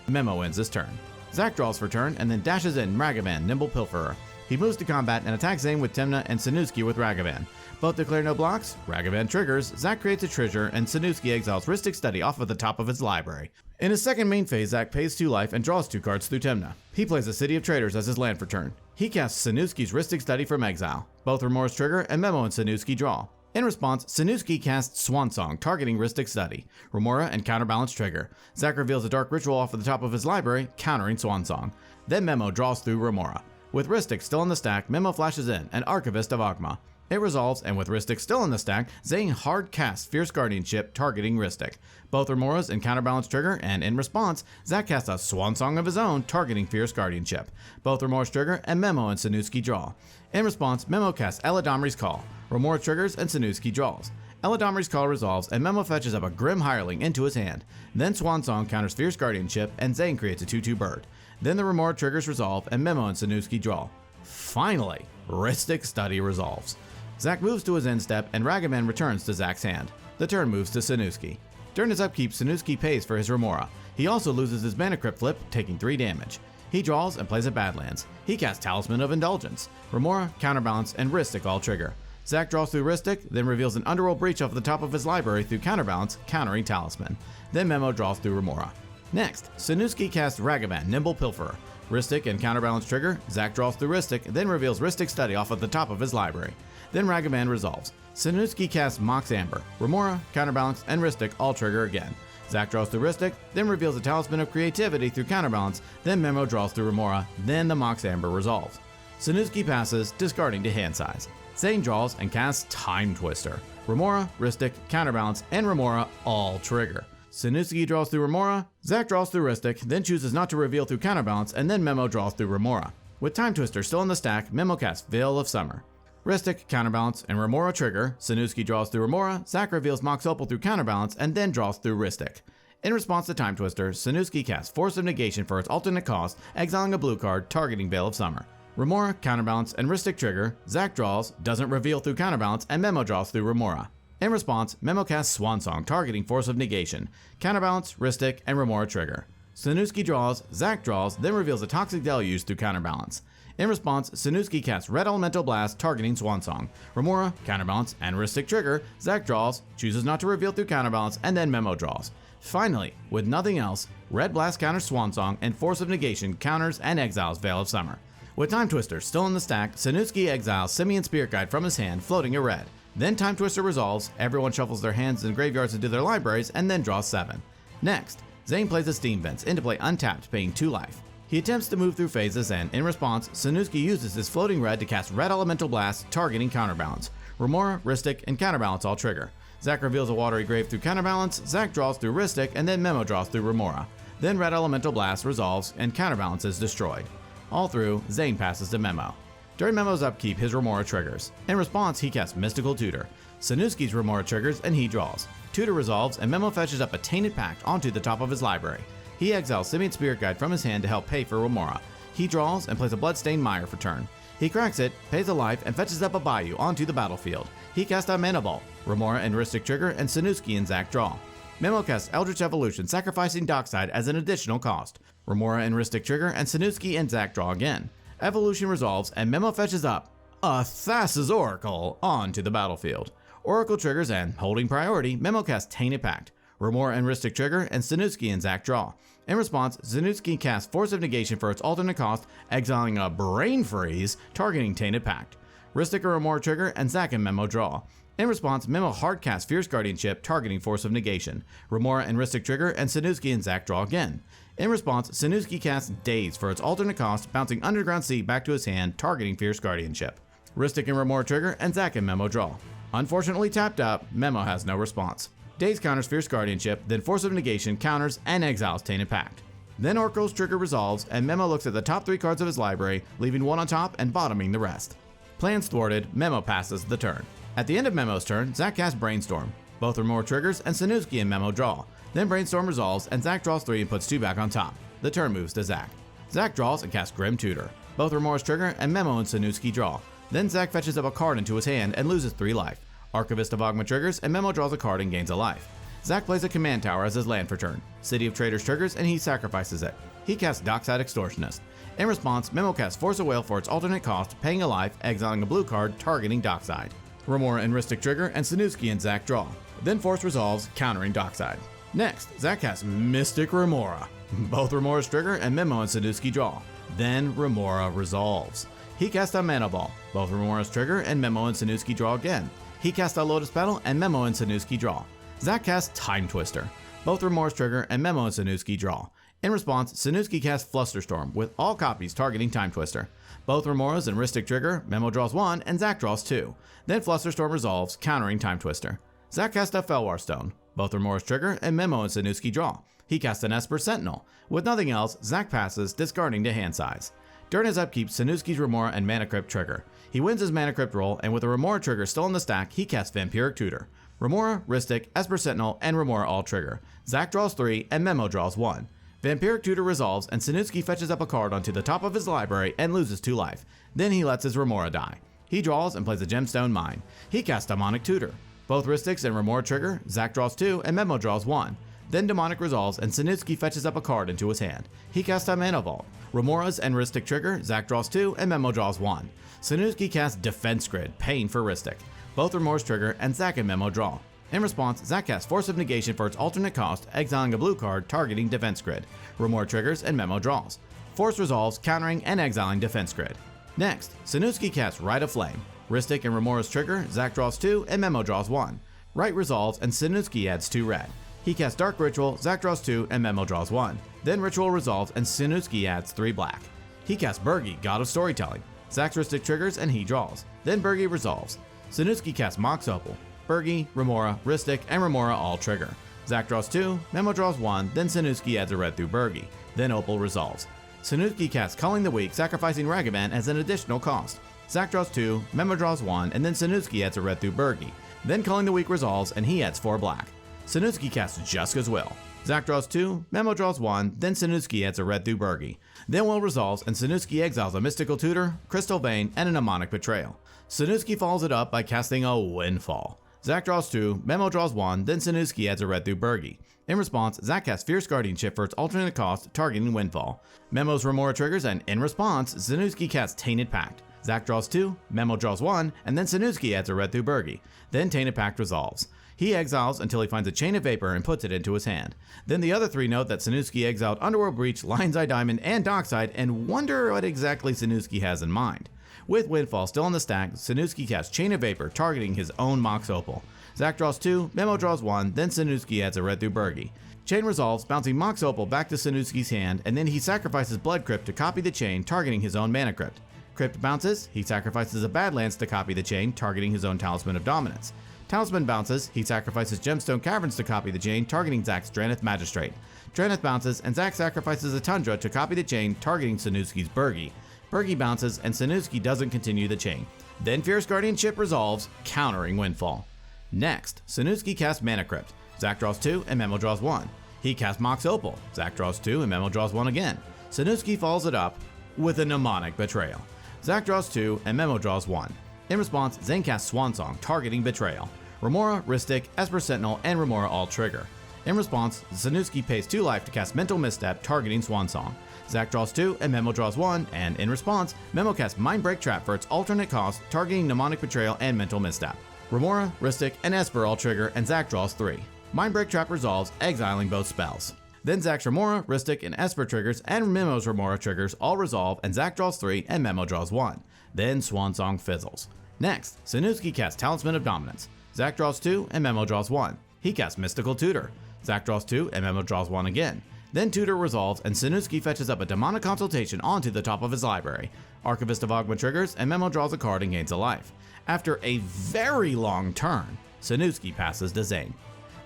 Memo ends his turn. Zach draws for turn and then dashes in Ragavan Nimble Pilferer. He moves to combat and attacks Zane with Tymna and Sanuski with Ragavan. Both declare no blocks, Ragavan triggers, Zach creates a treasure, and Sanuski exiles Rhystic Study off of the top of his library. In his second main phase, Zach pays 2 life and draws 2 cards through Tymna. He plays the City of Traders as his land for turn. He casts Sanuski's Rhystic Study from exile. Both Remora's trigger and Memo and Sanuski draw. In response, Sanuski casts Swan Song, targeting Rhystic Study. Remora and Counterbalance trigger. Zach reveals a Dark Ritual off of the top of his library, countering Swan Song. Then Memo draws through Remora. With Rhystic still in the stack, Memo flashes in, an Archivist of Ogma. It resolves, and with Rhystic still in the stack, Zane hard casts Fierce Guardianship, targeting Rhystic. Both Remoras and Counterbalance trigger, and in response, Zach casts a Swan Song of his own, targeting Fierce Guardianship. Both Remora's trigger, and Memo and Sanuski draw. In response, Memo casts Eladamri's Call. Remora triggers, and Sanuski draws. Eladamri's Call resolves, and Memo fetches up a Grim Hireling into his hand. Then Swan Song counters Fierce Guardianship, and Zane creates a 2/2 bird. Then the Remora triggers resolve, and Memo and Sanuski draw. Finally, Rhystic Study resolves. Zach moves to his end step, and Ragavan returns to Zach's hand. The turn moves to Sanuski. During his upkeep, Sanuski pays for his Remora. He also loses his Mana Crypt flip, taking 3 damage. He draws and plays a Badlands. He casts Talisman of Indulgence. Remora, Counterbalance, and Rhystic all trigger. Zach draws through Rhystic, then reveals an Underworld Breach off the top of his library through Counterbalance, countering Talisman. Then Memo draws through Remora. Next, Sanuski casts Ragavan, Nimble Pilferer. Rhystic and Counterbalance trigger, Zach draws through Rhystic, then reveals Rhystic Study off of the top of his library. Then Ragavan resolves. Sanuski casts Mox Amber. Remora, Counterbalance, and Rhystic all trigger again. Zach draws through Rhystic, then reveals a Talisman of Creativity through Counterbalance, then Memo draws through Remora, then the Mox Amber resolves. Sanuski passes, discarding to hand size. Zane draws and casts Time Twister. Remora, Rhystic, Counterbalance, and Remora all trigger. Sanuski draws through Remora, Zach draws through Rhystic, then chooses not to reveal through Counterbalance, and then Memo draws through Remora. With Time Twister still in the stack, Memo casts Veil of Summer. Rhystic, Counterbalance, and Remora trigger, Sanuski draws through Remora, Zach reveals Mox Opal through Counterbalance, and then draws through Rhystic. In response to Time Twister, Sanuski casts Force of Negation for its alternate cost, exiling a blue card, targeting Veil of Summer. Remora, Counterbalance, and Rhystic trigger, Zach draws, doesn't reveal through Counterbalance, and Memo draws through Remora. In response, Memo casts Swan Song, targeting Force of Negation. Counterbalance, Rhystic, and Remora trigger. Sanuski draws, Zach draws, then reveals a Toxic Deluge through Counterbalance. In response, Sanuski casts Red Elemental Blast, targeting Swan Song. Remora, Counterbalance, and Rhystic trigger, Zach draws, chooses not to reveal through Counterbalance, and then Memo draws. Finally, with nothing else, Red Blast counters Swan Song, and Force of Negation counters and exiles Veil of Summer. With Time Twister still in the stack, Sanuski exiles Simian Spirit Guide from his hand, floating a red. Then Time Twister resolves, everyone shuffles their hands and graveyards into their libraries, and then draws 7. Next, Zane plays a Steam Vents into play untapped, paying 2 life. He attempts to move through phases, and in response, Sanuski uses his floating red to cast Red Elemental Blast, targeting Counterbalance. Remora, Rhystic, and Counterbalance all trigger. Zach reveals a Watery Grave through Counterbalance, Zach draws through Rhystic, and then Memo draws through Remora. Then Red Elemental Blast resolves, and Counterbalance is destroyed. All through, Zane passes to Memo. During Memo's upkeep, his Remora triggers. In response, he casts Mystical Tutor. Sanuski's Remora triggers, and he draws. Tutor resolves, and Memo fetches up a Tainted Pact onto the top of his library. He exiles Simian Spirit Guide from his hand to help pay for Remora. He draws and plays a Bloodstained Mire for turn. He cracks it, pays a life, and fetches up a Bayou onto the battlefield. He casts a Mana Ball. Remora and Rhystic trigger, and Sanuski and Zach draw. Memo casts Eldritch Evolution, sacrificing Dockside as an additional cost. Remora and Rhystic trigger, and Sanuski and Zach draw again. Evolution resolves, and Memo fetches up a Thassa's Oracle onto the battlefield. Oracle triggers, and holding priority, Memo casts Tainted Pact. Remora and Rhystic trigger, and Sanuski and Zach draw. In response, Sanuski casts Force of Negation for its alternate cost, exiling a Brain Freeze, targeting Tainted Pact. Rhystic or Remora trigger, and Zach and Memo draw. In response, Memo hard casts Fierce Guardianship, targeting Force of Negation. Remora and Rhystic trigger, and Sanuski and Zach draw again. In response, Sanuski casts Daze for its alternate cost, bouncing Underground Sea back to his hand, targeting Fierce Guardianship. Rhystic and Remora trigger, and Zach and Memo draw. Unfortunately tapped up, Memo has no response. Daze counters Fierce Guardianship, then Force of Negation counters and exiles Tainted Pact. Then Oracle's trigger resolves, and Memo looks at the top 3 cards of his library, leaving one on top and bottoming the rest. Plans thwarted, Memo passes the turn. At the end of Memo's turn, Zach casts Brainstorm. Both Remora triggers, and Sanuski and Memo draw. Then Brainstorm resolves, and Zach draws 3 and puts 2 back on top. The turn moves to Zach. Zach draws and casts Grim Tutor. Both Remora's trigger, and Memo and Sanuski draw. Then Zach fetches up a card into his hand and loses 3 life. Archivist of Ogma triggers, and Memo draws a card and gains a life. Zach plays a Command Tower as his land for turn. City of Traders triggers, and he sacrifices it. He casts Dockside Extortionist. In response, Memo casts Force of Will for its alternate cost, paying a life, exiling a blue card, targeting Dockside. Remora and Rhystic trigger, and Sanuski and Zach draw. Then Force resolves, countering Dockside. Next, Zach casts Mystic Remora. Both Remora's trigger and Memo and Sanuski draw. Then Remora resolves. He casts a Mana Ball. Both Remora's trigger and Memo and Sanuski draw again. He casts a Lotus Petal and Memo and Sanuski draw. Zach casts Time Twister. Both Remora's trigger and Memo and Sanuski draw. In response, Sanuski casts Flusterstorm, with all copies targeting Time Twister. Both Remora's and Rhystic trigger, Memo draws 1 and Zach draws 2. Then Flusterstorm resolves, countering Time Twister. Zach casts a Felwar Stone. Both Remora's trigger and Memo and Sanuski draw. He casts an Esper Sentinel. With nothing else, Zach passes, discarding to hand size. During his upkeep, Sanuski's Remora and Mana Crypt trigger. He wins his Mana Crypt roll, and with a Remora trigger still in the stack, he casts Vampiric Tutor. Remora, Rhystic, Esper Sentinel, and Remora all trigger. Zach draws 3 and Memo draws 1. Vampiric Tutor resolves, and Sanuski fetches up a card onto the top of his library and loses 2 life. Then he lets his Remora die. He draws and plays a Gemstone Mine. He casts Demonic Tutor. Both Rhystics and Remora trigger, Zach draws 2 and Memo draws 1. Then Demonic resolves, and Sanuski fetches up a card into his hand. He casts a Mana Vault. Remora's and Rhystic trigger, Zach draws 2 and Memo draws 1. Sanuski casts Defense Grid, paying for Rhystic. Both Remora's trigger, and Zach and Memo draw. In response, Zach casts Force of Negation for its alternate cost, exiling a blue card targeting Defense Grid. Remora triggers and Memo draws. Force resolves, countering and exiling Defense Grid. Next, Sanuski casts Rite of Flame. Rhystic and Remora's trigger, Zach draws 2 and Memo draws 1. Rite resolves, and Sanuski adds 2 red. He casts Dark Ritual, Zach draws 2 and Memo draws 1. Then Ritual resolves, and Sanuski adds 3 black. He casts Birgi, God of Storytelling. Zach's Rhystic triggers and he draws. Then Birgi resolves. Sanuski casts Mox Opal. Birgi, Remora, Rhystic, and Remora all trigger. Zach draws 2, Memo draws 1, then Sanuski adds a red through Birgi. Then Opal resolves. Sanuski casts Culling the Weak, sacrificing Ragavan as an additional cost. Zach draws 2, Memo draws 1, and then Sanuski adds a red through Birgi. Then Culling the Weak resolves, and he adds 4 black. Sanuski casts Juska's Will. Zach draws 2, Memo draws 1, then Sanuski adds a red through Birgi. Then Will resolves, and Sanuski exiles a Mystical Tutor, Crystal Vein, and a Mnemonic Betrayal. Sanuski follows it up by casting a Windfall. Zach draws 2, Memo draws 1, then Sanuski adds a red through Birgi. In response, Zach casts Fierce Guardianship for its alternate cost, targeting Windfall. Memo's Remora triggers, and in response, Sanuski casts Tainted Pact. Zach draws 2, Memo draws 1, and then Sanuski adds a red through Birgi. Then Tainted Pact resolves. He exiles until he finds a Chain of Vapor and puts it into his hand. Then the other 3 note that Sanuski exiled Underworld Breach, Lion's Eye Diamond, and Dockside, and wonder what exactly Sanuski has in mind. With Windfall still in the stack, Sanuski casts Chain of Vapor, targeting his own Mox Opal. Zach draws 2, Memo draws 1, then Sanuski adds a red through Birgi. Chain resolves, bouncing Mox Opal back to Sanuski's hand, and then he sacrifices Blood Crypt to copy the chain, targeting his own Mana Crypt. Crypt bounces, he sacrifices a Badlands to copy the chain, targeting his own Talisman of Dominance. Talisman bounces, he sacrifices Gemstone Caverns to copy the chain, targeting Zach's Drannith Magistrate. Drannith bounces, and Zach sacrifices a Tundra to copy the chain, targeting Sanuski's Birgi. Birgi bounces, and Sanuski doesn't continue the chain. Then Fierce Guardianship resolves, countering Windfall. Next, Sanuski casts Mana Crypt. Zach draws 2 and Memo draws 1. He casts Mox Opal. Zach draws 2 and Memo draws 1 again. Sanuski follows it up with a Mnemonic Betrayal. Zach draws 2 and Memo draws 1. In response, Zane casts Swansong, targeting Betrayal. Remora, Rhystic, Esper Sentinel, and Remora all trigger. In response, Sanuski pays 2 life to cast Mental Misstep, targeting Swansong. Zach draws 2 and Memo draws 1, and in response, Memo casts Mindbreak Trap for its alternate cost, targeting Mnemonic Betrayal and Mental Misstep. Remora, Rhystic, and Esper all trigger, and Zach draws 3. Mindbreak Trap resolves, exiling both spells. Then Zach's Remora, Rhystic, and Esper triggers, and Memo's Remora triggers all resolve, and Zach draws 3 and Memo draws 1. Then Swansong fizzles. Next, Sanuski casts Talisman of Dominance. Zach draws 2 and Memo draws 1. He casts Mystical Tutor. Zach draws 2 and Memo draws 1 again. Then Tutor resolves, and Sanuski fetches up a Demonic Consultation onto the top of his library. Archivist of Ogma triggers, and Memo draws a card and gains a life. After a very long turn, Sanuski passes to Zane.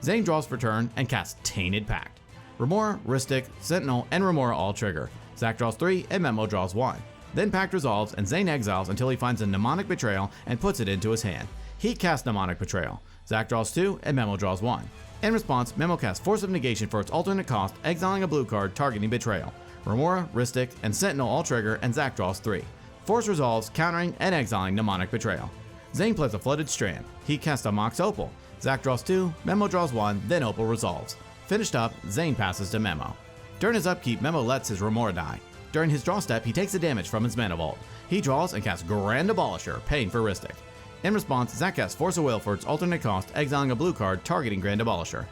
Zane draws for turn and casts Tainted Pact. Remora, Rhystic, Sentinel, and Remora all trigger. Zach draws 3 and Memo draws 1. Then Pact resolves, and Zane exiles until he finds a Mnemonic Betrayal and puts it into his hand. He casts Mnemonic Betrayal. Zach draws 2 and Memo draws 1. In response, Memo casts Force of Negation for its alternate cost, exiling a blue card targeting Betrayal. Remora, Rhystic, and Sentinel all trigger, and Zach draws 3. Force resolves, countering and exiling Mnemonic Betrayal. Zane plays a Flooded Strand. He casts a Mox Opal. Zach draws 2, Memo draws 1, then Opal resolves. Finished up, Zane passes to Memo. During his upkeep, Memo lets his Remora die. During his draw step, he takes the damage from his mana vault. He draws and casts Grand Abolisher, paying for Rhystic. In response, Zach casts Force of Will for its alternate cost, exiling a blue card targeting Grand Abolisher.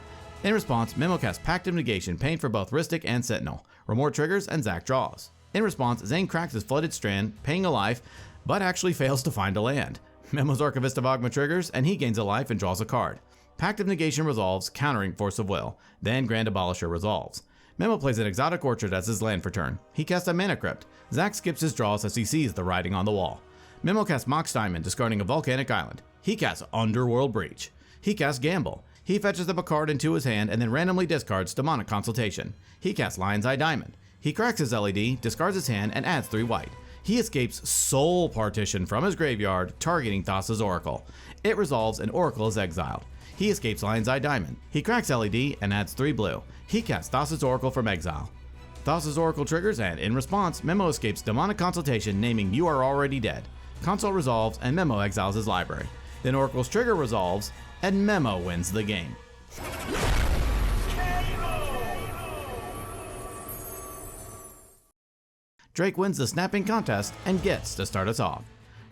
In response, Memo casts Pact of Negation, paying for both Rhystic and Sentinel. Remore triggers and Zach draws. In response, Zane cracks his Flooded Strand, paying a life, but actually fails to find a land. Memo's Archivist of Ogma triggers, and he gains a life and draws a card. Pact of Negation resolves, countering Force of Will. Then Grand Abolisher resolves. Memo plays an Exotic Orchard as his land for turn. He casts a Mana Crypt. Zach skips his draws as he sees the writing on the wall. Memo casts Mox Diamond, discarding a Volcanic Island. He casts Underworld Breach. He casts Gamble. He fetches up a card into his hand and then randomly discards Demonic Consultation. He casts Lion's Eye Diamond. He cracks his LED, discards his hand, and adds 3 white. He escapes Soul Partition from his graveyard, targeting Thassa's Oracle. It resolves and Oracle is exiled. He escapes Lion's Eye Diamond. He cracks LED and adds 3 blue. He casts Thassa's Oracle from exile. Thassa's Oracle triggers, and in response, Memo escapes Demonic Consultation, naming You Are Already Dead. Consult resolves, and Memo exiles his library. Then Oracle's trigger resolves, and Memo wins the game. Drake wins the snapping contest and gets to start us off.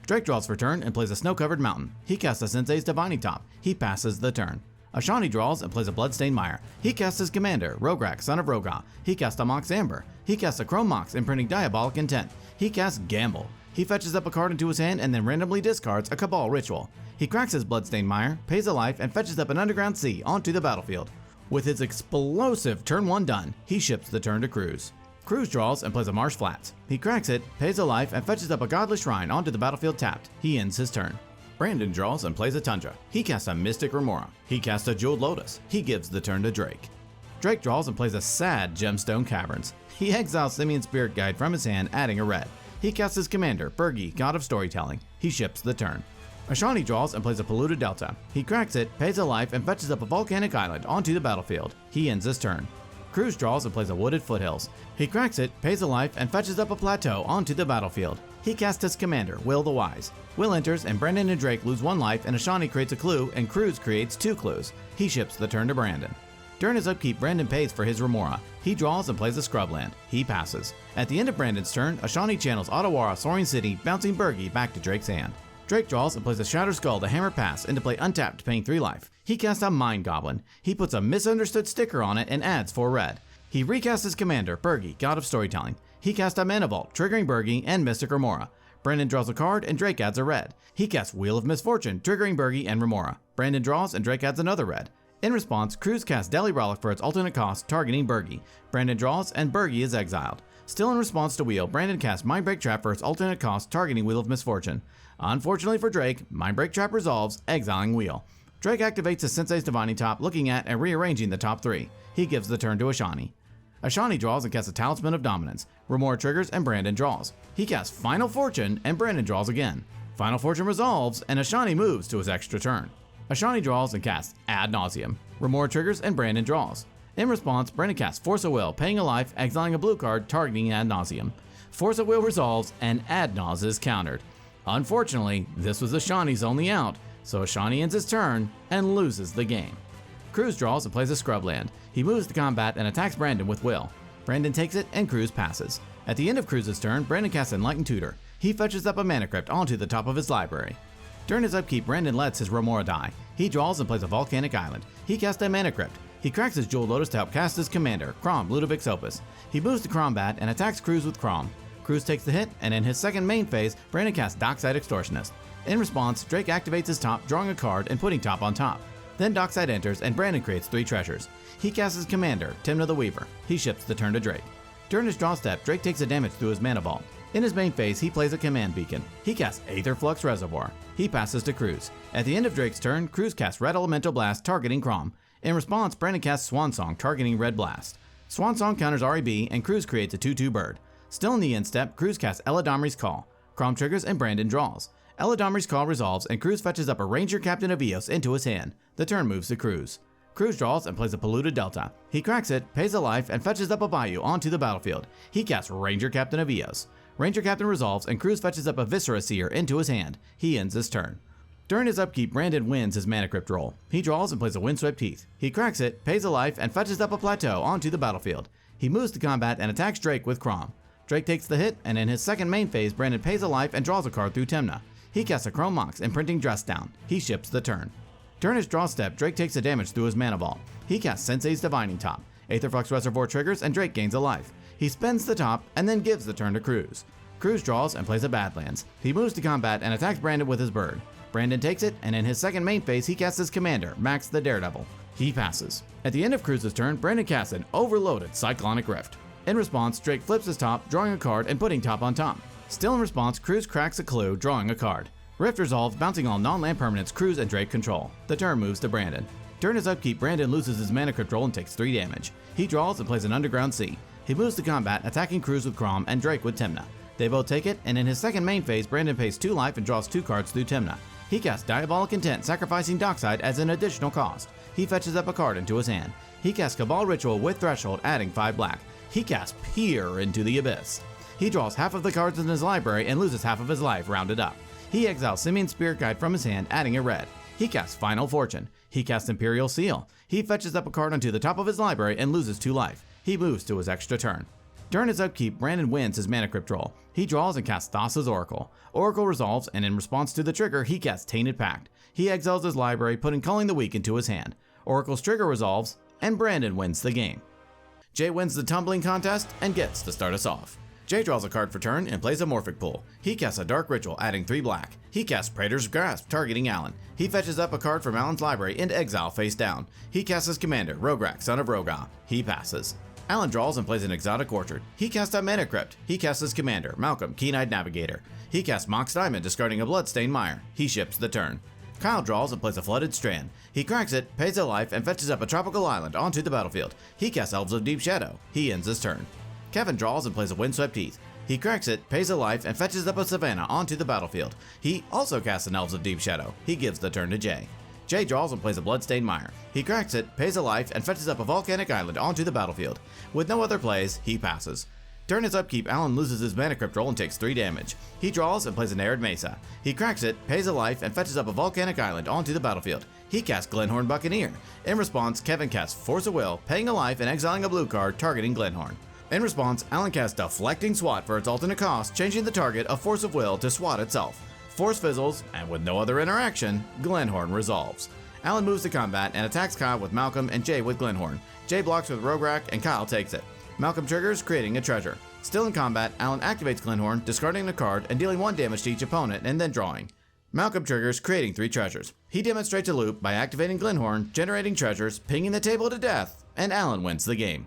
Drake draws for turn and plays a snow-covered mountain. He casts a Sensei's Divining Top. He passes the turn. Ashani draws and plays a Bloodstained Mire. He casts his commander, Rograkh, son of Rograkh. He casts a Mox Amber. He casts a Chrome Mox, imprinting Diabolic Intent. He casts Gamble. He fetches up a card into his hand and then randomly discards a Cabal Ritual. He cracks his Bloodstained Mire, pays a life, and fetches up an Underground Sea onto the battlefield. With his explosive turn 1 done, he ships the turn to Cruz. Cruz draws and plays a Marsh Flats. He cracks it, pays a life, and fetches up a Godless Shrine onto the battlefield tapped. He ends his turn. Brandon draws and plays a Tundra. He casts a Mystic Remora. He casts a Jeweled Lotus. He gives the turn to Drake. Drake draws and plays a sad Gemstone Caverns. He exiles Simian Spirit Guide from his hand, adding a red. He casts his commander, Bergi, God of Storytelling. He ships the turn. Ashani draws and plays a Polluted Delta. He cracks it, pays a life, and fetches up a Volcanic Island onto the battlefield. He ends his turn. Cruz draws and plays a Wooded Foothills. He cracks it, pays a life, and fetches up a Plateau onto the battlefield. He casts his commander, Will the Wise. Will enters, and Brandon and Drake lose 1 life, and Ashani creates a clue, and Cruz creates 2 clues. He ships the turn to Brandon. During his upkeep, Brandon pays for his Remora. He draws and plays a Scrubland. He passes. At the end of Brandon's turn, Ashani channels Ottawara, Soaring City, bouncing Bergi back to Drake's hand. Drake draws and plays a Shattered Skull to hammer pass and to play untapped, paying 3 life. He casts a Mind Goblin. He puts a Misunderstood sticker on it and adds 4 red. He recasts his commander, Bergi, God of Storytelling. He casts a Mana Vault, triggering Bergi and Mystic Remora. Brandon draws a card and Drake adds a red. He casts Wheel of Misfortune, triggering Bergi and Remora. Brandon draws and Drake adds another red. In response, Cruz casts Deli Relic for its alternate cost, targeting Bergi. Brandon draws and Bergi is exiled. Still in response to Wheel, Brandon casts Mindbreak Trap for its alternate cost, targeting Wheel of Misfortune. Unfortunately for Drake, Mindbreak Trap resolves, exiling Wheel. Drake activates his Sensei's Divining Top, looking at and rearranging the top 3. He gives the turn to Ashani. Ashani draws and casts a Talisman of Dominance. Remora triggers and Brandon draws. He casts Final Fortune and Brandon draws again. Final Fortune resolves and Ashani moves to his extra turn. Ashani draws and casts Ad Nauseam. Remora triggers and Brandon draws. In response, Brandon casts Force of Will, paying a life, exiling a blue card, targeting Ad Nauseam. Force of Will resolves and Ad Naus is countered. Unfortunately, this was Ashani's only out, so Ashani ends his turn and loses the game. Cruz draws and plays a Scrubland. He moves to combat and attacks Brandon with Will. Brandon takes it and Cruz passes. At the end of Cruz's turn, Brandon casts Enlightened Tutor. He fetches up a Mana Crypt onto the top of his library. During his upkeep, Brandon lets his Remora die. He draws and plays a Volcanic Island. He casts a Mana Crypt. He cracks his Jeweled Lotus to help cast his commander, Crom, Ludovic's Opus. He moves to Crombat and attacks Cruz with Crom. Cruz takes the hit, and in his second main phase, Brandon casts Dockside Extortionist. In response, Drake activates his top, drawing a card and putting top on top. Then Dockside enters, and Brandon creates 3 treasures. He casts his commander, Timna the Weaver. He ships the turn to Drake. During his draw step, Drake takes a damage through his Mana Vault. In his main phase, he plays a Command Beacon. He casts Aetherflux Reservoir. He passes to Cruz. At the end of Drake's turn, Cruz casts Red Elemental Blast, targeting Crom. In response, Brandon casts Swan Song, targeting Red Blast. Swan Song counters REB, and Cruz creates a 2/2 bird. Still in the end step, Cruz casts Eladamri's Call. Crom triggers, and Brandon draws. Eladamri's Call resolves, and Cruz fetches up a Ranger Captain of Eos into his hand. The turn moves to Cruz. Cruz draws and plays a Polluted Delta. He cracks it, pays a life, and fetches up a Bayou onto the battlefield. He casts Ranger Captain of Eos. Ranger Captain resolves, and Cruz fetches up a Viscera Seer into his hand. He ends his turn. During his upkeep, Brandon wins his Mana Crypt roll. He draws and plays a Windswept Heath. He cracks it, pays a life, and fetches up a Plateau onto the battlefield. He moves to combat and attacks Drake with Crom. Drake takes the hit, and in his second main phase, Brandon pays a life and draws a card through Timna. He casts a Chrome Mox, imprinting Dress down. He ships the turn. During his draw step, Drake takes a damage through his mana vault. He casts Sensei's Divining Top. Aetherflux Reservoir triggers, and Drake gains a life. He spends the top, and then gives the turn to Cruz. Cruz draws and plays a Badlands. He moves to combat and attacks Brandon with his bird. Brandon takes it, and in his second main phase, he casts his commander, Max the Daredevil. He passes. At the end of Cruz's turn, Brandon casts an overloaded Cyclonic Rift. In response, Drake flips his top, drawing a card and putting top on top. Still in response, Cruz cracks a clue, drawing a card. Rift resolves, bouncing all non-land permanents Cruz and Drake control. The turn moves to Brandon. During his upkeep, Brandon loses his mana control and takes 3 damage. He draws and plays an Underground Sea. He moves to combat, attacking Cruz with Crom and Drake with Timna. They both take it, and in his second main phase, Brandon pays 2 life and draws 2 cards through Timna. He casts Diabolic Intent, sacrificing Dockside as an additional cost. He fetches up a card into his hand. He casts Cabal Ritual with Threshold, adding 5 black. He casts Peer into the Abyss. He draws half of the cards in his library and loses half of his life, rounded up. He exiles Simeon's Spirit Guide from his hand, adding a red. He casts Final Fortune. He casts Imperial Seal. He fetches up a card onto the top of his library and loses 2 life. He moves to his extra turn. During his upkeep, Brandon wins his Mana Crypt roll. He draws and casts Thassa's Oracle. Oracle resolves, and in response to the trigger, he casts Tainted Pact. He exiles his library, putting Culling the Weak into his hand. Oracle's trigger resolves, and Brandon wins the game. Jay wins the tumbling contest and gets to start us off. Jay draws a card for turn and plays a Morphic Pool. He casts a Dark Ritual, adding 3 black. He casts Praetor's Grasp, targeting Alan. He fetches up a card from Alan's library into exile face down. He casts his commander, Rograkh, son of Rograkh. He passes. Alan draws and plays an Exotic Orchard. He casts a Mana Crypt. He casts his commander, Malcolm, Keen-Eyed Navigator. He casts Mox Diamond, discarding a Bloodstained Mire. He ships the turn. Kyle draws and plays a Flooded Strand. He cracks it, pays a life, and fetches up a Tropical Island onto the battlefield. He casts Elves of Deep Shadow. He ends his turn. Kevin draws and plays a Windswept Heath. He cracks it, pays a life, and fetches up a Savannah onto the battlefield. He also casts an Elves of Deep Shadow. He gives the turn to Jay. Jay draws and plays a Bloodstained Mire. He cracks it, pays a life, and fetches up a Volcanic Island onto the battlefield. With no other plays, he passes. During his upkeep, Alan loses his Mana Crypt roll and takes 3 damage. He draws and plays an Arid Mesa. He cracks it, pays a life, and fetches up a Volcanic Island onto the battlefield. He casts Glenhorn Buccaneer. In response, Kevin casts Force of Will, paying a life and exiling a blue card, targeting Glenhorn. In response, Alan casts Deflecting Swat for its alternate cost, changing the target of Force of Will to Swat itself. Force fizzles, and with no other interaction, Glenhorn resolves. Alan moves to combat and attacks Kyle with Malcolm and Jay with Glenhorn. Jay blocks with Rograkh and Kyle takes it. Malcolm triggers, creating a treasure. Still in combat, Alan activates Glenhorn, discarding a card and dealing 1 damage to each opponent and then drawing. Malcolm triggers, creating 3 treasures. He demonstrates a loop by activating Glenhorn, generating treasures, pinging the table to death, and Alan wins the game.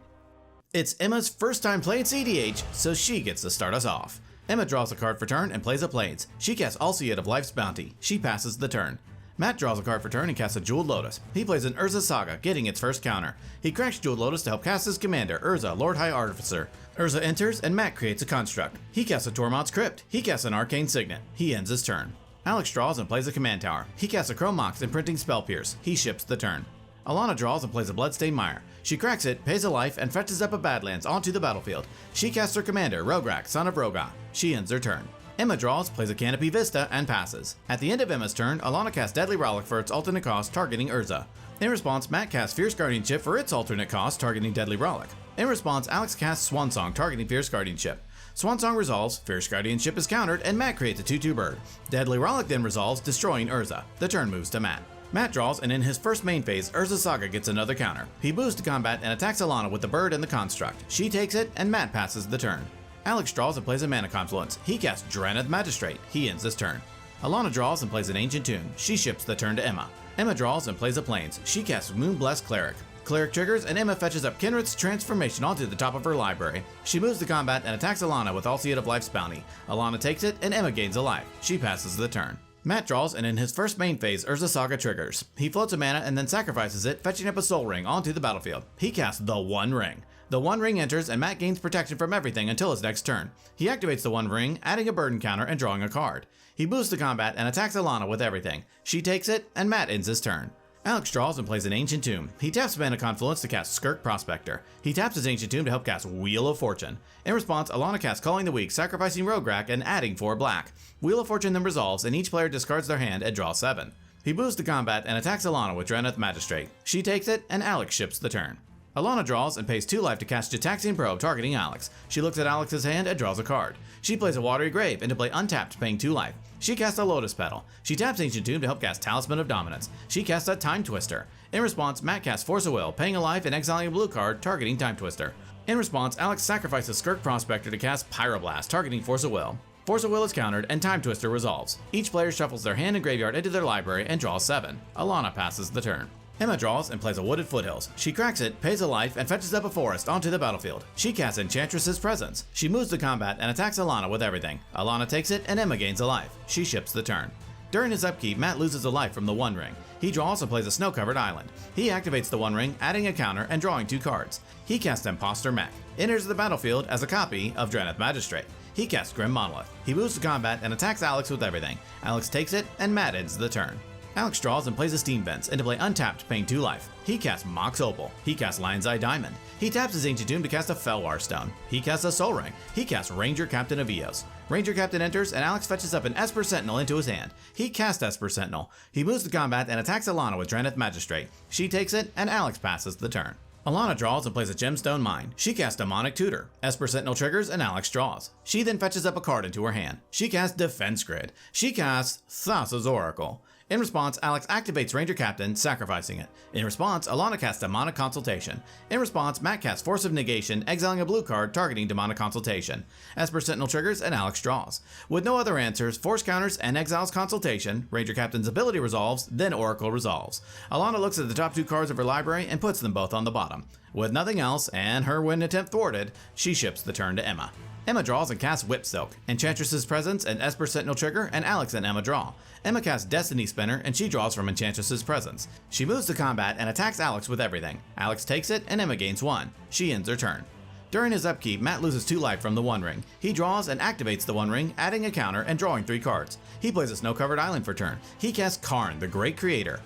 It's Emma's first time playing CEDH, so she gets to start us off. Emma draws a card for turn and plays a Plains. She casts Alseid of Life's Bounty. She passes the turn. Matt draws a card for turn and casts a Jeweled Lotus. He plays an Urza Saga, getting its first counter. He cracks Jeweled Lotus to help cast his commander, Urza, Lord High Artificer. Urza enters and Matt creates a construct. He casts a Tormod's Crypt. He casts an Arcane Signet. He ends his turn. Alex draws and plays a Command Tower. He casts a Chrome Mox, imprinting Spell Pierce. He ships the turn. Alana draws and plays a Bloodstained Mire. She cracks it, pays a life, and fetches up a Badlands onto the battlefield. She casts her commander, Rograkh, son of Rograkh. She ends her turn. Emma draws, plays a Canopy Vista, and passes. At the end of Emma's turn, Alana casts Deadly Relic for its alternate cost, targeting Urza. In response, Matt casts Fierce Guardianship for its alternate cost, targeting Deadly Relic. In response, Alex casts Swansong, targeting Fierce Guardianship. Swansong resolves, Fierce Guardianship is countered, and Matt creates a 2/2 bird. Deadly Relic then resolves, destroying Urza. The turn moves to Matt. Matt draws, and in his first main phase, Urza Saga gets another counter. He moves to combat and attacks Alana with the bird and the construct. She takes it, and Matt passes the turn. Alex draws and plays a Mana Confluence. He casts Drannith Magistrate. He ends his turn. Alana draws and plays an Ancient Tomb. She ships the turn to Emma. Emma draws and plays a Plains. She casts Moonblessed Cleric. Cleric triggers, and Emma fetches up Kenrith's Transformation onto the top of her library. She moves to combat and attacks Alana with Alseid of Life's Bounty. Alana takes it, and Emma gains a life. She passes the turn. Matt draws, and in his first main phase, Urza Saga triggers. He floats a mana and then sacrifices it, fetching up a Soul Ring onto the battlefield. He casts the One Ring. The One Ring enters, and Matt gains protection from everything until his next turn. He activates the One Ring, adding a burden counter and drawing a card. He moves to combat and attacks Alana with everything. She takes it, and Matt ends his turn. Alex draws and plays an Ancient Tomb. He taps Mana Confluence to cast Skirk Prospector. He taps his Ancient Tomb to help cast Wheel of Fortune. In response, Alana casts Culling the Weak, sacrificing Rograkh and adding 4 black. Wheel of Fortune then resolves, and each player discards their hand and draws 7. He moves to combat and attacks Alana with Drannith Magistrate. She takes it, and Alex ships the turn. Alana draws and pays 2 life to cast Gitaxian Probe targeting Alex. She looks at Alex's hand and draws a card. She plays a Watery Grave and to play untapped, paying 2 life. She casts a Lotus Petal. She taps Ancient Tomb to help cast Talisman of Dominance. She casts a Time Twister. In response, Matt casts Force of Will, paying a life and exiling a blue card targeting Time Twister. In response, Alex sacrifices Skirk Prospector to cast Pyroblast targeting Force of Will. Force of Will is countered and Time Twister resolves. Each player shuffles their hand and graveyard into their library and draws 7. Alana passes the turn. Emma draws and plays a Wooded Foothills. She cracks it, pays a life, and fetches up a forest onto the battlefield. She casts Enchantress's Presence. She moves to combat and attacks Alana with everything. Alana takes it and Emma gains a life. She ships the turn. During his upkeep, Matt loses a life from the One Ring. He draws and plays a snow-covered island. He activates the One Ring, adding a counter and drawing 2 cards. He casts Imposter Mech. Enters the battlefield as a copy of Draneth Magistrate. He casts Grim Monolith. He moves to combat and attacks Alex with everything. Alex takes it and Matt ends the turn. Alex draws and plays a Steam Vents, and to play untapped, paying 2 life. He casts Mox Opal. He casts Lion's Eye Diamond. He taps his Ancient Tomb to cast a Felwar Stone. He casts a Soul Ring. He casts Ranger Captain of Eos. Ranger Captain enters, and Alex fetches up an Esper Sentinel into his hand. He casts Esper Sentinel. He moves to combat and attacks Alana with Draneth Magistrate. She takes it, and Alex passes the turn. Alana draws and plays a Gemstone Mine. She casts Demonic Tutor. Esper Sentinel triggers and Alex draws. She then fetches up a card into her hand. She casts Defense Grid. She casts Thassa's Oracle. In response, Alex activates Ranger Captain, sacrificing it. In response, Alana casts Demonic Consultation. In response, Matt casts Force of Negation, exiling a blue card targeting Demonic Consultation. Esper Sentinel triggers and Alex draws. With no other answers, Force counters and exiles Consultation, Ranger Captain's ability resolves, then Oracle resolves. Alana looks at the top 2 cards of her library and puts them both on the bottom. With nothing else, and her win attempt thwarted, she ships the turn to Emma. Emma draws and casts Whip Silk, Enchantress's Presence and Esper Sentinel trigger, and Alex and Emma draw. Emma casts Destiny Spinner and she draws from Enchantress's Presence. She moves to combat and attacks Alex with everything. Alex takes it and Emma gains 1. She ends her turn. During his upkeep, Matt loses 2 life from the One Ring. He draws and activates the One Ring, adding a counter and drawing 3 cards. He plays a Snow-Covered Island for turn. He casts Karn, the Great Creator.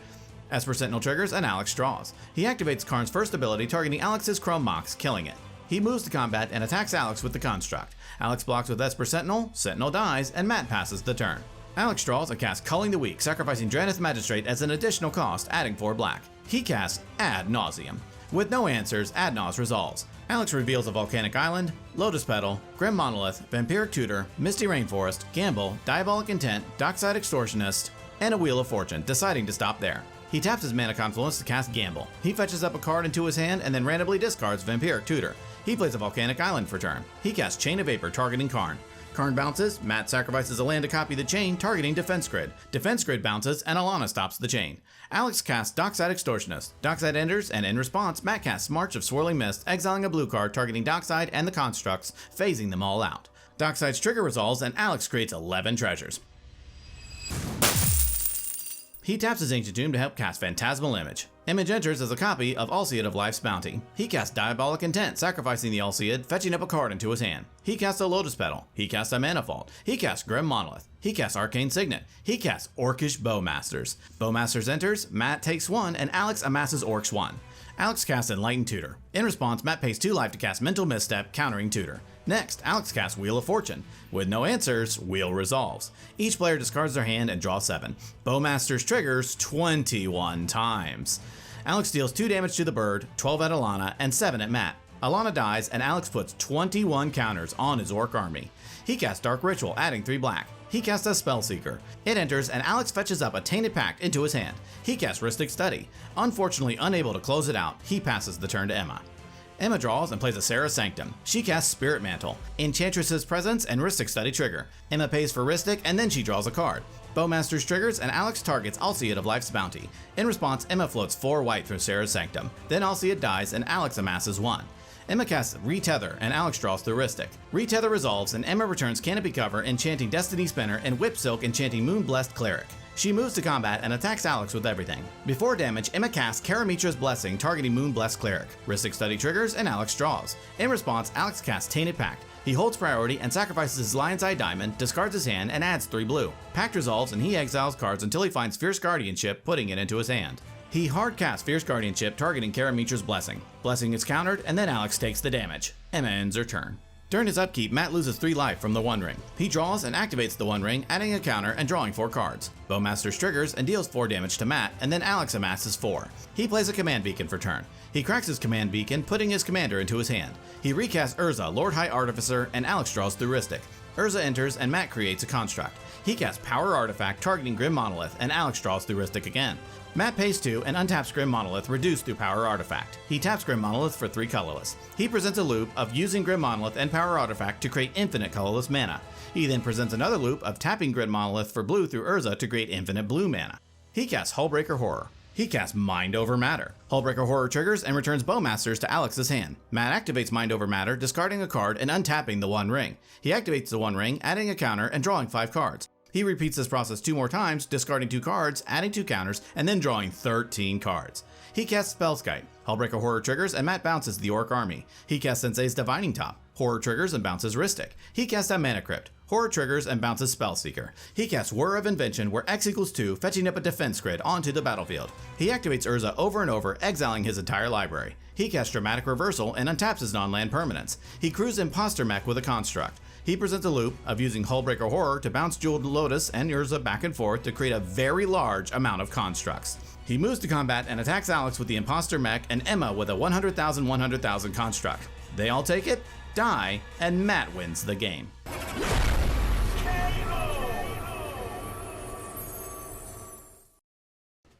Esper Sentinel triggers and Alex draws. He activates Karn's first ability targeting Alex's Chrome Mox, killing it. He moves to combat and attacks Alex with the Construct. Alex blocks with Esper Sentinel, Sentinel dies, and Matt passes the turn. Alex draws and casts Culling the Weak, sacrificing Draneth Magistrate as an additional cost, adding 4 black. He casts Ad Nauseam. With no answers, Ad Naus resolves. Alex reveals a Volcanic Island, Lotus Petal, Grim Monolith, Vampiric Tutor, Misty Rainforest, Gamble, Diabolic Intent, Dockside Extortionist, and a Wheel of Fortune, deciding to stop there. He taps his Mana Confluence to cast Gamble. He fetches up a card into his hand and then randomly discards Vampiric Tutor. He plays a Volcanic Island for turn. He casts Chain of Vapor targeting Karn. Karn bounces, Matt sacrifices a land to copy the chain targeting Defense Grid. Defense Grid bounces, and Alana stops the chain. Alex casts Dockside Extortionist. Dockside enters, and in response, Matt casts March of Swirling Mist, exiling a blue card targeting Dockside and the Constructs, phasing them all out. Dockside's trigger resolves, and Alex creates 11 treasures. He taps his Ancient Tomb to help cast Phantasmal Image. Image enters as a copy of Alseid of Life's Bounty. He casts Diabolic Intent, sacrificing the Alseid, fetching up a card into his hand. He casts a Lotus Petal. He casts a Manifold. He casts Grim Monolith. He casts Arcane Signet. He casts Orcish Bowmasters. Bowmasters enters, Matt takes 1, and Alex amasses Orcs 1. Alex casts Enlightened Tutor. In response, Matt pays 2 life to cast Mental Misstep, countering Tutor. Next, Alex casts Wheel of Fortune. With no answers, Wheel resolves. Each player discards their hand and draws 7. Bowmasters triggers 21 times. Alex deals 2 damage to the bird, 12 at Alana, and 7 at Matt. Alana dies, and Alex puts 21 counters on his Orc army. He casts Dark Ritual, adding 3 black. He casts a Spellseeker. It enters, and Alex fetches up a Tainted Pact into his hand. He casts Rhystic Study. Unfortunately unable to close it out, he passes the turn to Emma. Emma draws and plays a Sarah's Sanctum. She casts Spirit Mantle, Enchantress's Presence, and Rhystic Study trigger. Emma pays for Rhystic, and then she draws a card. Bowmasters triggers, and Alex targets Alseid of Life's Bounty. In response, Emma floats 4 white through Sarah's Sanctum. Then Alseid dies, and Alex amasses 1. Emma casts Retether, and Alex draws through Rhystic. Retether resolves, and Emma returns Canopy Cover, enchanting Destiny Spinner, and Whip Silk, enchanting Moon-Blessed Cleric. She moves to combat and attacks Alex with everything. Before damage, Emma casts Karamitra's Blessing, targeting Moon-Blessed Cleric. Rhystic Study triggers, and Alex draws. In response, Alex casts Tainted Pact. He holds priority and sacrifices his Lion's Eye Diamond, discards his hand, and adds 3 blue. Pact resolves, and he exiles cards until he finds Fierce Guardianship, putting it into his hand. He hard casts Fierce Guardianship, targeting Karamitra's Blessing. Blessing is countered, and then Alex takes the damage. Emma ends her turn. During his upkeep, Matt loses 3 life from the One Ring. He draws and activates the One Ring, adding a counter and drawing 4 cards. Bowmasters triggers and deals 4 damage to Matt, and then Alex amasses 4. He plays a command beacon for turn. He cracks his command beacon, putting his commander into his hand. He recasts Urza, Lord High Artificer, and Alex draws through Rhystic. Urza enters and Matt creates a construct. He casts Power Artifact targeting Grim Monolith, and Alex draws through Rhystic again. Matt pays 2 and untaps Grim Monolith, reduced through Power Artifact. He taps Grim Monolith for 3 colorless. He presents a loop of using Grim Monolith and Power Artifact to create infinite colorless mana. He then presents another loop of tapping Grim Monolith for blue through Urza to create infinite blue mana. He casts Hullbreaker Horror. He casts Mind Over Matter. Hullbreaker Horror triggers and returns Bowmasters to Alex's hand. Matt activates Mind Over Matter, discarding a card and untapping the One Ring. He activates the One Ring, adding a counter and drawing 5 cards. He repeats this process 2 more times, discarding 2 cards, adding 2 counters, and then drawing 13 cards. He casts Spellskite. Hullbreaker Horror triggers and Matt bounces the Orc Army. He casts Sensei's Divining Top. Horror triggers and bounces Rhystic. He casts a Mana Crypt. Horror triggers and bounces Spellseeker. He casts Whir of Invention, where X equals 2, fetching up a defense grid onto the battlefield. He activates Urza over and over, exiling his entire library. He casts Dramatic Reversal and untaps his non-land permanents. He crews Imposter Mech with a construct. He presents a loop of using Hullbreaker Horror to bounce Jeweled Lotus and Urza back and forth to create a very large amount of constructs. He moves to combat and attacks Alex with the Imposter Mech and Emma with a 100,000 construct. They all take it, die, and Matt wins the game.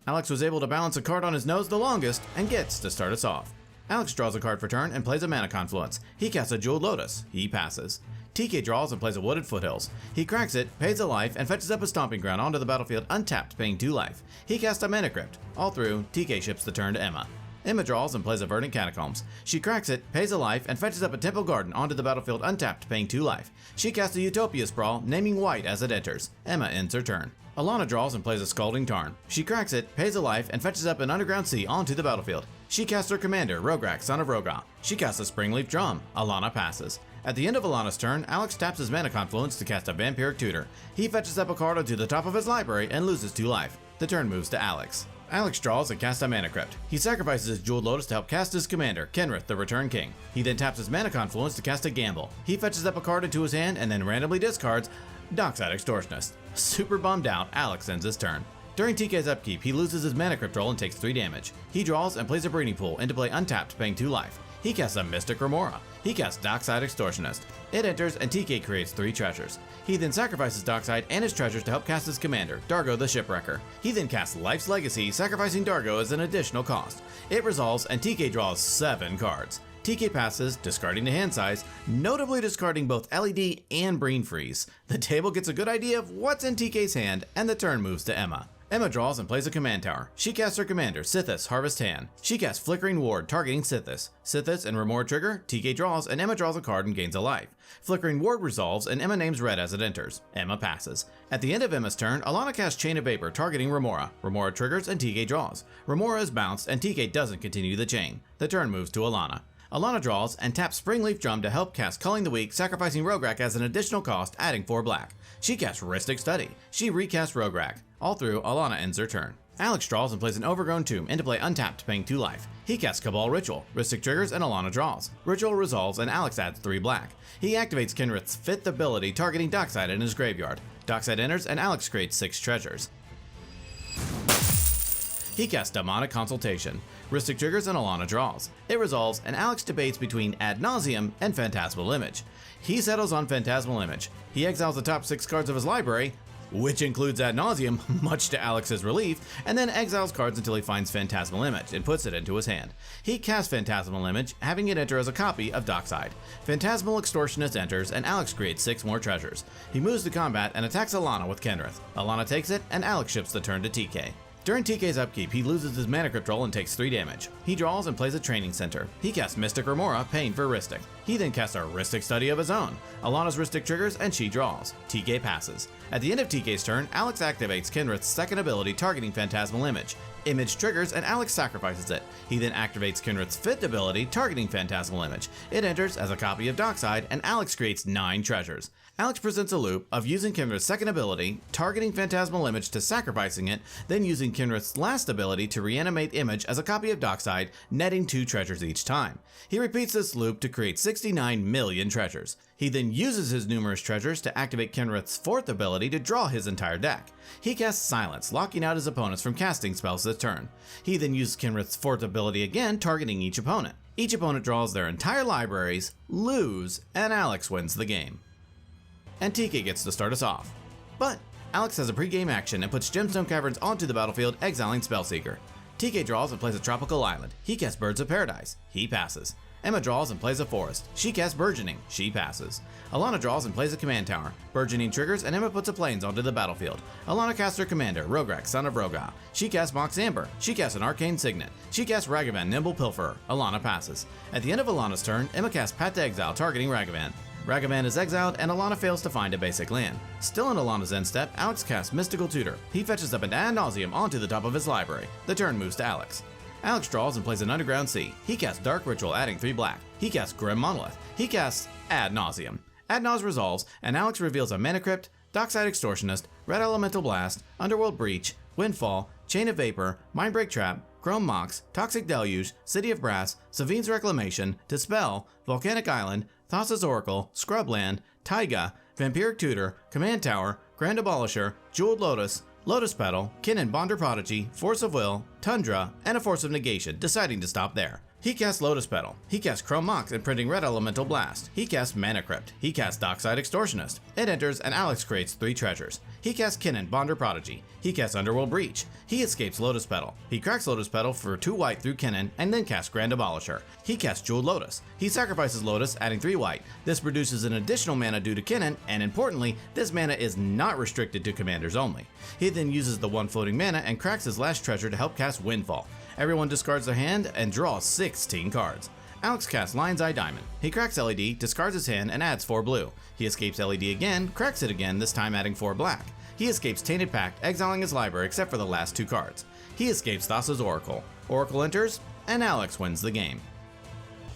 Alex was able to balance a card on his nose the longest and gets to start us off. Alex draws a card for turn and plays a Mana Confluence. He casts a Jeweled Lotus. He passes. TK draws and plays a Wooded Foothills. He cracks it, pays a life, and fetches up a Stomping Ground onto the battlefield untapped, paying 2 life. He casts a Mana Crypt. All through, TK ships the turn to Emma. Emma draws and plays a Verdant Catacombs. She cracks it, pays a life, and fetches up a Temple Garden onto the battlefield untapped, paying 2 life. She casts a Utopia Sprawl, naming white as it enters. Emma ends her turn. Alana draws and plays a Scalding Tarn. She cracks it, pays a life, and fetches up an Underground Sea onto the battlefield. She casts her commander, Rograkh, son of Rograkh. She casts a Springleaf Drum. Alana passes. At the end of Alana's turn, Alex taps his Mana Confluence to cast a Vampiric Tutor. He fetches up a card onto the top of his library and loses 2 life. The turn moves to Alex. Alex draws and casts a Mana Crypt. He sacrifices his Jeweled Lotus to help cast his commander, Kenrith, the Return King. He then taps his Mana Confluence to cast a Gamble. He fetches up a card into his hand and then randomly discards Dockside Extortionist. Super bummed out, Alex ends his turn. During TK's upkeep, he loses his Mana Crypt roll and takes 3 damage. He draws and plays a Breeding Pool into play untapped, paying 2 life. He casts a Mystic Remora. He casts Dockside Extortionist. It enters and TK creates 3 treasures. He then sacrifices Dockside and his treasures to help cast his commander, Dargo the Shipwrecker. He then casts Life's Legacy, sacrificing Dargo as an additional cost. It resolves and TK draws 7 cards. TK passes, discarding the hand size, notably discarding both LED and Breen Freeze. The table gets a good idea of what's in TK's hand, and the turn moves to Emma. Emma draws and plays a command tower. She casts her commander, Sithis, Harvest Hand. She casts Flickering Ward, targeting Sithis. Sithis and Remora trigger, TK draws, and Emma draws a card and gains a life. Flickering Ward resolves, and Emma names red as it enters. Emma passes. At the end of Emma's turn, Alana casts Chain of Vapor, targeting Remora. Remora triggers, and TK draws. Remora is bounced, and TK doesn't continue the chain. The turn moves to Alana. Alana draws and taps Springleaf Drum to help cast Culling the Weak, sacrificing Rograkh as an additional cost, adding 4 black. She casts Rhystic Study. She recasts Rograkh. All through, Alana ends her turn. Alex draws and plays an Overgrown Tomb into play untapped, paying 2 life. He casts Cabal Ritual. Rhystic triggers and Alana draws. Ritual resolves and Alex adds 3 black. He activates Kenrith's 5th ability, targeting Dockside in his graveyard. Dockside enters and Alex creates 6 treasures. He casts Demonic Consultation. Rhystic triggers and Alana draws. It resolves, and Alex debates between Ad Nauseam and Phantasmal Image. He settles on Phantasmal Image. He exiles the top 6 cards of his library, which includes Ad Nauseam, much to Alex's relief, and then exiles cards until he finds Phantasmal Image and puts it into his hand. He casts Phantasmal Image, having it enter as a copy of Dockside. Phantasmal Extortionist enters, and Alex creates 6 more treasures. He moves to combat and attacks Alana with Kenrith. Alana takes it, and Alex ships the turn to TK. During TK's upkeep, he loses his Mana Crypt roll and takes 3 damage. He draws and plays a Training Center. He casts Mystic Remora, paying for Rhystic. He then casts a Rhystic Study of his own. Alana's Rhystic triggers and she draws. TK passes. At the end of TK's turn, Alex activates Kenrith's 2nd ability, targeting Phantasmal Image. Image triggers and Alex sacrifices it. He then activates Kinrith's 5th ability, targeting Phantasmal Image. It enters as a copy of Dockside, and Alex creates 9 treasures. Alex presents a loop of using Kinrith's 2nd ability, targeting Phantasmal Image to sacrificing it, then using Kinrith's last ability to reanimate Image as a copy of Dockside, netting 2 treasures each time. He repeats this loop to create 69 million treasures. He then uses his numerous treasures to activate Kinrith's 4th ability to draw his entire deck. He casts Silence, locking out his opponents from casting spells this turn. He then uses Kinrith's 4th ability again, targeting each opponent. Each opponent draws their entire libraries, lose, and Alex wins the game. And TK gets to start us off. But Alex has a pre-game action and puts Gemstone Caverns onto the battlefield, exiling Spellseeker. TK draws and plays a Tropical Island. He casts Birds of Paradise. He passes. Emma draws and plays a Forest. She casts Burgeoning. She passes. Alana draws and plays a Command Tower. Burgeoning triggers and Emma puts a Plains onto the battlefield. Alana casts her commander, Rograkh, son of Rograkh. She casts Mox Amber. She casts an Arcane Signet. She casts Ragavan, Nimble Pilferer. Alana passes. At the end of Alana's turn, Emma casts Path to Exile, targeting Ragavan. Ragavan is exiled, and Alana fails to find a basic land. Still in Alana's end step, Alex casts Mystical Tutor. He fetches up an Ad Nauseam onto the top of his library. The turn moves to Alex. Alex draws and plays an Underground Sea. He casts Dark Ritual, adding 3 black. He casts Grim Monolith. He casts Ad Nauseam. Ad Naus resolves, and Alex reveals a Mana Crypt, Dockside Extortionist, Red Elemental Blast, Underworld Breach, Windfall, Chain of Vapor, Mindbreak Trap, Chrome Mox, Toxic Deluge, City of Brass, Savine's Reclamation, Dispel, Volcanic Island, Thassa's Oracle, Scrubland, Taiga, Vampiric Tutor, Command Tower, Grand Abolisher, Jeweled Lotus, Lotus Petal, Kinnan Bonder Prodigy, Force of Will, Tundra, and a Force of Negation, deciding to stop there. He casts Lotus Petal. He casts Chrome Mox, imprinting Red Elemental Blast. He casts Mana Crypt. He casts Dockside Extortionist. It enters, and Alex creates 3 treasures. He casts Kinnan Bonder Prodigy. He casts Underworld Breach. He escapes Lotus Petal. He cracks Lotus Petal for 2 white through Kinnan, and then casts Grand Abolisher. He casts Jeweled Lotus. He sacrifices Lotus, adding 3 white. This produces an additional mana due to Kinnan, and importantly, this mana is not restricted to commanders only. He then uses the 1 floating mana and cracks his last treasure to help cast Windfall. Everyone discards their hand and draws 16 cards. Alex casts Lion's Eye Diamond. He cracks LED, discards his hand, and adds 4 blue. He escapes LED again, cracks it again, this time adding 4 black. He escapes Tainted Pact, exiling his library except for the last 2 cards. He escapes Thassa's Oracle. Oracle enters, and Alex wins the game.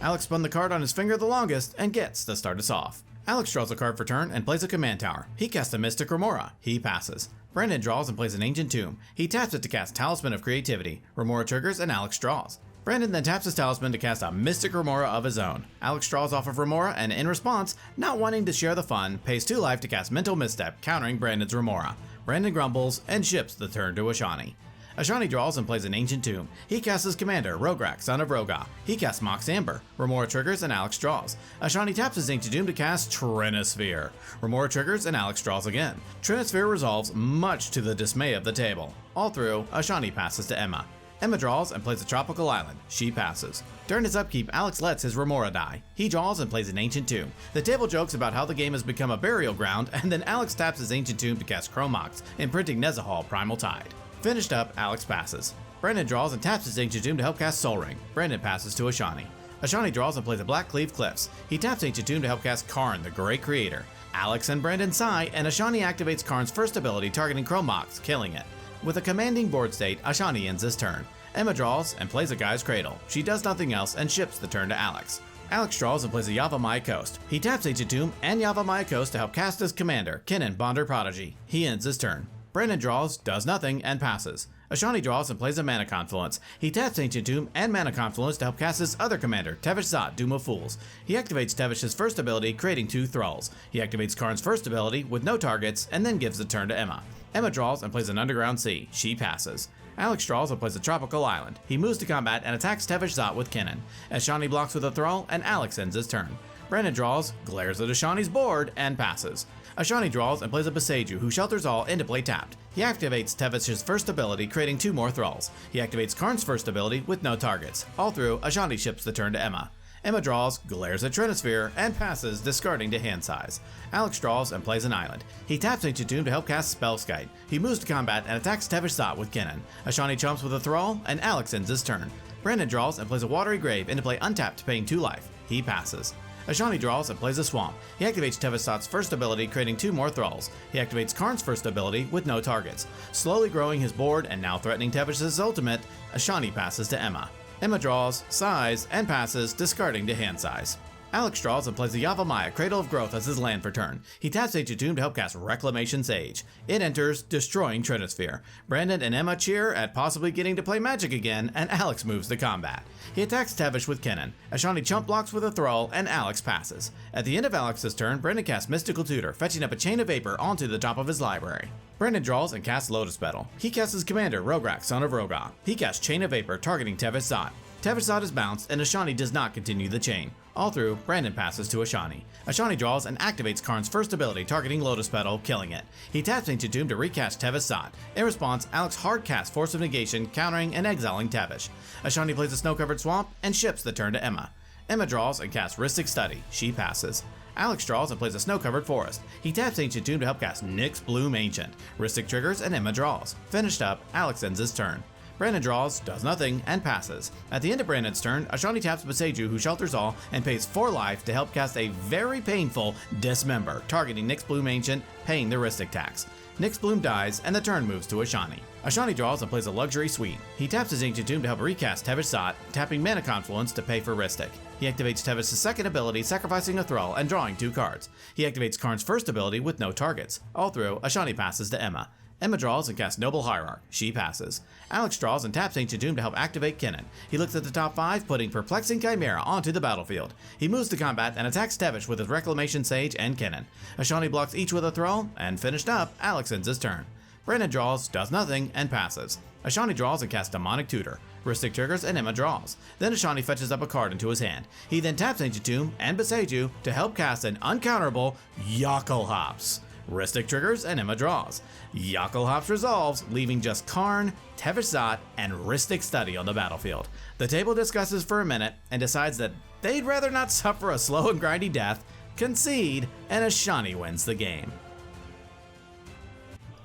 Alex spun the card on his finger the longest and gets to start us off. Alex draws a card for turn and plays a Command Tower. He casts a Mystic Remora. He passes. Brandon draws and plays an Ancient Tomb. He taps it to cast Talisman of Creativity. Remora triggers and Alex draws. Brandon then taps his Talisman to cast a Mystic Remora of his own. Alex draws off of Remora and in response, not wanting to share the fun, pays 2 life to cast Mental Misstep, countering Brandon's Remora. Brandon grumbles and ships the turn to Ashani. Ashani draws and plays an Ancient Tomb. He casts his commander, Rograkh, son of Rograkh. He casts Mox Amber. Remora triggers and Alex draws. Ashani taps his Ancient Tomb to cast Trinisphere. Remora triggers and Alex draws again. Trinisphere resolves, much to the dismay of the table. All through, Ashani passes to Emma. Emma draws and plays a Tropical Island. She passes. During his upkeep, Alex lets his Remora die. He draws and plays an Ancient Tomb. The table jokes about how the game has become a burial ground, and then Alex taps his Ancient Tomb to cast Chrome Mox, imprinting Nezahal Primal Tide. Finished up, Alex passes. Brandon draws and taps his Ancient Tomb to help cast Sol Ring. Brandon passes to Ashani. Ashani draws and plays a Black Cleave Cliffs. He taps Ancient Tomb to help cast Karn, the Great Creator. Alex and Brandon sigh, and Ashani activates Karn's first ability, targeting Chrome Mox, killing it. With a commanding board state, Ashani ends his turn. Emma draws and plays a Guy's Cradle. She does nothing else and ships the turn to Alex. Alex draws and plays a Yavimaya Coast. He taps Ancient Tomb and Yavimaya Coast to help cast his commander, Kinnan Bonder Prodigy. He ends his turn. Brandon draws, does nothing, and passes. Ashani draws and plays a Mana Confluence. He taps Ancient Tomb and Mana Confluence to help cast his other commander, Tevesh Zot, Doom of Fools. He activates Tevesh's first ability, creating 2 Thralls. He activates Karn's first ability with no targets, and then gives the turn to Emma. Emma draws and plays an Underground Sea. She passes. Alex draws and plays a Tropical Island. He moves to combat and attacks Tevesh Zot with Kinnan. Ashani blocks with a Thrall, and Alex ends his turn. Brandon draws, glares at Ashani's board, and passes. Ashani draws and plays a Beseiju, who shelters all into play tapped. He activates Tevesh's first ability, creating 2 more Thralls. He activates Karn's first ability with no targets. All through, Ashani ships the turn to Emma. Emma draws, glares at Trinisphere, and passes, discarding to hand size. Alex draws and plays an island. He taps Ancient Tomb to help cast Spellskite. He moves to combat and attacks Tevesh Zot with Kinnan. Ashani chumps with a Thrall, and Alex ends his turn. Brandon draws and plays a Watery Grave into play untapped, paying 2 life. He passes. Ashani draws and plays a Swamp. He activates Tevistot's first ability, creating 2 more Thralls. He activates Karn's first ability with no targets. Slowly growing his board and now threatening Tevish's ultimate, Ashani passes to Emma. Emma draws, sighs, and passes, discarding to hand size. Alex draws and plays the Yavimaya, Cradle of Growth, as his land for turn. He taps Ancient Tomb to help cast Reclamation Sage. It enters, destroying Trinisphere. Brandon and Emma cheer at possibly getting to play Magic again, and Alex moves to combat. He attacks Tevish with Kennen. Ashani chump blocks with a Thrall, and Alex passes. At the end of Alex's turn, Brandon casts Mystical Tutor, fetching up a Chain of Vapor onto the top of his library. Brandon draws and casts Lotus Petal. He casts his commander, Rograkh, son of Rograkh. He casts Chain of Vapor, targeting Tevish Zot. Tevish Zot is bounced, and Ashani does not continue the chain. All through, Brandon passes to Ashani. Ashani draws and activates Karn's first ability, targeting Lotus Petal, killing it. He taps Ancient Tomb to recast Tevish Zot. In response, Alex hard casts Force of Negation, countering and exiling Tevish. Ashani plays a Snow-Covered Swamp and ships the turn to Emma. Emma draws and casts Rhystic Study. She passes. Alex draws and plays a Snow-Covered Forest. He taps Ancient Tomb to help cast Nyx Bloom Ancient. Rhystic triggers and Emma draws. Finished up, Alex ends his turn. Brandon draws, does nothing, and passes. At the end of Brandon's turn, Ashani taps Boseiju, who shelters all, and pays 4 life to help cast a very painful Dismember, targeting Nyx Bloom Ancient, paying the Rhystic tax. Nyx Bloom dies, and the turn moves to Ashani. Ashani draws and plays a Luxury Suite. He taps his Ancient Tomb to help recast Tevish Zot, tapping Mana Confluence to pay for Rhystic. He activates Tevish's second ability, sacrificing a Thrall and drawing 2 cards. He activates Karn's first ability with no targets. All through, Ashani passes to Emma. Emma draws and casts Noble Hierarch. She passes. Alex draws and taps Ancient Tomb to help activate Kennen. He looks at the top 5, putting Perplexing Chimera onto the battlefield. He moves to combat and attacks Tevish with his Reclamation Sage and Kennen. Ashani blocks each with a Thrall, and finished up, Alex ends his turn. Brandon draws, does nothing, and passes. Ashani draws and casts Demonic Tutor. Rhystic triggers and Emma draws. Then Ashani fetches up a card into his hand. He then taps Ancient Tomb and Boseiju to help cast an uncounterable Yockelhops. Rhystic triggers and Emma draws. Yockelhops resolves, leaving just Karn, Tevish Zot, and Rhystic Study on the battlefield. The table discusses for a minute and decides that they'd rather not suffer a slow and grindy death, concede, and Ashani wins the game.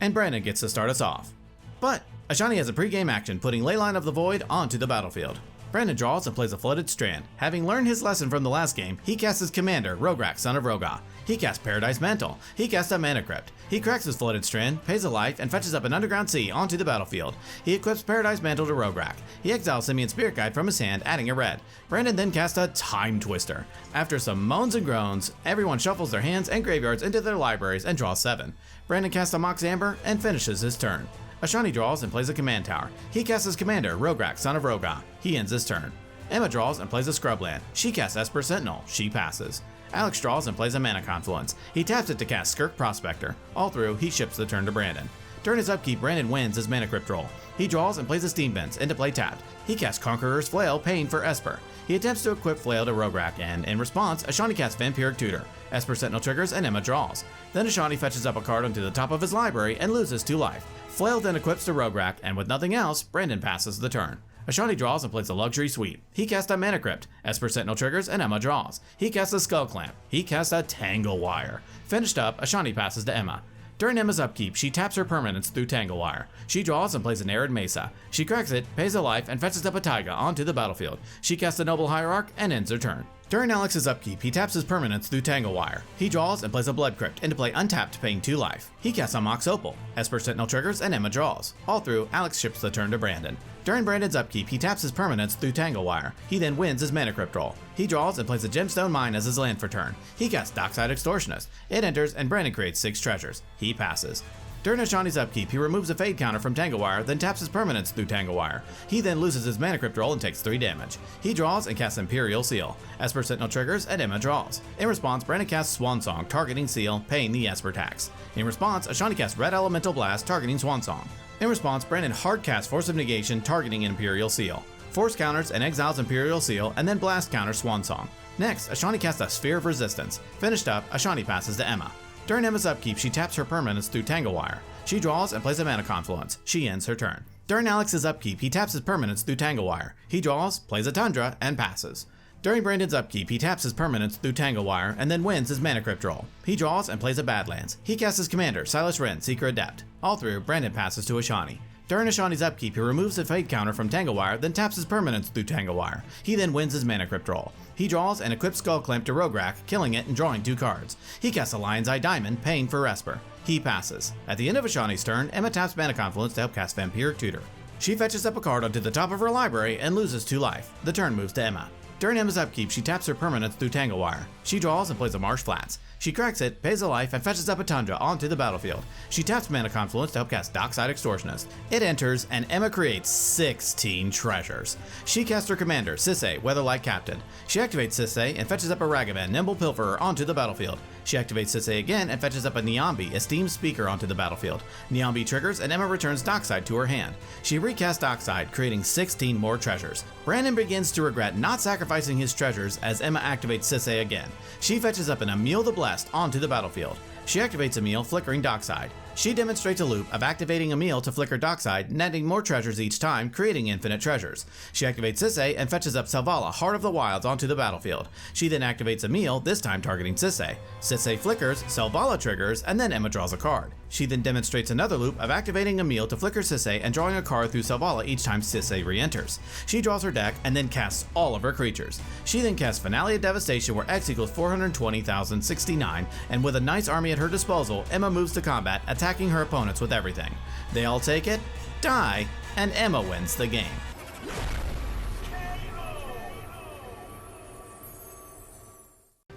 And Brandon gets to start us off. But Ashani has a pre-game action, putting Leyline of the Void onto the battlefield. Brandon draws and plays a Flooded Strand. Having learned his lesson from the last game, he casts his commander, Rograkh, son of Rograkh. He casts Paradise Mantle. He casts a Mana Crypt. He cracks his Flooded Strand, pays a life, and fetches up an Underground Sea onto the battlefield. He equips Paradise Mantle to Rograkh. He exiles Simian Spirit Guide from his hand, adding a red. Brandon then casts a Time Twister. After some moans and groans, everyone shuffles their hands and graveyards into their libraries and draws 7. Brandon casts a Mox Amber and finishes his turn. Ashani draws and plays a Command Tower. He casts his commander, Rograkh, son of Rograkh. He ends his turn. Emma draws and plays a Scrubland. She casts Esper Sentinel. She passes. Alex draws and plays a Mana Confluence. He taps it to cast Skirk Prospector. All through, he ships the turn to Brandon. During his upkeep, Brandon wins his Mana Crypt roll. He draws and plays a Steam Vents into play tapped. He casts Conqueror's Flail, paying for Esper. He attempts to equip Flail to Rograkh, and in response, Ashani casts Vampiric Tutor. Esper Sentinel triggers and Emma draws. Then Ashani fetches up a card onto the top of his library and loses 2 life. Flail then equips to Rograkh, and with nothing else, Brandon passes the turn. Ashani draws and plays a Luxury Suite. He casts a Mana Crypt. Esper Sentinel triggers and Emma draws. He casts a Skull Clamp. He casts a Tangle Wire. Finished up, Ashani passes to Emma. During Emma's upkeep, she taps her permanents through Tangle Wire. She draws and plays an Arid Mesa. She cracks it, pays a life, and fetches up a Taiga onto the battlefield. She casts a Noble Hierarch and ends her turn. During Alex's upkeep, he taps his permanents through Tangle Wire. He draws and plays a Blood Crypt into play untapped, paying 2 life. He casts a Mox Opal. Esper Sentinel triggers and Emma draws. All through, Alex ships the turn to Brandon. During Brandon's upkeep, he taps his permanents through Tangle Wire. He then wins his Mana Crypt roll. He draws and plays a Gemstone Mine as his land for turn. He casts Dockside Extortionist. It enters and Brandon creates 6 treasures. He passes. During Ashani's upkeep, he removes a Fade counter from Tangle Wire, then taps his permanents through Tangle Wire. He then loses his Mana Crypt roll and takes 3 damage. He draws and casts Imperial Seal. Esper Sentinel triggers and Emma draws. In response, Brandon casts Swan Song, targeting Seal, paying the Esper tax. In response, Ashani casts Red Elemental Blast, targeting Swan Song. In response, Brandon hard casts Force of Negation, targeting Imperial Seal. Force counters and exiles Imperial Seal, and then Blast counters Swan Song. Next, Ashani casts a Sphere of Resistance. Finished up, Ashani passes to Emma. During Emma's upkeep, she taps her permanents through Tangle Wire. She draws and plays a Mana Confluence. She ends her turn. During Alex's upkeep, he taps his permanents through Tangle Wire. He draws, plays a Tundra, and passes. During Brandon's upkeep, he taps his permanents through Tangle Wire and then wins his Mana Crypt roll. He draws and plays a Badlands. He casts his commander, Silas Wren, Seeker Adept. All through, Brandon passes to Ashani. During Ashani's upkeep, he removes the Fade counter from Tangle Wire, then taps his permanence through Tangle Wire. He then wins his Mana Crypt roll. He draws and equips Skull Clamp to Rograkh, killing it and drawing 2 cards. He casts a Lion's Eye Diamond, paying for Esper. He passes. At the end of Ashani's turn, Emma taps Mana Confluence to help cast Vampiric Tutor. She fetches up a card onto the top of her library and loses 2 life. The turn moves to Emma. During Emma's upkeep, she taps her permanence through Tangle Wire. She draws and plays a Marsh Flats. She cracks it, pays a life, and fetches up a Tundra onto the battlefield. She taps Mana Confluence to help cast Dockside Extortionist. It enters, and Emma creates 16 treasures. She casts her commander, Sisay, Weatherlight Captain. She activates Sisay and fetches up a Ragavan, Nimble Pilferer, onto the battlefield. She activates Sisay again and fetches up a Niambi, Esteemed Speaker, onto the battlefield. Niambi triggers, and Emma returns Dockside to her hand. She recasts Dockside, creating 16 more treasures. Brandon begins to regret not sacrificing his treasures as Emma activates Sisay again. She fetches up an Emil the Blessed onto the battlefield. She activates Emil, flickering Dockside. She demonstrates a loop of activating Emil to flicker Dockside, netting more treasures each time, creating infinite treasures. She activates Sisay and fetches up Selvala, Heart of the Wilds, onto the battlefield. She then activates Emil, this time targeting Sisay. Sisay flickers, Selvala triggers, and then Emma draws a card. She then demonstrates another loop of activating Emil to flicker Sisay and drawing a card through Selvala each time Sisay re-enters. She draws her deck and then casts all of her creatures. She then casts Finale of Devastation, where X equals 420,069, and with a nice army at her disposal, Emma moves to combat, attacking her opponents with everything. They all take it, die, and Emma wins the game.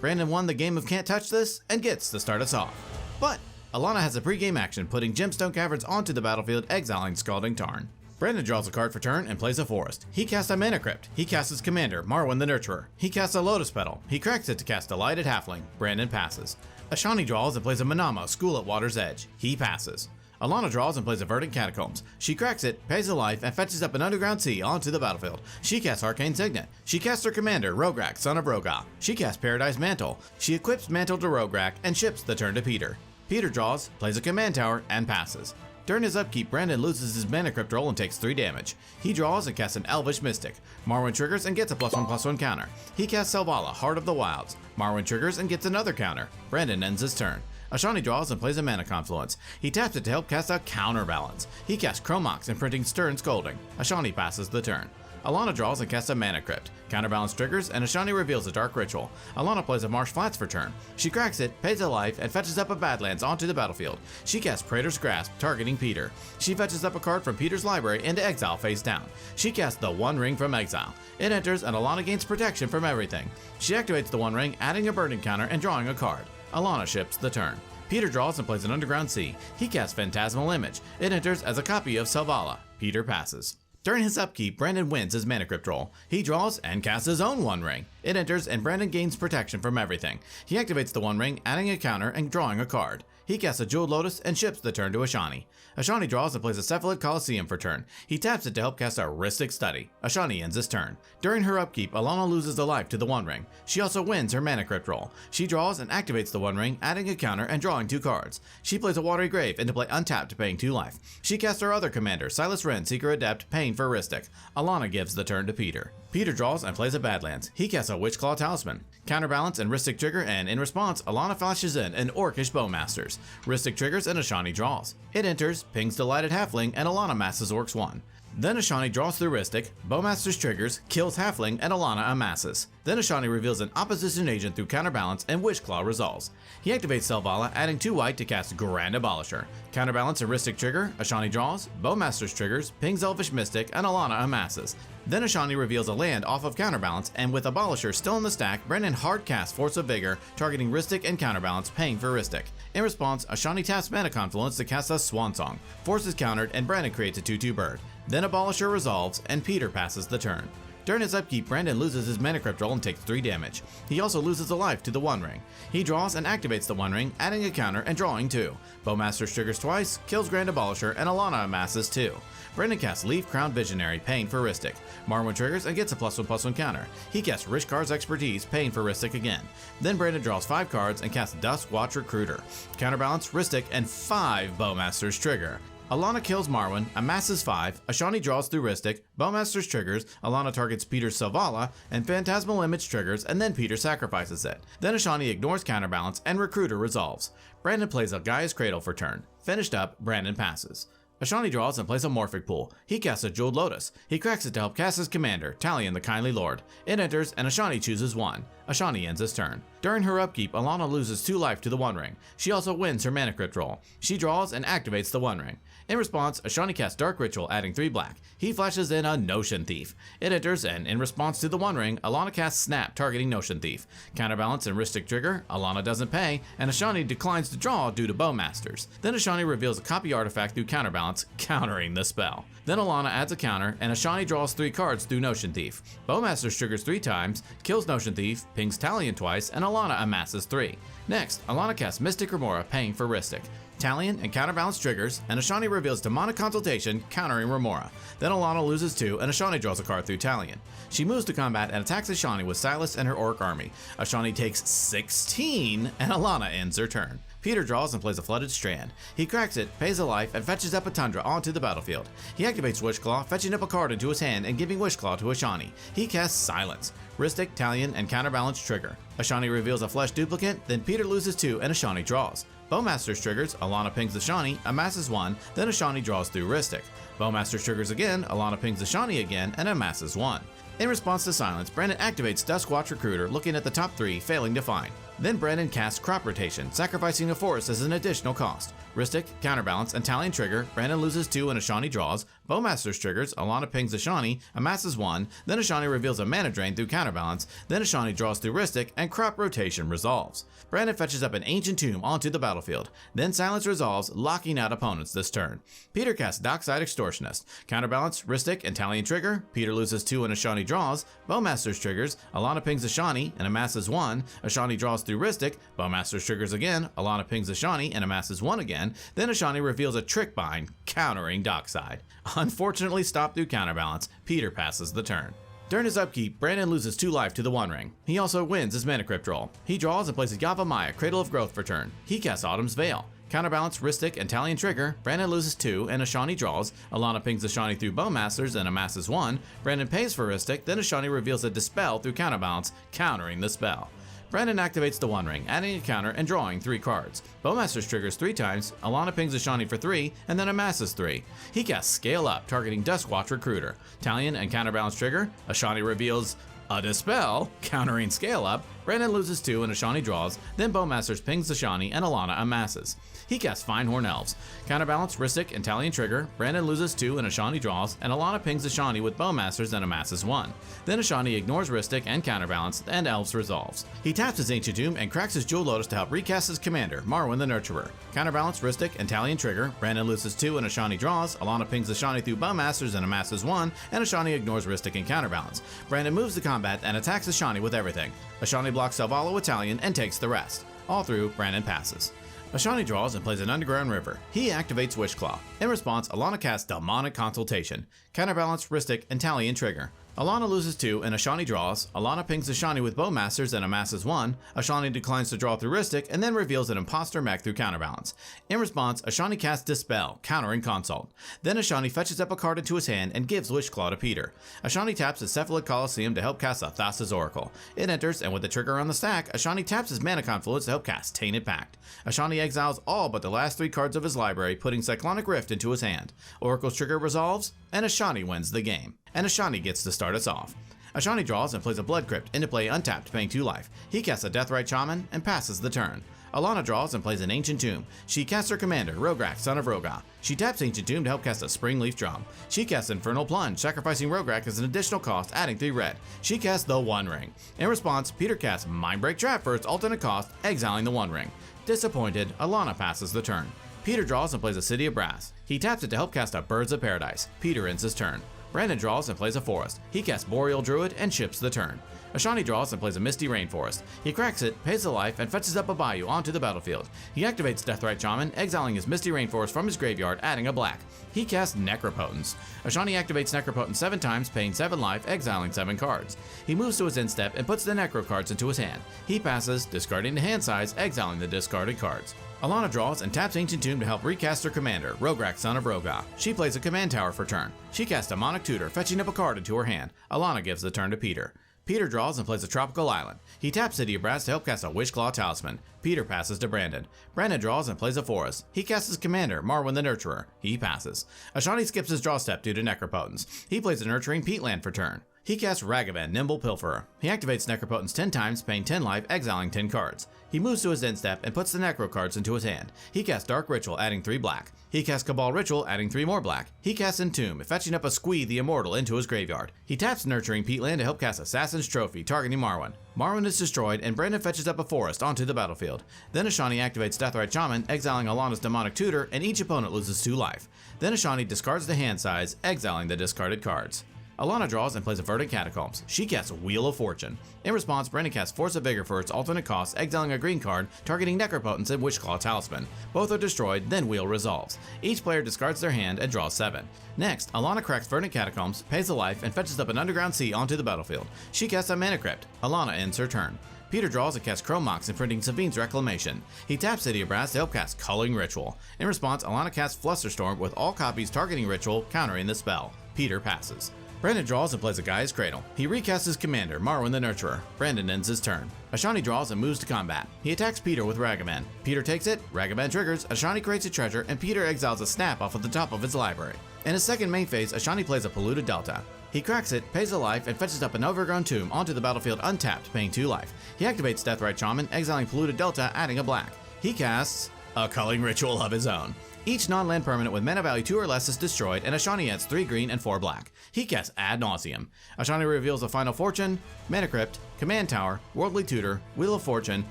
Brandon won the game of Can't Touch This and gets to start us off. But Alana has a pre-game action, putting Gemstone Caverns onto the battlefield, exiling Scalding Tarn. Brandon draws a card for turn and plays a Forest. He casts a Mana Crypt. He casts his commander, Marwyn the Nurturer. He casts a Lotus Petal. He cracks it to cast Delighted Halfling. Brandon passes. Ashani draws and plays a Manama, School at Water's Edge. He passes. Alana draws and plays a Verdant Catacombs. She cracks it, pays a life, and fetches up an Underground Sea onto the battlefield. She casts Arcane Signet. She casts her commander, Rograkh, son of Rograkh. She casts Paradise Mantle. She equips Mantle to Rograkh and ships the turn to Peter. Peter draws, plays a Command Tower, and passes. During his upkeep, Brandon loses his Mana Crypt roll and takes 3 damage. He draws and casts an Elvish Mystic. Marwyn triggers and gets a +1/+1 counter. He casts Selvala, Heart of the Wilds. Marwyn triggers and gets another counter. Brandon ends his turn. Ashani draws and plays a Mana Confluence. He taps it to help cast out Counterbalance. He casts Chromox, imprinting Stern Scolding. Ashani passes the turn. Alana draws and casts a Mana Crypt. Counterbalance triggers, and Ashani reveals a Dark Ritual. Alana plays a Marsh Flats for turn. She cracks it, pays a life, and fetches up a Badlands onto the battlefield. She casts Praetor's Grasp, targeting Peter. She fetches up a card from Peter's library into exile face down. She casts the One Ring from exile. It enters, and Alana gains protection from everything. She activates the One Ring, adding a burning counter and drawing a card. Alana ships the turn. Peter draws and plays an Underground Sea. He casts Phantasmal Image. It enters as a copy of Selvala. Peter passes. During his upkeep, Brandon wins his Mana Crypt roll. He draws and casts his own One Ring. It enters, and Brandon gains protection from everything. He activates the One Ring, adding a counter and drawing a card. He casts a Jeweled Lotus and ships the turn to Ashani. Ashani draws and plays a Cephalid Colosseum for turn. He taps it to help cast a Rhystic Study. Ashani ends his turn. During her upkeep, Alana loses a life to the One Ring. She also wins her Mana Crypt roll. She draws and activates the One Ring, adding a counter and drawing 2 cards. She plays a Watery Grave into play untapped, paying 2 life. She casts her other commander, Silas Wren, Seeker Adept, paying for Rhystic. Alana gives the turn to Peter. Peter draws and plays a Badlands. He casts a Witchclaw Talisman. Counterbalance and Rhystic trigger, and in response, Alana flashes in an Orcish Bowmasters. Rhystic triggers and Ashani draws. It enters, pings Delighted Halfling, and Alana masses Orcs 1. Then Ashani draws through Rhystic, Bowmasters triggers, kills Halfling, and Alana amasses. Then Ashani reveals an Opposition Agent through Counterbalance, and Witchclaw resolves. He activates Selvala, adding 2 white to cast Grand Abolisher. Counterbalance and Rhystic trigger, Ashani draws, Bowmasters triggers, pings Elvish Mystic, and Alana amasses. Then Ashani reveals a land off of Counterbalance, and with Abolisher still in the stack, Brandon hard casts Force of Vigor, targeting Rhystic and Counterbalance, paying for Rhystic. In response, Ashani taps Mana Confluence to cast a Swan Song. Force is countered, and Brandon creates a 2/2 bird. Then Abolisher resolves, and Peter passes the turn. During his upkeep, Brandon loses his Mana Crypt roll and takes 3 damage. He also loses a life to the One Ring. He draws and activates the One Ring, adding a counter and drawing 2. Bowmasters triggers twice, kills Grand Abolisher, and Alana amasses 2. Brandon casts Leaf Crown Visionary, paying for Rhystic. Marwyn triggers and gets a +1/+1 counter. He casts Rishkar's Expertise, paying for Rhystic again. Then Brandon draws 5 cards and casts Dusk Watch Recruiter. Counterbalance, Rhystic, and 5 Bowmasters trigger. Alana kills Marwyn, amasses 5, Ashani draws through Rhystic, Bowmasters triggers, Alana targets Peter's Selvala, and Phantasmal Image triggers, and then Peter sacrifices it. Then Ashani ignores Counterbalance, and Recruiter resolves. Brandon plays a Gaia's Cradle for turn. Finished up, Brandon passes. Ashani draws and plays a Morphic Pool. He casts a Jeweled Lotus. He cracks it to help cast his commander, Talion the Kindly Lord. It enters and Ashani chooses 1. Ashani ends his turn. During her upkeep, Alana loses 2 life to the One Ring. She also wins her Mana Crypt roll. She draws and activates the One Ring. In response, Ashani casts Dark Ritual, adding 3 black. He flashes in a Notion Thief. It enters, and in response to the One Ring, Alana casts Snap, targeting Notion Thief. Counterbalance and Ristic trigger, Alana doesn't pay, and Ashani declines to draw due to Bowmasters. Then Ashani reveals a copy artifact through Counterbalance, countering the spell. Then Alana adds a counter, and Ashani draws 3 cards through Notion Thief. Bowmasters triggers 3 times, kills Notion Thief, pings Talion twice, and Alana amasses 3. Next, Alana casts Mystic Remora, paying for Ristic. Talion and Counterbalance triggers, and Ashani reveals Demonic Consultation, countering Remora. Then Alana loses 2, and Ashani draws a card through Talion. She moves to combat and attacks Ashani with Silas and her Orc army. Ashani takes 16, and Alana ends her turn. Peter draws and plays a Flooded Strand. He cracks it, pays a life, and fetches up a Tundra onto the battlefield. He activates Wishclaw, fetching up a card into his hand and giving Wishclaw to Ashani. He casts Silence. Ristic, Talion, and Counterbalance trigger. Ashani reveals a Flesh Duplicate, then Peter loses 2, and Ashani draws. Bowmasters triggers, Alana pings Ashani, amasses 1, then Ashani draws through Ristic. Bowmasters triggers again, Alana pings Ashani again, and amasses 1. In response to Silence, Brandon activates Duskwatch Recruiter, looking at the top 3, failing to find. Then Brandon casts Crop Rotation, sacrificing a forest as an additional cost. Ristic, Counterbalance, and Talion trigger, Brandon loses 2 and Ashani draws. Bowmasters triggers, Alana pings Ashani, amasses 1, then Ashani reveals a Mana Drain through Counterbalance, then Ashani draws through Ristic, and Crop Rotation resolves. Brandon fetches up an Ancient Tomb onto the battlefield. Then Silence resolves, locking out opponents this turn. Peter casts Dockside Extortionist. Counterbalance, Ristic, and Talion trigger, Peter loses 2 and Ashani draws. Bowmasters triggers, Alana pings Ashani and amasses 1, Ashani draws through Ristic. Bowmasters triggers again, Alana pings Ashani and amasses 1 again, then Ashani reveals a Trick Bind, countering Dockside. Unfortunately stopped through Counterbalance, Peter passes the turn. During his upkeep, Brandon loses 2 life to the One Ring. He also wins his Mana Crypt roll. He draws and plays a Yavimaya, Cradle of Growth for turn. He casts Autumn's Veil. Counterbalance, Ristic, and Talion trigger, Brandon loses 2 and Ashani draws. Alana pings Ashani through Bowmasters and amasses 1. Brandon pays for Ristic, then Ashani reveals a Dispel through Counterbalance, countering the spell. Brandon activates the One Ring, adding a counter and drawing 3 cards. Bowmasters triggers 3 times, Alana pings Ashani for 3, and then amasses 3. He casts Scale Up, targeting Duskwatch Recruiter. Talion and Counterbalance trigger, Ashani reveals a Dispel, countering Scale Up. Brandon loses 2 and Ashani draws, then Bowmasters pings Ashani and Alana amasses. He casts Finehorn Elves. Counterbalance, Ristic, and Talion trigger, Brandon loses 2 and Ashani draws, and Alana pings Ashani with Bowmasters and amasses 1. Then Ashani ignores Ristic and Counterbalance, and Elves resolves. He taps his Ancient Tomb and cracks his Jeweled Lotus to help recast his commander, Marwyn the Nurturer. Counterbalance, Ristic, and Talion trigger, Brandon loses 2 and Ashani draws, Alana pings Ashani through Bowmasters and amasses 1, and Ashani ignores Ristic and Counterbalance. Brandon moves to combat and attacks Ashani with everything. Ashani blocks Selvala with Talion and takes the rest. All through, Brandon passes. Ashani draws and plays an Underground River. He activates Wishclaw. In response, Alana casts Demonic Consultation. Counterbalance, Ristic, and Talion trigger. Alana loses 2 and Ashani draws. Alana pings Ashani with Bowmasters and amasses 1. Ashani declines to draw through Ristic and then reveals an Imposter mech through Counterbalance. In response, Ashani casts Dispel, countering Consult. Then Ashani fetches up a card into his hand and gives Wishclaw to Peter. Ashani taps his Cephalid Coliseum to help cast Thassa's Oracle. It enters, and with the trigger on the stack, Ashani taps his Mana Confluence to help cast Tainted Pact. Ashani exiles all but the last 3 cards of his library, putting Cyclonic Rift into his hand. Oracle's trigger resolves, and Ashani wins the game. And Ashani gets to start us off. Ashani draws and plays a Blood Crypt into play untapped, paying 2 life. He casts a Deathrite Shaman and passes the turn. Alana draws and plays an Ancient Tomb. She casts her commander, Rograkh, son of Rograkh. She taps Ancient Tomb to help cast a Springleaf Drum. She casts Infernal Plunge, sacrificing Rograkh as an additional cost, adding 3 red. She casts the One Ring. In response, Peter casts Mindbreak Trap for its alternate cost, exiling the One Ring. Disappointed, Alana passes the turn. Peter draws and plays a City of Brass. He taps it to help cast a Birds of Paradise. Peter ends his turn. Brandon draws and plays a Forest. He casts Boreal Druid and ships the turn. Ashani draws and plays a Misty Rainforest. He cracks it, pays a life, and fetches up a Bayou onto the battlefield. He activates Deathrite Shaman, exiling his Misty Rainforest from his graveyard, adding a black. He casts Necropotence. Ashani activates Necropotence 7 times, paying 7 life, exiling 7 cards. He moves to his end step and puts the Necro cards into his hand. He passes, discarding the hand size, exiling the discarded cards. Alana draws and taps Ancient Tomb to help recast her commander, Rograkh, son of Rograkh. She plays a command tower for turn. She casts Demonic Tutor, fetching up a card into her hand. Alana gives the turn to Peter. Peter draws and plays a Tropical Island. He taps City of Brass to help cast a Wishclaw Talisman. Peter passes to Brandon. Brandon draws and plays a Forest. He casts his commander, Marwyn the Nurturer. He passes. Ashani skips his draw step due to Necropotence. He plays a Nurturing Peatland for turn. He casts Ragavan, Nimble Pilferer. He activates Necropotence 10 times, paying 10 life, exiling 10 cards. He moves to his end step and puts the Necro cards into his hand. He casts Dark Ritual, adding 3 black. He casts Cabal Ritual, adding 3 more black. He casts Entomb, fetching up a Squee the Immortal into his graveyard. He taps Nurturing Peatland to help cast Assassin's Trophy, targeting Marwyn. Marwyn is destroyed, and Brandon fetches up a Forest onto the battlefield. Then Ashani activates Deathrite Shaman, exiling Alana's Demonic Tutor, and each opponent loses 2 life. Then Ashani discards the hand size, exiling the discarded cards. Alana draws and plays a Verdant Catacombs. She casts Wheel of Fortune. In response, Brandon casts Force of Vigor for its alternate cost, exiling a green card, targeting Necropotence and Witchclaw Talisman. Both are destroyed, then Wheel resolves. Each player discards their hand and draws 7. Next, Alana cracks Verdant Catacombs, pays a life, and fetches up an Underground Sea onto the battlefield. She casts a Mana Crypt. Alana ends her turn. Peter draws and casts Chrome Mox, imprinting Savine's Reclamation. He taps City of Brass to help cast Culling Ritual. In response, Alana casts Flusterstorm with all copies targeting Ritual, countering the spell. Peter passes. Brandon draws and plays a Gaia's Cradle. He recasts his commander, Marwyn the Nurturer. Brandon ends his turn. Ashani draws and moves to combat. He attacks Peter with Ragavan. Peter takes it, Ragavan triggers, Ashani creates a treasure, and Peter exiles a Snap off of the top of his library. In his second main phase, Ashani plays a Polluted Delta. He cracks it, pays a life, and fetches up an Overgrown Tomb onto the battlefield untapped, paying 2 life. He activates Deathrite Shaman, exiling Polluted Delta, adding a black. He casts a Culling Ritual of his own. Each non-land permanent with mana value 2 or less is destroyed, and Ashani adds 3 green and 4 black. He casts Ad Nauseam. Ashani reveals a Final Fortune, Mana Crypt, Command Tower, Worldly Tutor, Wheel of Fortune,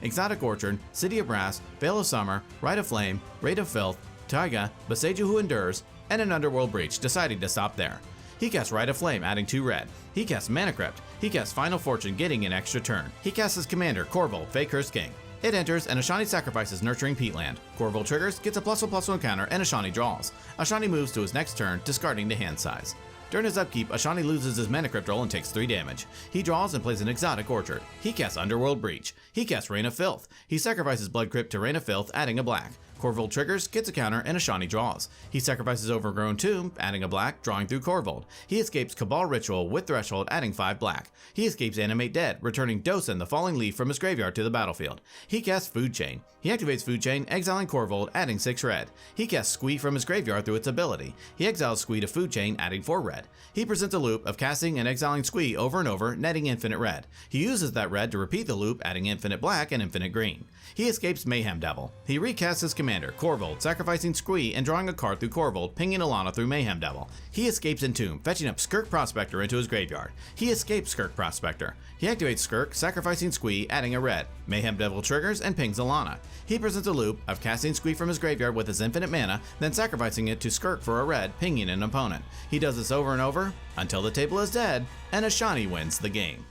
Exotic Orchard, City of Brass, Veil of Summer, Rite of Flame, Raid of Filth, Taiga, Boseiju Who Endures, and an Underworld Breach, deciding to stop there. He casts Rite of Flame, adding 2 red. He casts Mana Crypt. He casts Final Fortune, getting an extra turn. He casts his commander, Corval, Fake-Cursed King. It enters, and Ashani sacrifices Nurturing Peatland. Corval triggers, gets a +1/+1 counter, and Ashani draws. Ashani moves to his next turn, discarding the hand size. During his upkeep, Ashani loses his Mana Crypt roll and takes 3 damage. He draws and plays an Exotic Orchard. He casts Underworld Breach. He casts Rain of Filth. He sacrifices Blood Crypt to Rain of Filth, adding a black. Corval triggers, gets a counter, and Ashani draws. He sacrifices Overgrown Tomb, adding a black, drawing through Corval. He escapes Cabal Ritual with Threshold, adding 5 black. He escapes Animate Dead, returning Dosen, the Falling Leaf, from his graveyard to the battlefield. He casts Food Chain. He activates Food Chain, exiling Corval, adding 6 red. He casts Squee from his graveyard through its ability. He exiles Squee to Food Chain, adding 4 red. He presents a loop of casting and exiling Squee over and over, netting infinite red. He uses that red to repeat the loop, adding infinite black and infinite green. He escapes Mayhem Devil. He recasts his commander, Corval, sacrificing Squee and drawing a card through Corval, pinging Alana through Mayhem Devil. He escapes Entomb, fetching up Skirk Prospector into his graveyard. He escapes Skirk Prospector. He activates Skirk, sacrificing Squee, adding a red. Mayhem Devil triggers and pings Alana. He presents a loop of casting Squee from his graveyard with his infinite mana, then sacrificing it to Skirk for a red, pinging an opponent. He does this over and over until the table is dead, and Ashani wins the game.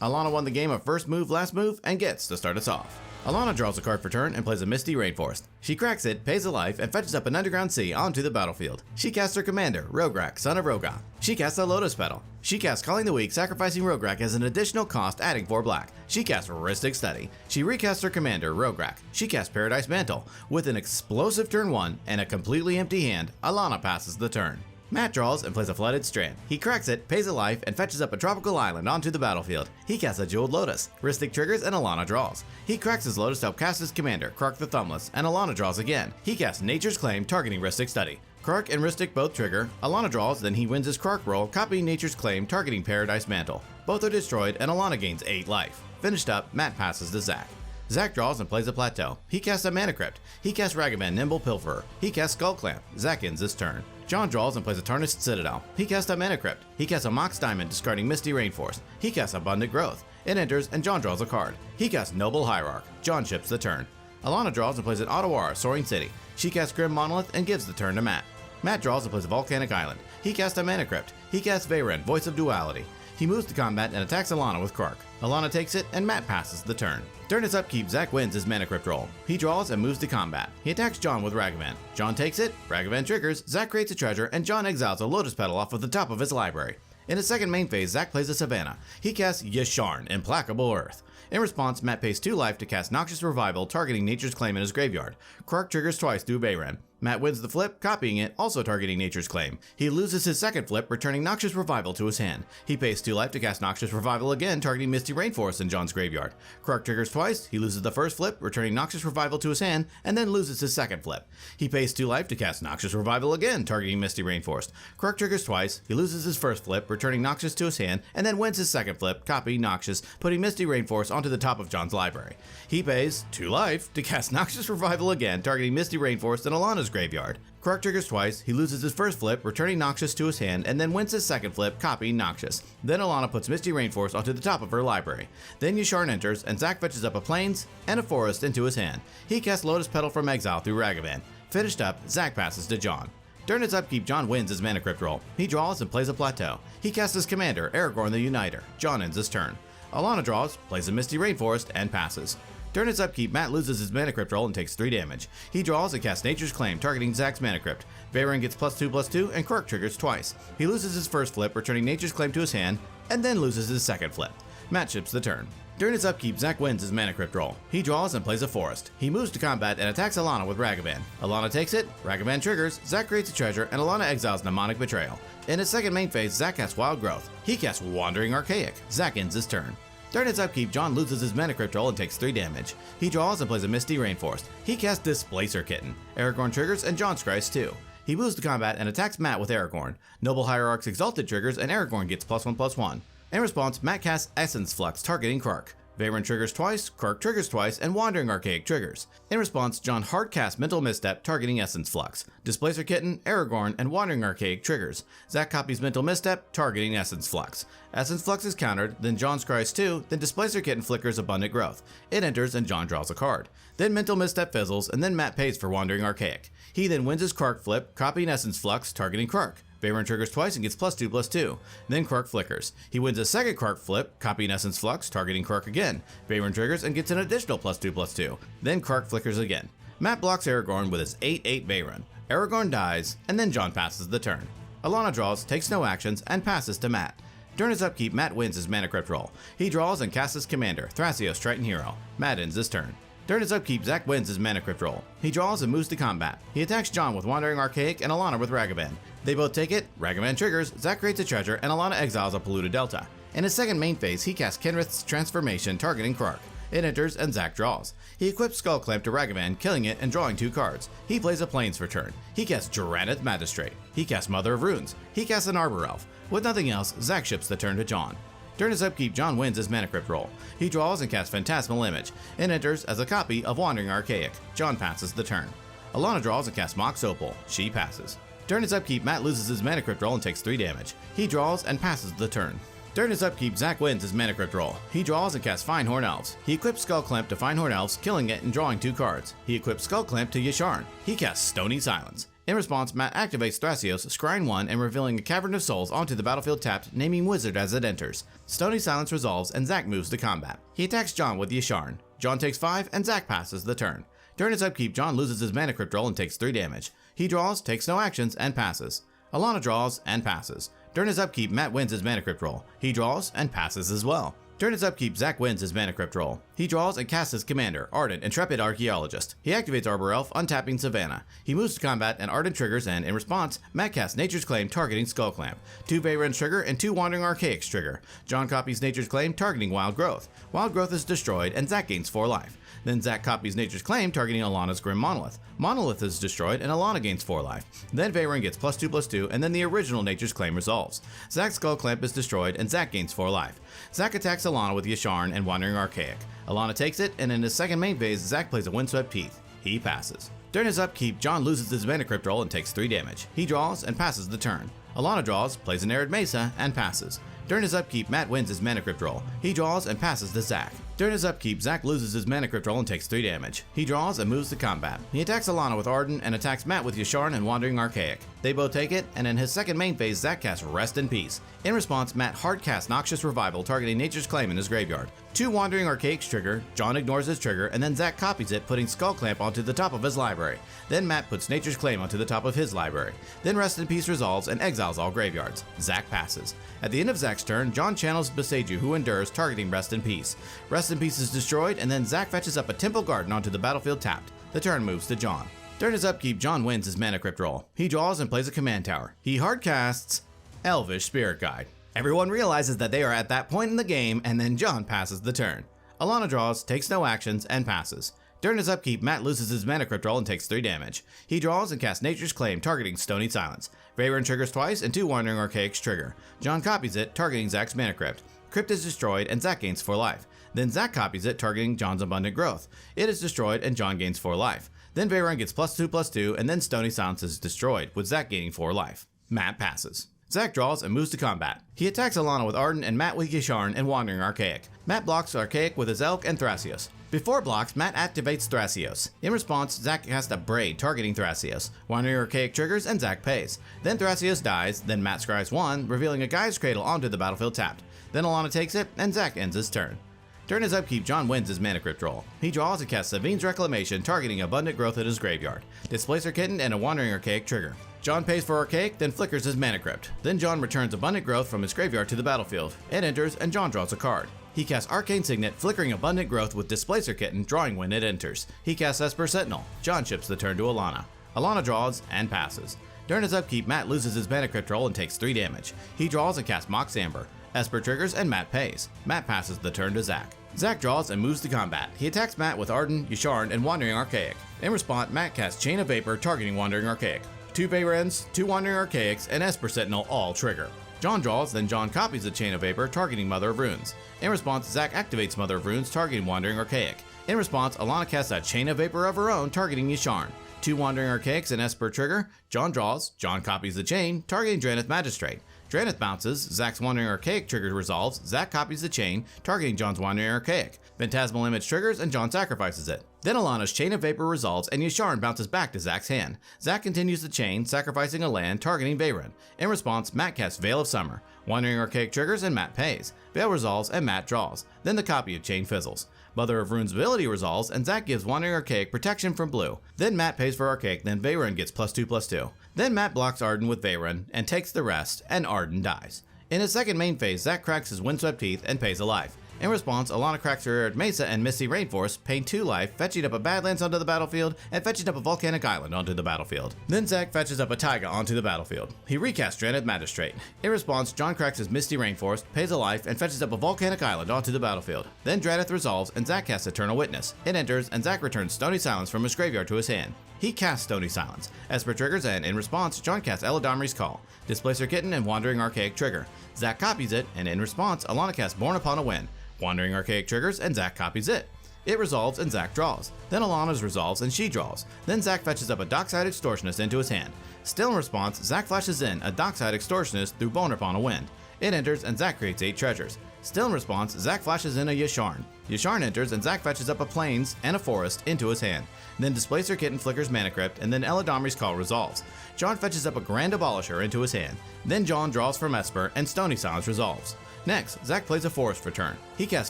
Alana won the game of first move, last move, and gets to start us off. Alana draws a card for turn and plays a Misty Rainforest. She cracks it, pays a life, and fetches up an Underground Sea onto the battlefield. She casts her commander, Rograkh, son of Rograkh. She casts a Lotus Petal. She casts Calling the Weak, sacrificing Rograkh as an additional cost, adding 4 black. She casts Rhystic Study. She recasts her commander, Rograkh. She casts Paradise Mantle. With an explosive turn 1 and a completely empty hand, Alana passes the turn. Matt draws and plays a Flooded Strand. He cracks it, pays a life, and fetches up a Tropical Island onto the battlefield. He casts a Jeweled Lotus. Rhystic triggers and Alana draws. He cracks his Lotus to help cast his commander, Krark the Thumbless, and Alana draws again. He casts Nature's Claim, targeting Rhystic Study. Krark and Rhystic both trigger. Alana draws, then he wins his Krark roll, copying Nature's Claim, targeting Paradise Mantle. Both are destroyed, and Alana gains 8 life. Finished up, Matt passes to Zach. Zach draws and plays a Plateau. He casts a Mana Crypt. He casts Ragavan, Nimble Pilferer. He casts Skull Clamp. Zach ends his turn. John draws and plays a Tarnished Citadel. He casts a Mana Crypt. He casts a Mox Diamond, discarding Misty Rainforest. He casts Abundant Growth. It enters, and John draws a card. He casts Noble Hierarch. John chips the turn. Alana draws and plays an Ottawara, Soaring City. She casts Grim Monolith and gives the turn to Matt. Matt draws and plays a Volcanic Island. He casts a Mana Crypt. He casts Veyran, Voice of Duality. He moves to combat and attacks Alana with Krark. Alana takes it, and Matt passes the turn. During his upkeep, Zach wins his Mana Crypt roll. He draws and moves to combat. He attacks John with Ragavan. John takes it, Ragavan triggers, Zach creates a treasure, and John exiles a Lotus Petal off of the top of his library. In his second main phase, Zach plays a Savannah. He casts Yasharn, Implacable Earth. In response, Matt pays 2 life to cast Noxious Revival, targeting Nature's Claim in his graveyard. Krark triggers twice through Veyran. Matt wins the flip, copying it, also targeting Nature's Claim. He loses his second flip, returning Noxious Revival to his hand. He pays 2 life to cast Noxious Revival again, targeting Misty Rainforest in John's graveyard. Krark triggers twice, he loses the first flip, returning Noxious Revival to his hand, and then loses his second flip. He pays 2 life to cast Noxious Revival again, targeting Misty Rainforest. Krark triggers twice, he loses his first flip, returning Noxious to his hand, and then wins his second flip, copying Noxious, putting Misty Rainforest onto the top of John's library. He pays 2 life to cast Noxious Revival again, targeting Misty Rainforest in Alana's graveyard. Krark triggers twice, he loses his first flip, returning Noxious to his hand, and then wins his second flip, copying Noxious. Then Alana puts Misty Rainforest onto the top of her library. Then Yasharn enters, and Zach fetches up a Plains and a Forest into his hand. He casts Lotus Petal from exile through Ragavan. Finished up, Zach passes to John. During his upkeep, John wins his Mana Crypt roll. He draws and plays a Plateau. He casts his commander, Aragorn the Uniter. John ends his turn. Alana draws, plays a Misty Rainforest, and passes. During his upkeep, Matt loses his Mana Crypt roll and takes 3 damage. He draws and casts Nature's Claim, targeting Zach's Mana Crypt. Veyron gets +2/+2, and Krark triggers twice. He loses his first flip, returning Nature's Claim to his hand, and then loses his second flip. Matt ships the turn. During his upkeep, Zach wins his Mana Crypt roll. He draws and plays a Forest. He moves to combat and attacks Alana with Ragavan. Alana takes it, Ragavan triggers, Zach creates a treasure, and Alana exiles Mnemonic Betrayal. In his second main phase, Zach casts Wild Growth. He casts Wandering Archaic. Zach ends his turn. During his upkeep, John loses his Mana Crypt roll and takes 3 damage. He draws and plays a Misty Rainforest. He casts Displacer Kitten. Aragorn triggers and John scries too. He moves to combat and attacks Matt with Aragorn. Noble Hierarch's Exalted triggers and Aragorn gets +1/+1. In response, Matt casts Essence Flux, targeting Krark. Veyron triggers twice, Krark triggers twice, and Wandering Archaic triggers. In response, John hard casts Mental Misstep, targeting Essence Flux. Displacer Kitten, Aragorn, and Wandering Archaic triggers. Zach copies Mental Misstep, targeting Essence Flux. Essence Flux is countered, then John scries 2, then Displacer Kitten flickers Abundant Growth. It enters and John draws a card. Then Mental Misstep fizzles, and then Matt pays for Wandering Archaic. He then wins his Krark flip, copying Essence Flux, targeting Krark. Veyron triggers twice and gets +2/+2. Then Krark flickers. He wins a second Krark flip, copying Essence Flux, targeting Krark again. Veyron triggers and gets an additional +2/+2. Then Krark flickers again. Matt blocks Aragorn with his 8/8 Veyron. Aragorn dies, and then John passes the turn. Alana draws, takes no actions, and passes to Matt. During his upkeep, Matt wins his Mana Crypt roll. He draws and casts his commander, Thrasios Triton Hero. Matt ends his turn. During his upkeep, Zach wins his Mana Crypt roll. He draws and moves to combat. He attacks John with Wandering Archaic and Alana with Ragavan. They both take it, Ragavan triggers, Zach creates a treasure, and Alana exiles a Polluted Delta. In his second main phase, he casts Kenrith's Transformation, targeting Krark. It enters and Zach draws. He equips Skull Clamp to Ragavan, killing it and drawing 2 cards. He plays a Plains for turn. He casts Duraneth Magistrate. He casts Mother of Runes. He casts an Arbor Elf. With nothing else, Zach ships the turn to John. During his upkeep, John wins his Mana Crypt roll. He draws and casts Phantasmal Image. It enters as a copy of Wandering Archaic. John passes the turn. Alana draws and casts Mox Opal. She passes. During his upkeep, Matt loses his Mana Crypt roll and takes 3 damage. He draws and passes the turn. During his upkeep, Zach wins his Mana Crypt roll. He draws and casts Finehorn Elves. He equips Skull Clamp to Finehorn Elves, killing it and drawing 2 cards. He equips Skull Clamp to Yasharn. He casts Stony Silence. In response, Matt activates Thrasios, scrying 1 and revealing a Cavern of Souls onto the battlefield tapped, naming Wizard as it enters. Stony Silence resolves and Zach moves to combat. He attacks John with Yasharn. John takes 5 and Zach passes the turn. During his upkeep, John loses his Mana Crypt roll and takes 3 damage. He draws, takes no actions, and passes. Alana draws and passes. During his upkeep, Matt wins his Mana Crypt roll. He draws and passes as well. During his upkeep, Zach wins his Mana Crypt roll. He draws and casts his commander, Ardent Intrepid Archaeologist. He activates Arbor Elf, untapping Savannah. He moves to combat and Ardent triggers, and in response, Matt casts Nature's Claim, targeting Skull Clamp. 2 Veyron trigger and 2 Wandering Archaics trigger. John copies Nature's Claim, targeting Wild Growth. Wild Growth is destroyed and Zach gains 4 life. Then Zach copies Nature's Claim, targeting Alana's Grim Monolith. Monolith is destroyed and Alana gains 4 life. Then Veyron gets +2/+2, and then the original Nature's Claim resolves. Zach's Skull Clamp is destroyed and Zach gains 4 life. Zach attacks Alana with Yasharn and Wandering Archaic. Alana takes it, and in his second main phase, Zach plays a Windswept Heath. He passes. During his upkeep, John loses his Mana Crypt roll and takes 3 damage. He draws and passes the turn. Alana draws, plays an Arid Mesa, and passes. During his upkeep, Matt wins his Mana Crypt roll. He draws and passes to Zach. During his upkeep, Zach loses his Mana Crypt roll and takes 3 damage. He draws and moves to combat. He attacks Alana with Arden and attacks Matt with Yasharn and Wandering Archaic. They both take it, and in his second main phase, Zach casts Rest in Peace. In response, Matt hard casts Noxious Revival, targeting Nature's Claim in his graveyard. 2 Wandering Archaics trigger, John ignores his trigger, and then Zach copies it, putting Skull Clamp onto the top of his library. Then Matt puts Nature's Claim onto the top of his library. Then Rest in Peace resolves and exiles all graveyards. Zach passes. At the end of Zach's turn, John channels Beseiju, who endures, targeting Rest in Peace. Rest in Peace is destroyed, and then Zach fetches up a Temple Garden onto the battlefield tapped. The turn moves to John. During his upkeep, John wins his mana crypt roll. He draws and plays a command tower. He hardcasts Elvish Spirit Guide. Everyone realizes that they are at that point in the game, and then John passes the turn. Alana draws, takes no actions, and passes. During his upkeep, Matt loses his mana crypt roll and takes 3 damage. He draws and casts Nature's Claim, targeting Stony Silence. Veyron triggers twice, and 2 Wandering Archaics trigger. John copies it, targeting Zach's mana crypt. Crypt is destroyed, and Zach gains 4 life. Then Zach copies it, targeting John's Abundant Growth. It is destroyed, and John gains 4 life. Then Veyron gets +2/+2, and then Stony Silence is destroyed, with Zach gaining 4 life. Matt passes. Zach draws and moves to combat. He attacks Alana with Arden and Matt with Yasharn and Wandering Archaic. Matt blocks Archaic with his Elk and Thrasios. Before blocks, Matt activates Thrasios. In response, Zach casts a Braid targeting Thrasios. Wandering Archaic triggers and Zach pays. Then Thrasios dies, then Matt scries 1, revealing a Gaia's Cradle onto the battlefield tapped. Then Alana takes it, and Zach ends his turn. During his upkeep, John wins his mana crypt roll. He draws and casts Savine's Reclamation, targeting Abundant Growth in his graveyard. Displacer Kitten and a Wandering Archaic trigger. John pays for Archaic, then flickers his mana crypt. Then John returns Abundant Growth from his graveyard to the battlefield. It enters, and John draws a card. He casts Arcane Signet, flickering Abundant Growth with Displacer Kitten, drawing when it enters. He casts Esper Sentinel. John ships the turn to Alana. Alana draws and passes. During his upkeep, Matt loses his mana crypt roll and takes 3 damage. He draws and casts Mox Amber. Esper triggers and Matt pays. Matt passes the turn to Zach. Zach draws and moves to combat. He attacks Matt with Arden, Yasharn, and Wandering Archaic. In response, Matt casts Chain of Vapor, targeting Wandering Archaic. 2 Vayrens, 2 Wandering Archaics, and Esper Sentinel all trigger. John draws, then John copies the Chain of Vapor, targeting Mother of Runes. In response, Zach activates Mother of Runes, targeting Wandering Archaic. In response, Alana casts a Chain of Vapor of her own, targeting Yasharn. 2 Wandering Archaics and Esper trigger. John draws, John copies the chain, targeting Drannith Magistrate. Drannith bounces, Zach's Wandering Archaic trigger resolves, Zach copies the chain, targeting John's Wandering Archaic. Phantasmal Image triggers, and John sacrifices it. Then Alana's Chain of Vapor resolves, and Yasharn bounces back to Zach's hand. Zach continues the chain, sacrificing a land, targeting Veyron. In response, Matt casts Veil of Summer. Wandering Archaic triggers, and Matt pays. Veil resolves, and Matt draws. Then the copy of chain fizzles. Mother of Rune's ability resolves, and Zach gives Wandering Archaic protection from blue. Then Matt pays for Archaic, then Veyron gets +2/+2. Then Matt blocks Arden with Veyron, and takes the rest, and Arden dies. In his second main phase, Zach cracks his Windswept Teeth and pays a life. In response, Alana cracks her Arid Mesa and Misty Rainforest, paying 2 life, fetching up a Badlands onto the battlefield, and fetching up a Volcanic Island onto the battlefield. Then Zach fetches up a Taiga onto the battlefield. He recasts Drannith Magistrate. In response, John cracks his Misty Rainforest, pays a life, and fetches up a Volcanic Island onto the battlefield. Then Drannith resolves, and Zach casts Eternal Witness. It enters, and Zach returns Stony Silence from his graveyard to his hand. He casts Stony Silence. Esper triggers, and in response, John casts Eladamri's Call. Displacer Kitten and Wandering Archaic trigger. Zach copies it, and in response, Alana casts Born Upon a Wind. Wandering Archaic triggers, and Zach copies it. It resolves, and Zach draws. Then Alana's resolves, and she draws. Then Zach fetches up a Dockside Extortionist into his hand. Still in response, Zach flashes in a Dockside Extortionist through Born Upon a Wind. It enters, and Zach creates 8 treasures. Still in response, Zach flashes in a Yasharn. Yasharn enters, and Zach fetches up a Plains and a Forest into his hand. Then Displacer Kitten flickers Mana Crypt, and then Eladamri's Call resolves. John fetches up a Grand Abolisher into his hand. Then John draws from Esper, and Stony Silence resolves. Next, Zach plays a Forest return. He casts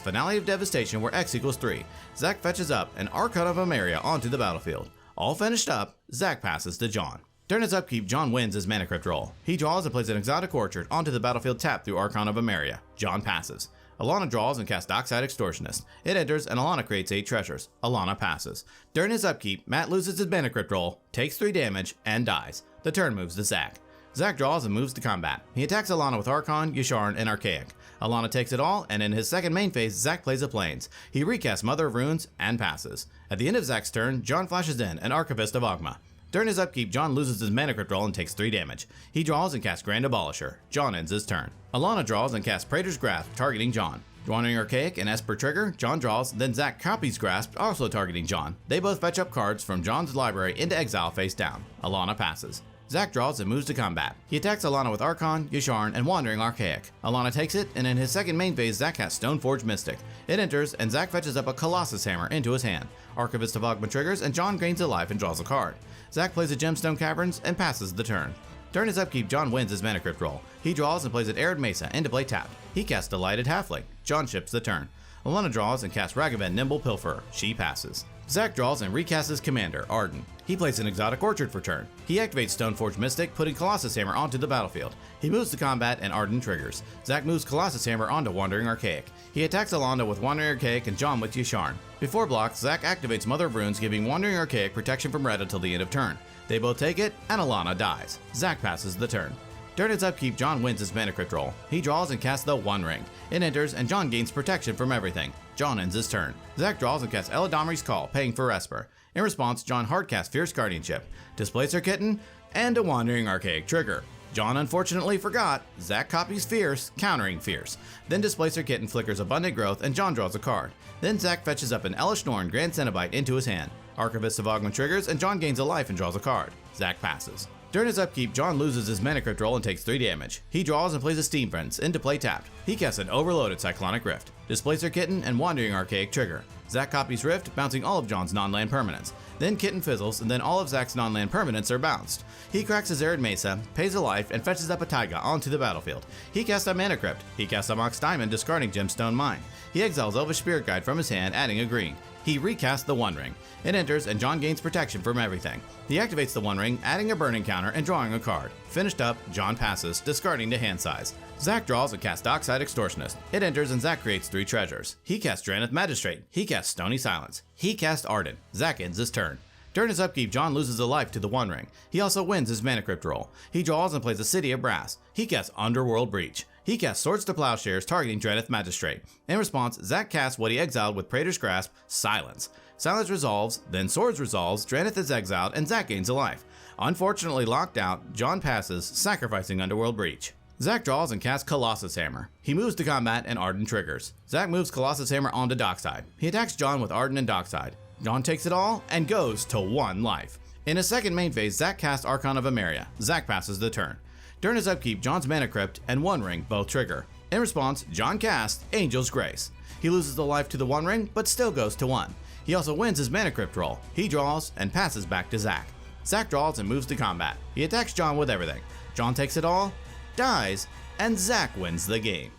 Finale of Devastation where X equals 3. Zach fetches up an Archon of Emeria onto the battlefield. All finished up, Zach passes to John. During his upkeep, John wins his Mana Crypt roll. He draws and plays an Exotic Orchard onto the battlefield tapped through Archon of Emeria. John passes. Alana draws and casts Dockside Extortionist. It enters, and Alana creates 8 treasures. Alana passes. During his upkeep, Matt loses his Mana Crypt roll, takes 3 damage, and dies. The turn moves to Zach. Zach draws and moves to combat. He attacks Alana with Archon, Yasharn, and Archaic. Alana takes it all, and in his second main phase, Zach plays a Plains. He recasts Mother of Runes and passes. At the end of Zach's turn, John flashes in an Archivist of Ogma. During his upkeep, John loses his Mana Crypt roll and takes 3 damage. He draws and casts Grand Abolisher. John ends his turn. Alana draws and casts Praetor's Grasp, targeting John. Wandering Archaic and Esper trigger, John draws, then Zach copies Grasp, also targeting John. They both fetch up cards from John's library into exile face down. Alana passes. Zach draws and moves to combat. He attacks Alana with Archon, Yasharn, and Wandering Archaic. Alana takes it, and in his second main phase, Zach casts Stoneforge Mystic. It enters, and Zach fetches up a Colossus Hammer into his hand. Archivist of Ogma triggers, and John gains a life and draws a card. Zach plays a Gemstone Caverns and passes the turn. During his upkeep, John wins his Mana Crypt roll. He draws and plays an Arid Mesa into play tapped. He casts Delighted Halfling. John ships the turn. Alana draws and casts Ragavan Nimble Pilferer. She passes. Zach draws and recasts his commander, Arden. He plays an exotic orchard for turn. He activates Stoneforge Mystic, putting Colossus Hammer onto the battlefield. He moves to combat and Arden triggers. Zach moves Colossus Hammer onto Wandering Archaic. He attacks Alonda with Wandering Archaic and John with Yasharn. Before blocks, Zach activates Mother of Runes, giving Wandering Archaic protection from red until the end of turn. They both take it, and Alana dies. Zach passes the turn. During his upkeep, John wins his Mana Crypt roll. He draws and casts the One Ring. It enters, and John gains protection from everything. John ends his turn. Zach draws and casts Eladamri's Call, paying for Esper. In response, John hardcasts Fierce Guardianship, Displacer Kitten, and a Wandering Archaic trigger. John unfortunately forgot. Zach copies Fierce, countering Fierce. Then Displacer Kitten flickers Abundant Growth, and John draws a card. Then Zach fetches up an Elish Norn Grand Cenobite into his hand. Archivist of Ogma triggers, and John gains a life and draws a card. Zach passes. During his upkeep, John loses his Mana Crypt roll and takes 3 damage. He draws and plays a Steam Prince, into play tapped. He casts an overloaded Cyclonic Rift, Displacer Kitten, and Wandering Archaic trigger. Zach copies Rift, bouncing all of John's non-land permanents. Then Kitten fizzles, and then all of Zach's non-land permanents are bounced. He cracks his Arid Mesa, pays a life, and fetches up a Taiga onto the battlefield. He casts a Mana Crypt. He casts a Mox Diamond, discarding Gemstone Mine. He exiles Elvish Spirit Guide from his hand, adding a green. He recasts the One Ring. It enters, and John gains protection from everything. He activates the One Ring, adding a burning counter and drawing a card. Finished up, John passes, discarding to hand size. Zach draws and casts Dockside Extortionist. It enters, and Zach creates 3 treasures. He casts Drannith Magistrate. He casts Stony Silence. He casts Arden. Zach ends his turn. During his upkeep, John loses a life to the One Ring. He also wins his Mana Crypt roll. He draws and plays a City of Brass. He casts Underworld Breach. He casts Swords to Plowshares, targeting Drannith Magistrate. In response, Zach casts what he exiled with Praetor's Grasp, Silence. Silence resolves, then Swords resolves, Drannith is exiled, and Zach gains a life. Unfortunately locked out, John passes, sacrificing Underworld Breach. Zach draws and casts Colossus Hammer. He moves to combat, and Arden triggers. Zach moves Colossus Hammer onto Dockside. He attacks John with Arden and Dockside. John takes it all and goes to 1 life. In his second main phase, Zach casts Archon of Emeria. Zach passes the turn. During his upkeep, John's Mana Crypt and One Ring both trigger. In response, John casts Angel's Grace. He loses the life to the One Ring, but still goes to 1. He also wins his Mana Crypt roll. He draws and passes back to Zach. Zach draws and moves to combat. He attacks John with everything. John takes it all, dies, and Zach wins the game.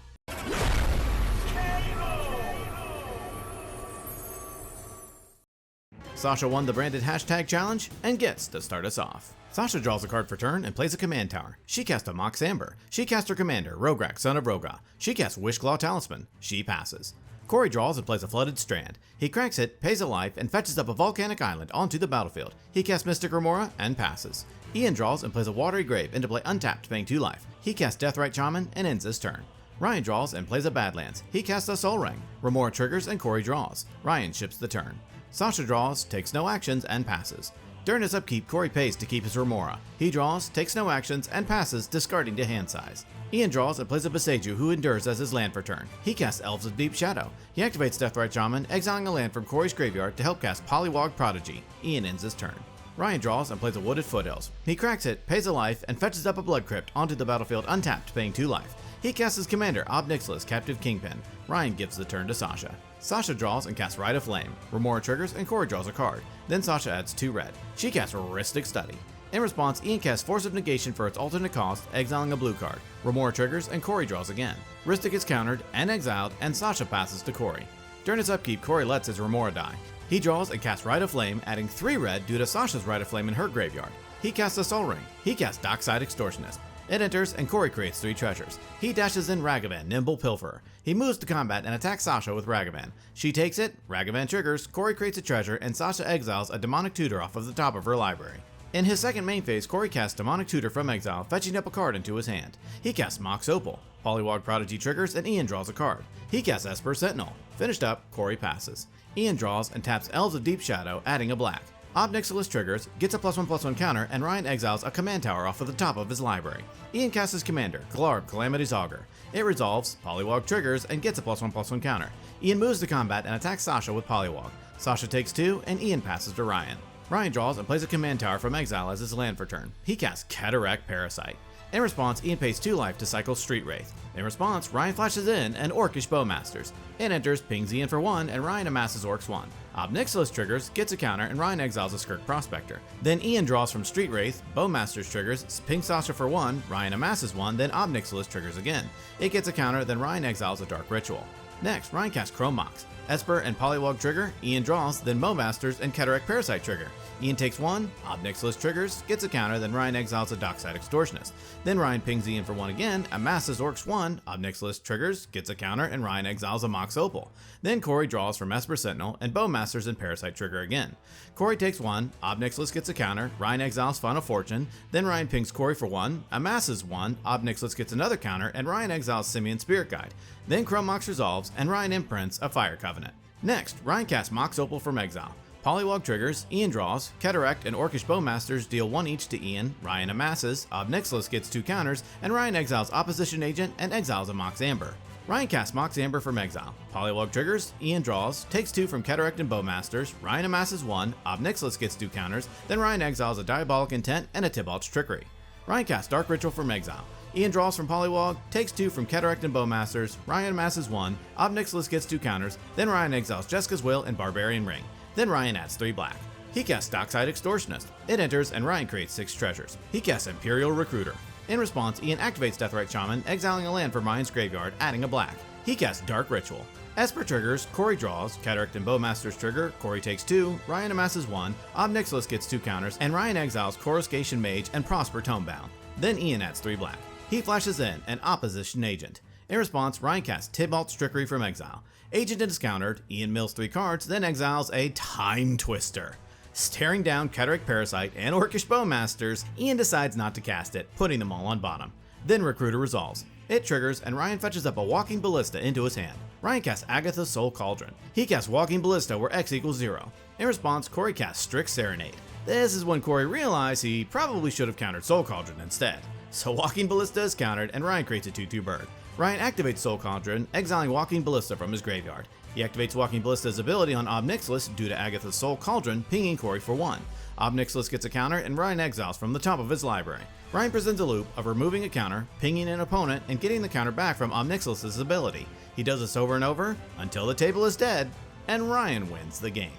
Sasha won the branded hashtag challenge and gets to start us off. Sasha draws a card for turn and plays a command tower. She casts a Mox Amber. She casts her commander, Rograkh, son of Rograkh. She casts Wishclaw Talisman. She passes. Corey draws and plays a Flooded Strand. He cracks it, pays a life, and fetches up a volcanic island onto the battlefield. He casts Mystic Remora and passes. Ian draws and plays a Watery Grave into play untapped, paying 2 life. He casts Deathrite Shaman and ends his turn. Ryan draws and plays a Badlands. He casts a Soul Ring. Remora triggers and Corey draws. Ryan ships the turn. Sasha draws, takes no actions, and passes. During his upkeep, Corey pays to keep his Remora. He draws, takes no actions, and passes, discarding to hand size. Ian draws and plays a Beseju, who endures as his land for turn. He casts Elves of Deep Shadow. He activates Deathrite Shaman, exiling a land from Corey's graveyard to help cast Polywog Prodigy. Ian ends his turn. Ryan draws and plays a Wooded Foothills. He cracks it, pays a life, and fetches up a Blood Crypt onto the battlefield untapped, paying 2 life. He casts his commander, Ob Nixilis, Captive Kingpin. Ryan gives the turn to Sasha. Sasha draws and casts Rite of Flame. Remora triggers and Corey draws a card. Then Sasha adds 2 red. She casts Rhystic Study. In response, Ian casts Force of Negation for its alternate cost, exiling a blue card. Remora triggers and Corey draws again. Rhystic is countered and exiled, and Sasha passes to Corey. During his upkeep, Corey lets his Remora die. He draws and casts Rite of Flame, adding 3 red due to Sasha's Rite of Flame in her graveyard. He casts a Soul Ring. He casts Dockside Extortionist. It enters, and Corey creates 3 treasures. He dashes in Ragavan, Nimble Pilferer. He moves to combat and attacks Sasha with Ragavan. She takes it, Ragavan triggers, Corey creates a treasure, and Sasha exiles a Demonic Tutor off of the top of her library. In his second main phase, Corey casts Demonic Tutor from exile, fetching up a card into his hand. He casts Mox Opal. Polywog Prodigy triggers, and Ian draws a card. He casts Esper Sentinel. Finished up, Corey passes. Ian draws and taps Elves of Deep Shadow, adding a black. Ob Nixilis triggers, gets a +1/+1 counter, and Ryan exiles a command tower off of the top of his library. Ian casts his commander, Glarb, Calamity's Augur. It resolves, Polywog triggers, and gets a +1/+1 counter. Ian moves to combat and attacks Sasha with Polywog. Sasha takes 2, and Ian passes to Ryan. Ryan draws and plays a command tower from exile as his land for turn. He casts Cataract Parasite. In response, Ian pays 2 life to cycle Street Wraith. In response, Ryan flashes in an Orcish Bowmasters. It enters, pings Ian for 1, and Ryan amasses Orcs 1. Ob Nixilis triggers, gets a counter, and Ryan exiles a Skirk Prospector. Then Ian draws from Street Wraith, Bowmasters triggers, pings Sasha for 1, Ryan amasses 1, then Ob Nixilis triggers again. It gets a counter, then Ryan exiles a Dark Ritual. Next, Ryan casts Chrome Mox. Esper and Polywog trigger, Ian draws, then Bowmasters and Cataract Parasite trigger. Ian takes 1, Obnixilis triggers, gets a counter, then Ryan exiles a Dockside Extortionist. Then Ryan pings Ian for 1 again, amasses Orcs 1, Obnixilis triggers, gets a counter, and Ryan exiles a Mox Opal. Then Corey draws from Esper Sentinel, and Bowmasters and Parasite trigger again. Corey takes 1, Obnixilis gets a counter, Ryan exiles Final Fortune, then Ryan pings Corey for 1, amasses 1, Obnixilis gets another counter, and Ryan exiles Simeon Spirit Guide. Then Chrome Mox resolves, and Ryan imprints a Fire Covenant. Next, Ryan casts Mox Opal from exile. Polywog triggers, Ian draws, Cataract and Orcish Bowmasters deal 1 each to Ian, Ryan amasses, Obnixilis gets 2 counters, and Ryan exiles Opposition Agent and exiles a Mox Amber. Ryan casts Mox Amber from exile. Polywog triggers, Ian draws, takes 2 from Cataract and Bowmasters, Ryan amasses 1, Obnixilis gets 2 counters, then Ryan exiles a Diabolic Intent and a Tybalt's Trickery. Ryan casts Dark Ritual from exile. Ian draws from Polywog, takes 2 from Cataract and Bowmasters, Ryan amasses 1, Obnixilis gets 2 counters, then Ryan exiles Jessica's Will and Barbarian Ring. Then Ryan adds 3 black. He casts Dockside Extortionist. It enters and Ryan creates 6 treasures. He casts Imperial Recruiter. In response, Ian activates Deathrite Shaman, exiling a land from Ryan's graveyard, adding a black. He casts Dark Ritual. Esper triggers, Corey draws, Cataract and Bowmasters trigger, Corey takes 2, Ryan amasses 1, Obnixilis gets 2 counters, and Ryan exiles Coruscation Mage and Prosper Tomebound. Then Ian adds 3 black. He flashes in an Opposition Agent. In response, Ryan casts Tybalt's Trickery from exile. Agent is countered, Ian mills 3 cards, then exiles a Time Twister. Staring down Cataract Parasite and Orcish Bowmasters, Ian decides not to cast it, putting them all on bottom. Then Recruiter resolves. It triggers, and Ryan fetches up a Walking Ballista into his hand. Ryan casts Agatha's Soul Cauldron. He casts Walking Ballista where X equals 0. In response, Corey casts Strict Serenade. This is when Corey realized he probably should have countered Soul Cauldron instead. So Walking Ballista is countered, and Ryan creates a 2/2 bird. Ryan activates Soul Cauldron, exiling Walking Ballista from his graveyard. He activates Walking Ballista's ability on Obnixilis due to Agatha's Soul Cauldron, pinging Corey for 1. Obnixilis gets a counter, and Ryan exiles from the top of his library. Ryan presents a loop of removing a counter, pinging an opponent, and getting the counter back from Obnixilis' ability. He does this over and over, until the table is dead, and Ryan wins the game.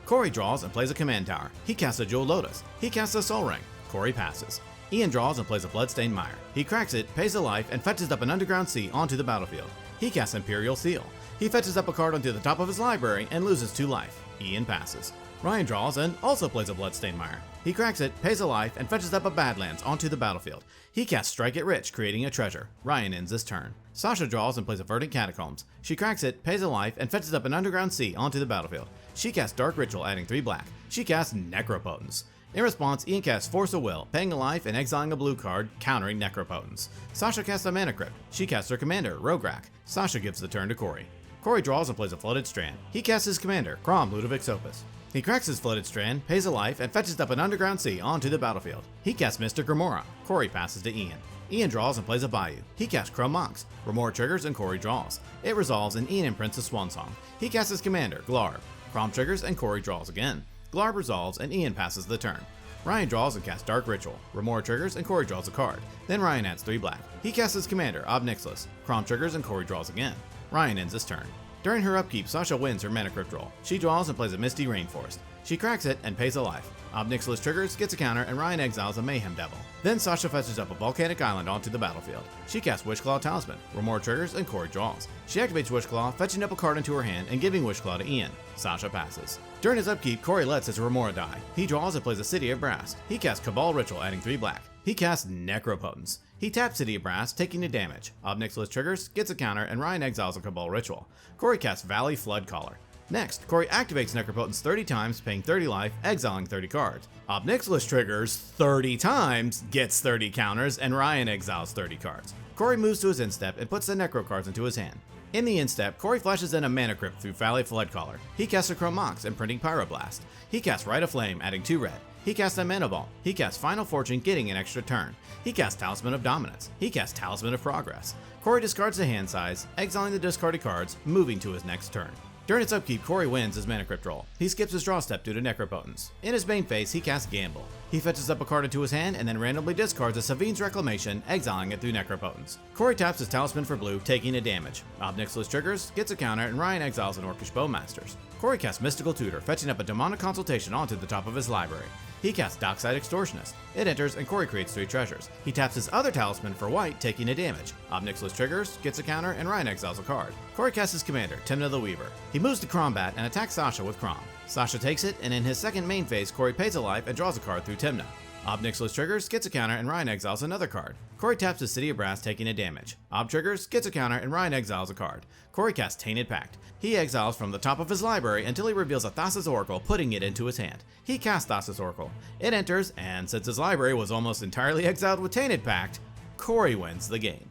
Corey draws and plays a Command Tower. He casts a Jewel Lotus. He casts a Soul Ring. Corey passes. Ian draws and plays a Bloodstained Mire. He cracks it, pays a life, and fetches up an Underground Sea onto the battlefield. He casts Imperial Seal. He fetches up a card onto the top of his library and loses 2 life. Ian passes. Ryan draws and also plays a Bloodstained Mire. He cracks it, pays a life, and fetches up a Badlands onto the battlefield. He casts Strike It Rich, creating a treasure. Ryan ends his turn. Sasha draws and plays a Verdant Catacombs. She cracks it, pays a life, and fetches up an Underground Sea onto the battlefield. She casts Dark Ritual, adding 3 black. She casts Necropotence. In response, Ian casts Force of Will, paying a life and exiling a blue card, countering Necropotence. Sasha casts a Mana Crypt. She casts her commander, Rograkh. Sasha gives the turn to Corey. Corey draws and plays a Flooded Strand. He casts his commander, Crom Ludovic's Opus. He cracks his Flooded Strand, pays a life, and fetches up an Underground Sea onto the battlefield. He casts Mystic Remora. Corey passes to Ian. Ian draws and plays a Bayou. He casts Chrome Mox. Remora triggers and Corey draws. It resolves and Ian imprints a Swan Song. He casts his commander, Glarb. Crom triggers and Corey draws again. Glarb resolves and Ian passes the turn. Ryan draws and casts Dark Ritual. Remora triggers and Corey draws a card. Then Ryan adds 3 black. He casts his commander, Obnixilis. Crom triggers and Corey draws again. Ryan ends his turn. During her upkeep, Sasha wins her Mana Crypt roll. She draws and plays a Misty Rainforest. She cracks it and pays a life. Obnixilis triggers, gets a counter, and Ryan exiles a Mayhem Devil. Then Sasha fetches up a Volcanic Island onto the battlefield. She casts Witchclaw Talisman. Remora triggers and Corey draws. She activates Witchclaw, fetching up a card into her hand and giving Witchclaw to Ian. Sasha passes. During his upkeep, Corey lets his Remora die. He draws and plays a City of Brass. He casts Cabal Ritual, adding 3 black. He casts Necropotence. He taps City of Brass, taking the damage. Obnixilis triggers, gets a counter, and Ryan exiles a Cabal Ritual. Corey casts Valley Flood Caller. Next, Corey activates Necropotence 30 times, paying 30 life, exiling 30 cards. Obnixilis triggers 30 times, gets 30 counters, and Ryan exiles 30 cards. Corey moves to his instep and puts the Necro cards into his hand. In the instep, Corey flashes in a Mana Crypt through Valley Flood Caller. He casts a Chrome Mox, imprinting Pyroblast. He casts Rite of Flame, adding 2 red. He casts a Mana Ball. He casts Final Fortune, getting an extra turn. He casts Talisman of Dominance. He casts Talisman of Progress. Corey discards the hand size, exiling the discarded cards, moving to his next turn. During its upkeep, Corey wins his Mana Crypt roll. He skips his draw step due to Necropotence. In his main phase, he casts Gamble. He fetches up a card into his hand and then randomly discards a Savine's Reclamation, exiling it through Necropotence. Corey taps his Talisman for blue, taking a damage. Obnixilis triggers, gets a counter, and Ryan exiles an Orcish Bowmasters. Corey casts Mystical Tutor, fetching up a Demonic Consultation onto the top of his library. He casts Dockside Extortionist. It enters and Corey creates 3 treasures. He taps his other talisman for white, taking a damage. Obnixilis triggers, gets a counter, and Ryan exiles a card. Corey casts his commander, Timna the Weaver. He moves to Crombat and attacks Sasha with Crom. Sasha takes it, and in his second main phase, Corey pays a life and draws a card through Timna. Obnixilis triggers, gets a counter, and Ryan exiles another card. Corey taps his City of Brass, taking a damage. Ob triggers, gets a counter, and Ryan exiles a card. Corey casts Tainted Pact. He exiles from the top of his library until he reveals a Thassa's Oracle, putting it into his hand. He casts Thassa's Oracle. It enters, and since his library was almost entirely exiled with Tainted Pact, Corey wins the game.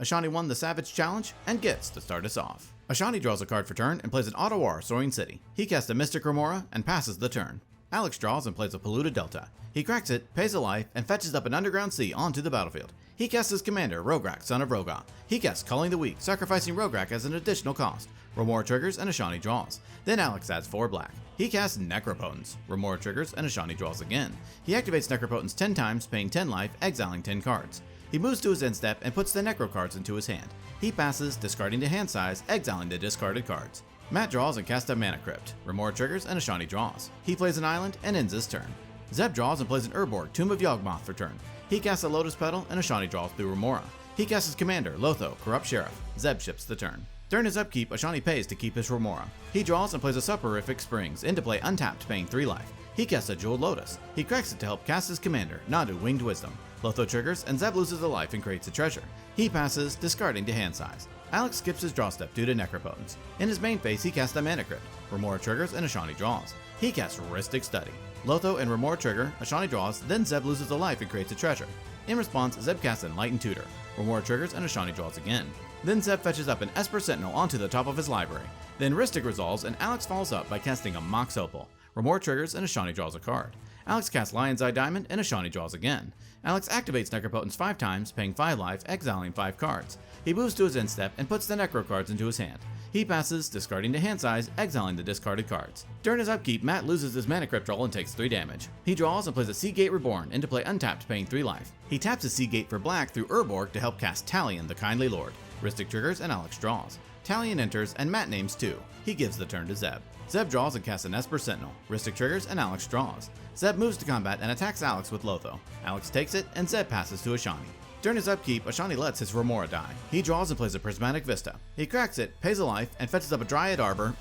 Ashani won the Savage Challenge and gets to start us off. Ashani draws a card for turn and plays an Ottawar, Soaring City. He casts a Mystic Remora and passes the turn. Alex draws and plays a Polluted Delta. He cracks it, pays a life, and fetches up an Underground Sea onto the battlefield. He casts his commander, Rograkh, son of Rograkh. He casts Culling the Weak, sacrificing Rograkh as an additional cost. Remora triggers and Ashani draws. Then Alex adds 4 black. He casts Necropotence. Remora triggers and Ashani draws again. He activates Necropotence 10 times, paying 10 life, exiling 10 cards. He moves to his end step and puts the Necro cards into his hand. He passes, discarding to hand size, exiling the discarded cards. Matt draws and casts a Mana Crypt. Remora triggers and Ashani draws. He plays an island and ends his turn. Zeb draws and plays an Urborg, Tomb of Yawgmoth for turn. He casts a Lotus Petal and Ashani draws through Remora. He casts his commander, Lotho, Corrupt Sheriff. Zeb ships the turn. During his upkeep, Ashani pays to keep his Remora. He draws and plays a Soporific Springs, into play untapped, paying 3 life. He casts a Jeweled Lotus. He cracks it to help cast his commander, Nadu, Winged Wisdom. Lotho triggers and Zeb loses a life and creates a treasure. He passes, discarding to hand size. Alex skips his draw step due to Necropotence. In his main phase, he casts a Mana Crypt. Remora triggers and Ashani draws. He casts Rhystic Study. Lotho and Remora trigger, Ashani draws, then Zeb loses a life and creates a treasure. In response, Zeb casts Enlightened Tutor. Remora triggers and Ashani draws again. Then Zeb fetches up an Esper Sentinel onto the top of his library. Then Rhystic resolves and Alex follows up by casting a Mox Opal. Remora triggers and Ashani draws a card. Alex casts Lion's Eye Diamond and Ashani draws again. Alex activates Necropotence 5 times, paying 5 life, exiling 5 cards. He moves to his end step and puts the Necro cards into his hand. He passes, discarding to hand size, exiling the discarded cards. During his upkeep, Matt loses his Mana Crypt roll and takes 3 damage. He draws and plays a Seagate Reborn, into play untapped, paying 3 life. He taps his Seagate for black through Urborg to help cast Talion, the Kindly Lord. Rhystic triggers and Alex draws. Talion enters and Matt names 2. He gives the turn to Zeb. Zeb draws and casts an Esper Sentinel. Rhystic triggers and Alex draws. Zeb moves to combat and attacks Alex with Lotho. Alex takes it and Zeb passes to Ashani. During his upkeep, Ashani lets his Remora die. He draws and plays a Prismatic Vista. He cracks it, pays a life, and fetches up a Dryad Arbor,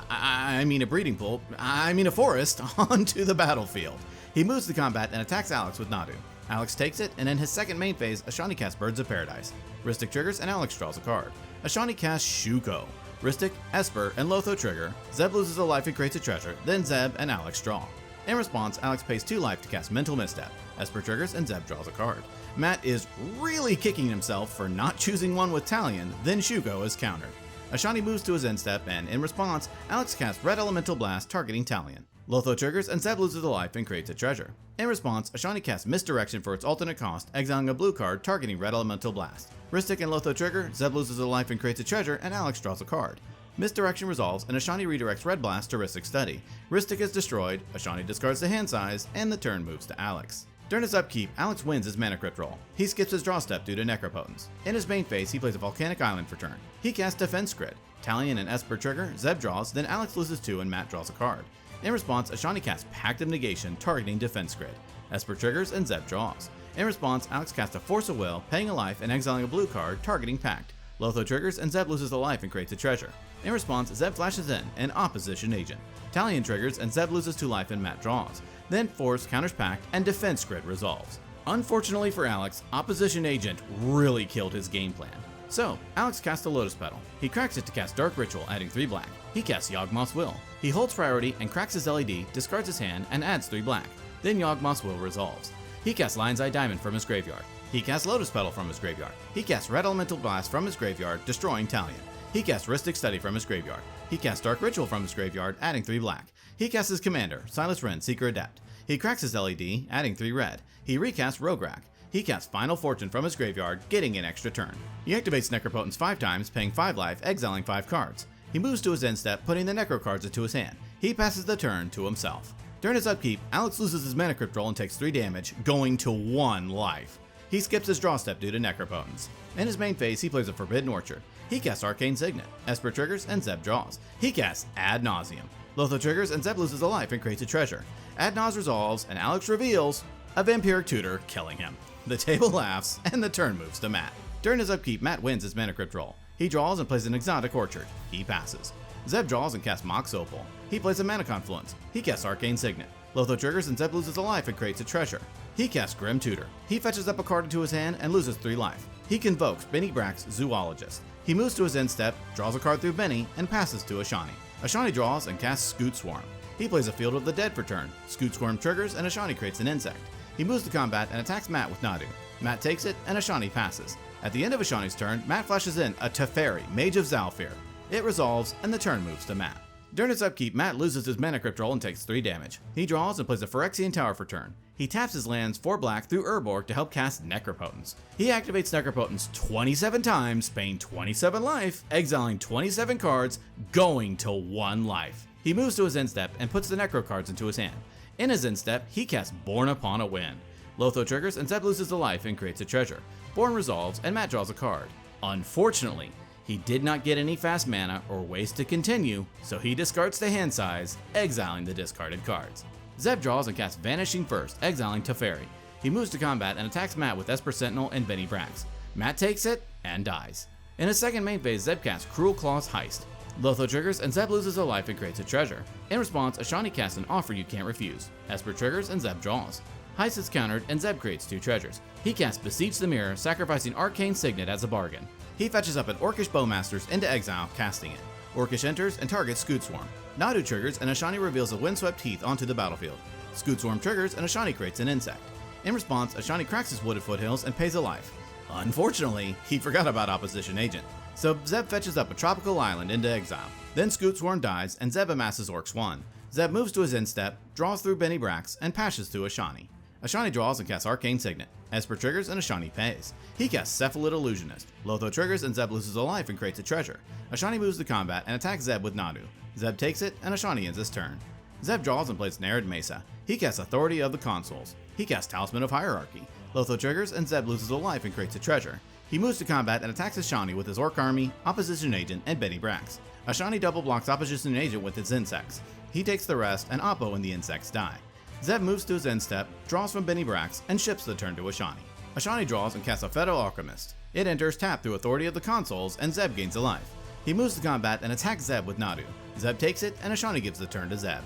a breeding pool, a forest, onto the battlefield. He moves to combat and attacks Alex with Nadu. Alex takes it, and in his second main phase, Ashani casts Birds of Paradise. Rhystic triggers and Alex draws a card. Ashani casts Shuko. Rhystic, Esper, and Lotho trigger. Zeb loses a life and creates a treasure, then Zeb and Alex draw. In response, Alex pays 2 life to cast Mental Misstep. Esper triggers and Zeb draws a card. Matt is really kicking himself for not choosing one with Talion, then Shuko is countered. Ashani moves to his end step, and in response, Alex casts Red Elemental Blast targeting Talion. Lotho triggers and Zeb loses a life and creates a treasure. In response, Ashani casts Misdirection for its alternate cost, exiling a blue card targeting Red Elemental Blast. Rhystic and Lotho trigger, Zeb loses a life and creates a treasure, and Alex draws a card. Misdirection resolves, and Ashani redirects Red Blast to Rhystic Study. Rhystic is destroyed, Ashani discards the hand size, and the turn moves to Alex. During his upkeep, Alex wins his Mana Crypt roll. He skips his draw step due to Necropotence. In his main phase, he plays a Volcanic Island for turn. He casts Defense Grid. Talion and Esper trigger, Zeb draws, then Alex loses 2 and Matt draws a card. In response, Ashani casts Pact of Negation targeting Defense Grid. Esper triggers and Zeb draws. In response, Alex casts a Force of Will, paying a life and exiling a blue card targeting Pact. Lotho triggers and Zeb loses a life and creates a treasure. In response, Zeb flashes in, an Opposition Agent. Talion triggers and Zeb loses 2 life and Matt draws. Then Force counters Pact and Defense Grid resolves. Unfortunately for Alex, Opposition Agent really killed his game plan. So, Alex casts a Lotus Petal. He cracks it to cast Dark Ritual, adding 3 black. He casts Yawgmoth's Will. He holds priority and cracks his LED, discards his hand, and adds 3 black. Then Yawgmoth's Will resolves. He casts Lion's Eye Diamond from his graveyard. He casts Lotus Petal from his graveyard. He casts Red Elemental Blast from his graveyard, destroying Talion. He casts Rhystic Study from his graveyard. He casts Dark Ritual from his graveyard, adding 3 black. He casts his commander, Silas Wren, Seeker Adept. He cracks his LED, adding 3 red. He recasts Rograkh. He casts Final Fortune from his graveyard, getting an extra turn. He activates Necropotence 5 times, paying 5 life, exiling 5 cards. He moves to his end step, putting the Necro cards into his hand. He passes the turn to himself. During his upkeep, Alex loses his Mana Crypt roll and takes 3 damage, going to 1 life. He skips his draw step due to Necropotence. In his main phase, he plays a Forbidden Orchard. He casts Arcane Signet. Esper triggers and Zeb draws. He casts Ad Nauseam. Lotho triggers and Zeb loses a life and creates a treasure. Adnaz resolves and Alex reveals a vampiric tutor killing him. The table laughs and the turn moves to Matt. During his upkeep, Matt wins his mana crypt roll. He draws and plays an exotic orchard. He passes. Zeb draws and casts Mox Opal. He plays a mana confluence. He casts Arcane Signet. Lotho triggers and Zeb loses a life and creates a treasure. He casts Grim Tutor. He fetches up a card into his hand and loses 3 life. He convokes Benny Brack's Zoologist. He moves to his end step, draws a card through Benny, and passes to Ashani. Ashani draws and casts Scoot Swarm. He plays a Field of the Dead for turn. Scoot Swarm triggers and Ashani creates an insect. He moves to combat and attacks Matt with Nadu. Matt takes it and Ashani passes. At the end of Ashani's turn, Matt flashes in a Teferi, Mage of Zalfir. It resolves and the turn moves to Matt. During his upkeep, Matt loses his mana crypt roll and takes 3 damage. He draws and plays a Phyrexian Tower for turn. He taps his lands 4 black through Urborg to help cast Necropotence. He activates Necropotence 27 times, paying 27 life, exiling 27 cards, going to 1 life. He moves to his end step and puts the Necro cards into his hand. In his end step, he casts Born Upon a Wind. Lotho triggers and Zeb loses a life and creates a treasure. Born resolves and Matt draws a card. Unfortunately, he did not get any fast mana or ways to continue, so he discards the hand size, exiling the discarded cards. Zeb draws and casts Vanishing First, exiling Teferi. He moves to combat and attacks Matt with Esper Sentinel and Benny Brax. Matt takes it and dies. In his second main phase, Zeb casts Cruel Claws Heist. Lotho triggers and Zeb loses a life and creates a treasure. In response, Ashani casts an Offer You Can't Refuse. Esper triggers and Zeb draws. Heist is countered and Zeb creates 2 treasures. He casts Beseech the Mirror, sacrificing Arcane Signet as a bargain. He fetches up an Orcish Bowmasters into exile, casting it. Orcish enters and targets Scoot Swarm. Nadu triggers and Ashani reveals a Windswept Heath onto the battlefield. Scoot Swarm triggers and Ashani creates an insect. In response, Ashani cracks his Wooded Foothills and pays a life. Unfortunately, he forgot about Opposition Agent, so Zeb fetches up a tropical island into exile. Then Scoot Swarm dies and Zeb amasses Orc Swan. Zeb moves to his end step, draws through Benny Brax, and passes to Ashani. Ashani draws and casts Arcane Signet. Esper triggers and Ashani pays. He casts Cephalid Illusionist. Lotho triggers and Zeb loses a life and creates a treasure. Ashani moves to combat and attacks Zeb with Nadu. Zeb takes it and Ashani ends his turn. Zeb draws and plays Narid Mesa. He casts Authority of the Consuls. He casts Talisman of Hierarchy. Lotho triggers and Zeb loses a life and creates a treasure. He moves to combat and attacks Ashani with his Orc Army, Opposition Agent, and Benny Brax. Ashani double blocks Opposition Agent with his insects. He takes the rest and Oppo and the insects die. Zeb moves to his end step, draws from Benny Brax, and ships the turn to Ashani. Ashani draws and casts a Feto Alchemist. It enters tapped through Authority of the Consuls, and Zeb gains a life. He moves to combat and attacks Zeb with Nadu. Zeb takes it, and Ashani gives the turn to Zeb.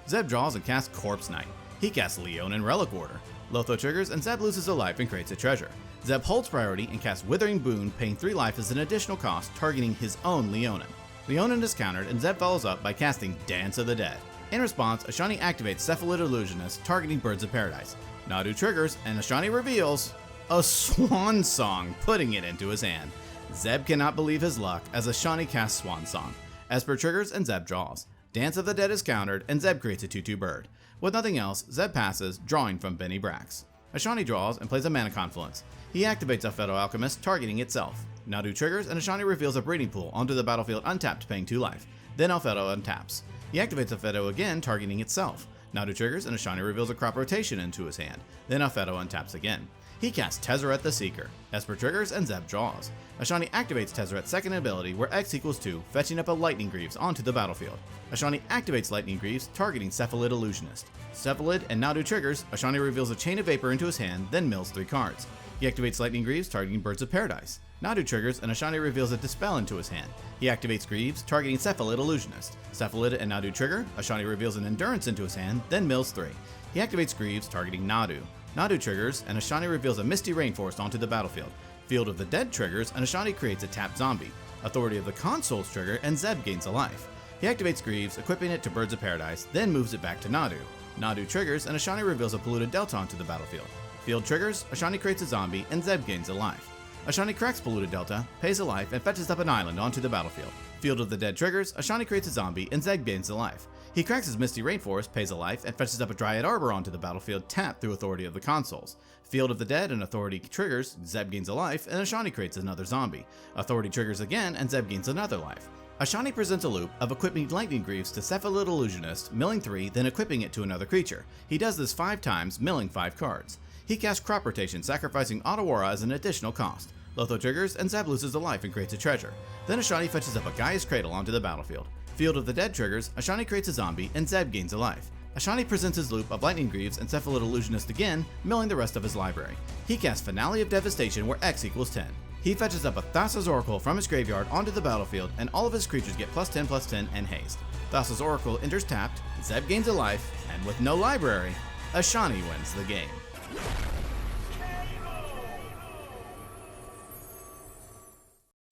Zeb draws and casts Corpse Knight. He casts Leonin Relic Order. Lotho triggers and Zeb loses a life and creates a treasure. Zeb holds priority and casts Withering Boon, paying 3 life as an additional cost, targeting his own Leonin. Leonin is countered, and Zeb follows up by casting Dance of the Dead. In response, Ashani activates Cephalid Illusionist, targeting Birds of Paradise. Nadu triggers, and Ashani reveals a Swan Song, putting it into his hand. Zeb cannot believe his luck as Ashani casts Swan Song. Esper triggers, and Zeb draws. Dance of the Dead is countered, and Zeb creates a 2/2 bird. With nothing else, Zeb passes, drawing from Benny Brax. Ashani draws and plays a Mana Confluence. He activates a Feto Alchemist, targeting itself. Nadu triggers, and Ashani reveals a Breeding Pool onto the battlefield untapped, paying 2 life. Then Alfeto untaps. He activates Alfeto again, targeting itself. Nadu triggers, and Ashani reveals a Crop Rotation into his hand. Then Alfeto untaps again. He casts Tezzeret the Seeker. Esper triggers, and Zeb draws. Ashani activates Tezzeret's second ability, where X equals 2, fetching up a Lightning Greaves onto the battlefield. Ashani activates Lightning Greaves, targeting Cephalid Illusionist. Cephalid and Nadu triggers, Ashani reveals a Chain of Vapor into his hand, then mills 3 cards. He activates Lightning Greaves, targeting Birds of Paradise. Nadu triggers, and Ashani reveals a Dispel into his hand. He activates Greaves, targeting Cephalid Illusionist. Cephalid and Nadu trigger, Ashani reveals an Endurance into his hand, then mills 3. He activates Greaves, targeting Nadu. Nadu triggers, and Ashani reveals a Misty Rainforest onto the battlefield. Field of the Dead triggers, and Ashani creates a tapped zombie. Authority of the Consuls trigger, and Zeb gains a life. He activates Greaves, equipping it to Birds of Paradise, then moves it back to Nadu. Nadu triggers, and Ashani reveals a Polluted Delta onto the battlefield. Field triggers, Ashani creates a zombie, and Zeb gains a life. Ashani cracks Polluted Delta, pays a life, and fetches up an island onto the battlefield. Field of the Dead triggers, Ashani creates a zombie, and Zeb gains a life. He cracks his Misty Rainforest, pays a life, and fetches up a Dryad Arbor onto the battlefield, tapped through Authority of the Consuls. Field of the Dead and Authority triggers, Zeb gains a life, and Ashani creates another zombie. Authority triggers again, and Zeb gains another life. Ashani presents a loop of equipping Lightning Greaves to Cephalid Illusionist, milling 3, then equipping it to another creature. He does this 5 times, milling 5 cards. He casts Crop Rotation, sacrificing Otawara as an additional cost. Lotho triggers, and Zeb loses a life and creates a treasure. Then Ashani fetches up a Gaia's Cradle onto the battlefield. Field of the Dead triggers, Ashani creates a zombie, and Zeb gains a life. Ashani presents his loop of Lightning Greaves and Cephalid Illusionist again, milling the rest of his library. He casts Finale of Devastation where X equals 10. He fetches up a Thassa's Oracle from his graveyard onto the battlefield, and all of his creatures get +10/+10 and haste. Thassa's Oracle enters tapped, Zeb gains a life, and with no library, Ashani wins the game.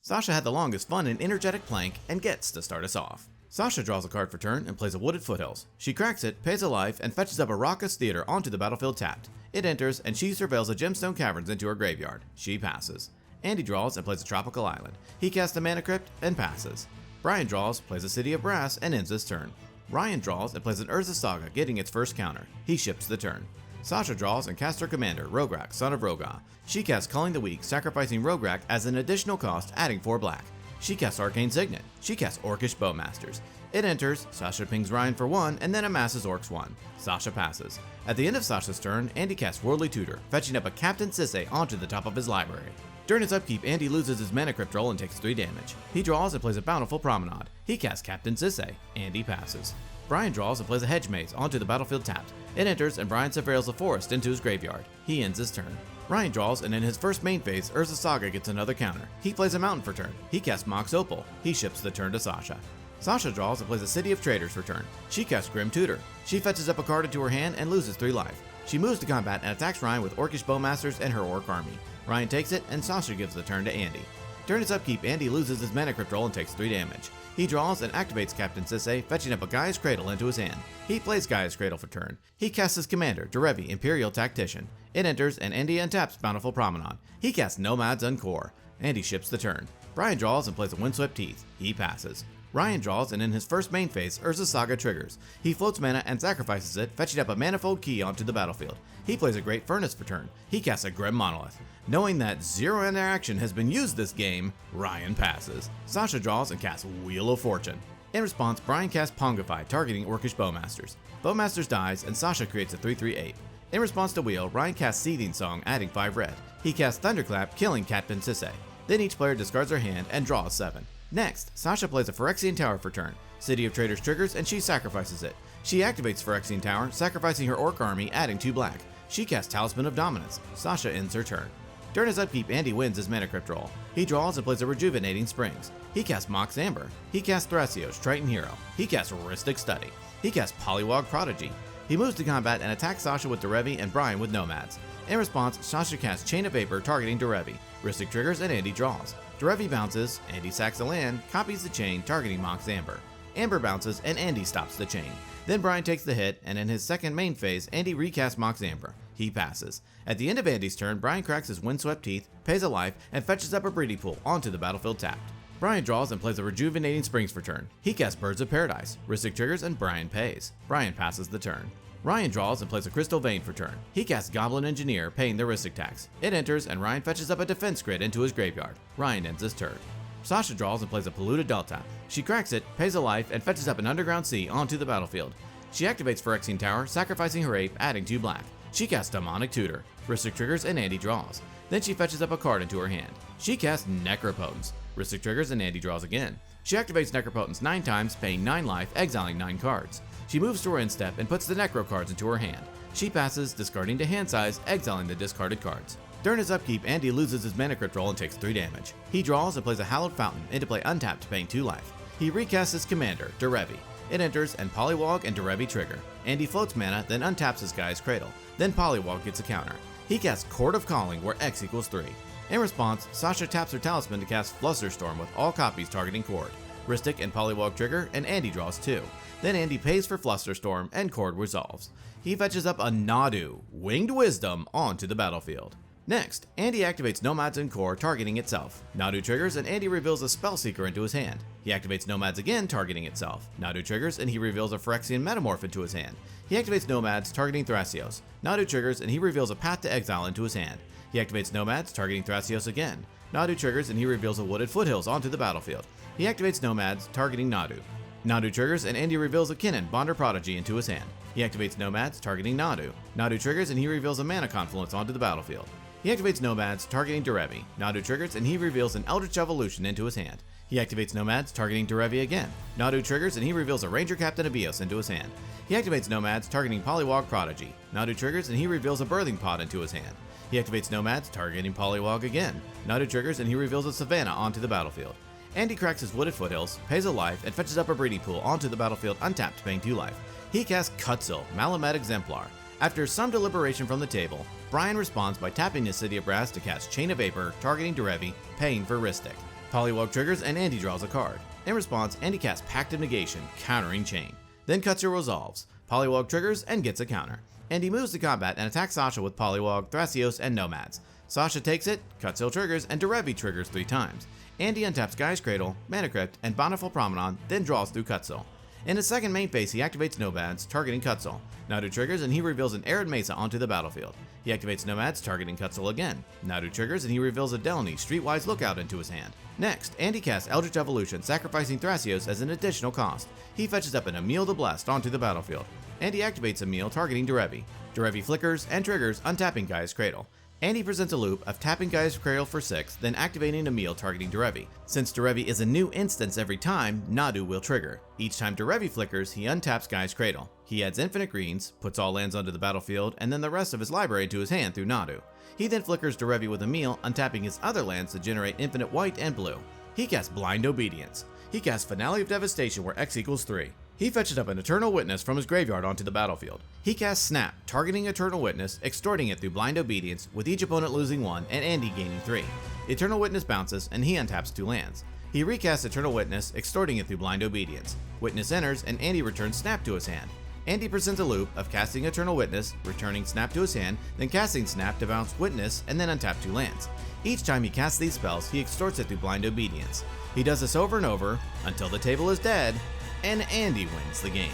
Sasha had the longest fun and energetic plank and gets to start us off. Sasha draws a card for turn and plays a Wooded Foothills. She cracks it, pays a life, and fetches up a Raucous Theater onto the battlefield tapped. It enters, and she surveils the Gemstone Caverns into her graveyard. She passes. Andy draws and plays a Tropical Island. He casts a Mana Crypt and passes. Brian draws, plays a City of Brass, and ends his turn. Ryan draws and plays an Urza Saga, getting its first counter. He ships the turn. Sasha draws and casts her commander, Rograkh, son of Rograkh. She casts Culling the Weak, sacrificing Rograkh as an additional cost, adding 4 black. She casts Arcane Signet. She casts Orcish Bowmasters. It enters, Sasha pings Ryan for 1, and then amasses Orcs 1. Sasha passes. At the end of Sasha's turn, Andy casts Worldly Tutor, fetching up a Captain Sisay onto the top of his library. During his upkeep, Andy loses his Mana Crypt roll and takes 3 damage. He draws and plays a Bountiful Promenade. He casts Captain Sisay. Andy passes. Brian draws and plays a Hedge Maze onto the battlefield tapped. It enters, and Brian surveils a forest into his graveyard. He ends his turn. Ryan draws, and in his first main phase, Urza Saga gets another counter. He plays a mountain for turn. He casts Mox Opal. He ships the turn to Sasha. Sasha draws and plays a City of Traders for turn. She casts Grim Tutor. She fetches up a card into her hand and loses 3 life. She moves to combat and attacks Ryan with Orcish Bowmasters and her Orc army. Ryan takes it, and Sasha gives the turn to Andy. During his upkeep, Andy loses his Mana Crypt roll and takes 3 damage. He draws and activates Captain Sisay, fetching up a Gaia's Cradle into his hand. He plays Gaia's Cradle for turn. He casts his commander, Derevi, Imperial Tactician. It enters, and Andy untaps Bountiful Promenade. He casts Nomads Uncore. Andy ships the turn. Brian draws and plays a Windswept Teeth. He passes. Ryan draws, and in his first main phase, Urza Saga triggers. He floats mana and sacrifices it, fetching up a Manifold Key onto the battlefield. He plays a Great Furnace for turn. He casts a Grim Monolith. Knowing that 0 interaction has been used this game, Ryan passes. Sasha draws and casts Wheel of Fortune. In response, Brian casts Pongify, targeting Orcish Bowmasters. Bowmasters dies, and Sasha creates a 3/3/8. In response to Wheel, Ryan casts Seething Song, adding 5 red. He casts Thunderclap, killing Captain Sisay. Then each player discards their hand and draws 7. Next, Sasha plays a Phyrexian Tower for turn. City of Traders triggers, and she sacrifices it. She activates Phyrexian Tower, sacrificing her Orc army, adding 2 black. She casts Talisman of Dominance. Sasha ends her turn. During his upkeep, Andy wins his Mana Crypt roll. He draws and plays a Rejuvenating Springs. He casts Mox Amber. He casts Thrasios, Triton Hero. He casts Rhystic Study. He casts Polywog Prodigy. He moves to combat and attacks Sasha with Derevi and Brian with Nomads. In response, Sasha casts Chain of Vapor, targeting Derevi. Rhystic triggers, and Andy draws. Derevi bounces, Andy sacks a land, copies the chain, targeting Mox Amber. Amber bounces, and Andy stops the chain. Then Brian takes the hit, and in his second main phase, Andy recasts Mox Amber. He passes. At the end of Andy's turn, Brian cracks his Windswept Teeth, pays a life, and fetches up a Breeding Pool onto the battlefield tapped. Brian draws and plays a Rejuvenating Springs for turn. He casts Birds of Paradise. Rhystic triggers, and Brian pays. Brian passes the turn. Ryan draws and plays a Crystal Vein for turn. He casts Goblin Engineer, paying the Rhystic tax. It enters, and Ryan fetches up a Defense Grid into his graveyard. Ryan ends his turn. Sasha draws and plays a Polluted Delta. She cracks it, pays a life, and fetches up an Underground Sea onto the battlefield. She activates Phyrexian Tower, sacrificing her ape, adding 2 black. She casts Demonic Tutor. Rhystic triggers, and Andy draws. Then she fetches up a card into her hand. She casts Necropotence. Rhystic triggers, and Andy draws again. She activates Necropotence 9 times, paying 9 life, exiling 9 cards. She moves to her end step and puts the Necro cards into her hand. She passes, discarding to hand size, exiling the discarded cards. During his upkeep, Andy loses his Mana Crypt roll and takes 3 damage. He draws and plays a Hallowed Fountain into play untapped, paying 2 life. He recasts his commander, Derevi. It enters, and Polywog and Derevi trigger. Andy floats mana, then untaps his Gaia's Cradle. Then Polywog gets a counter. He casts Court of Calling, where X equals 3. In response, Sasha taps her Talisman to cast Flusterstorm with all copies targeting Cord. Rhystic and Polywog trigger, and Andy draws 2. Then Andy pays for Flusterstorm, and Cord resolves. He fetches up a Nadu, Winged Wisdom, onto the battlefield. Next, Andy activates Nomads and Core, targeting itself. Nadu triggers, and Andy reveals a Spellseeker into his hand. He activates Nomads again, targeting itself. Nadu triggers, and he reveals a Phyrexian Metamorph into his hand. He activates Nomads, targeting Thrasios. Nadu triggers, and he reveals a Path to Exile into his hand. He activates Nomads, targeting Thrasios again. Nadu triggers, and he reveals a Wooded Foothills onto the battlefield. He activates Nomads, targeting Nadu. Nadu triggers, and Andy reveals a Kinnan, Bonder Prodigy, into his hand. He activates Nomads, targeting Nadu. Nadu triggers, and he reveals a Mana Confluence onto the battlefield. He activates Nomads, targeting Derevi. Nadu triggers, and he reveals an Eldritch Evolution into his hand. He activates Nomads, targeting Derevi again. Nadu triggers and he reveals a Ranger Captain Abios into his hand. He activates Nomads, targeting Poliwag Prodigy. Nadu triggers and he reveals a Birthing Pod into his hand. He activates Nomads, targeting Poliwag again. Nadu triggers and he reveals a Savannah onto the battlefield. Andy cracks his Wooded Foothills, pays a life, and fetches up a Breeding Pool onto the battlefield untapped, paying 2 life. He casts Cutsil, Malamed Exemplar. After some deliberation from the table, Brian responds by tapping his City of Brass to cast Chain of Vapor, targeting Derevi, paying for Ristic. Poliwag triggers and Andy draws a card. In response, Andy casts Pact of Negation, countering Chain. Then Cutsil resolves. Poliwag triggers and gets a counter. Andy moves to combat and attacks Sasha with Poliwag, Thrasios, and Nomads. Sasha takes it, Cutsil triggers, and Derevi triggers 3 times. Andy untaps Guy's Cradle, Mana Crypt, and Bountiful Promenade, then draws through Cutsil. In his second main phase, he activates Nomads, targeting Cutsil. Nadu triggers and he reveals an Arid Mesa onto the battlefield. He activates Nomads, targeting Cutsil again. Nadu triggers and he reveals a Delny Streetwise Lookout into his hand. Next, Andy casts Eldritch Evolution, sacrificing Thrasios as an additional cost. He fetches up an Emil the Blessed onto the battlefield. Andy activates Emil, targeting Derevi. Derevi flickers and triggers, untapping Guy's Cradle. Andy presents a loop of tapping Guy's Cradle for 6, then activating Emil, targeting Derevi. Since Derevi is a new instance every time, Nadu will trigger. Each time Derevi flickers, he untaps Guy's Cradle. He adds infinite greens, puts all lands onto the battlefield, and then the rest of his library to his hand through Nadu. He then flickers Derevi with Emil, untapping his other lands to generate infinite white and blue. He casts Blind Obedience. He casts Finale of Devastation where X equals 3. He fetches up an Eternal Witness from his graveyard onto the battlefield. He casts Snap, targeting Eternal Witness, extorting it through Blind Obedience, with each opponent losing 1 and Andy gaining 3. Eternal Witness bounces and he untaps 2 lands. He recasts Eternal Witness, extorting it through Blind Obedience. Witness enters and Andy returns Snap to his hand. Andy presents a loop of casting Eternal Witness, returning Snap to his hand, then casting Snap to bounce Witness and then untap 2 lands. Each time he casts these spells, he extorts it through Blind Obedience. He does this over and over until the table is dead, and Andy wins the game.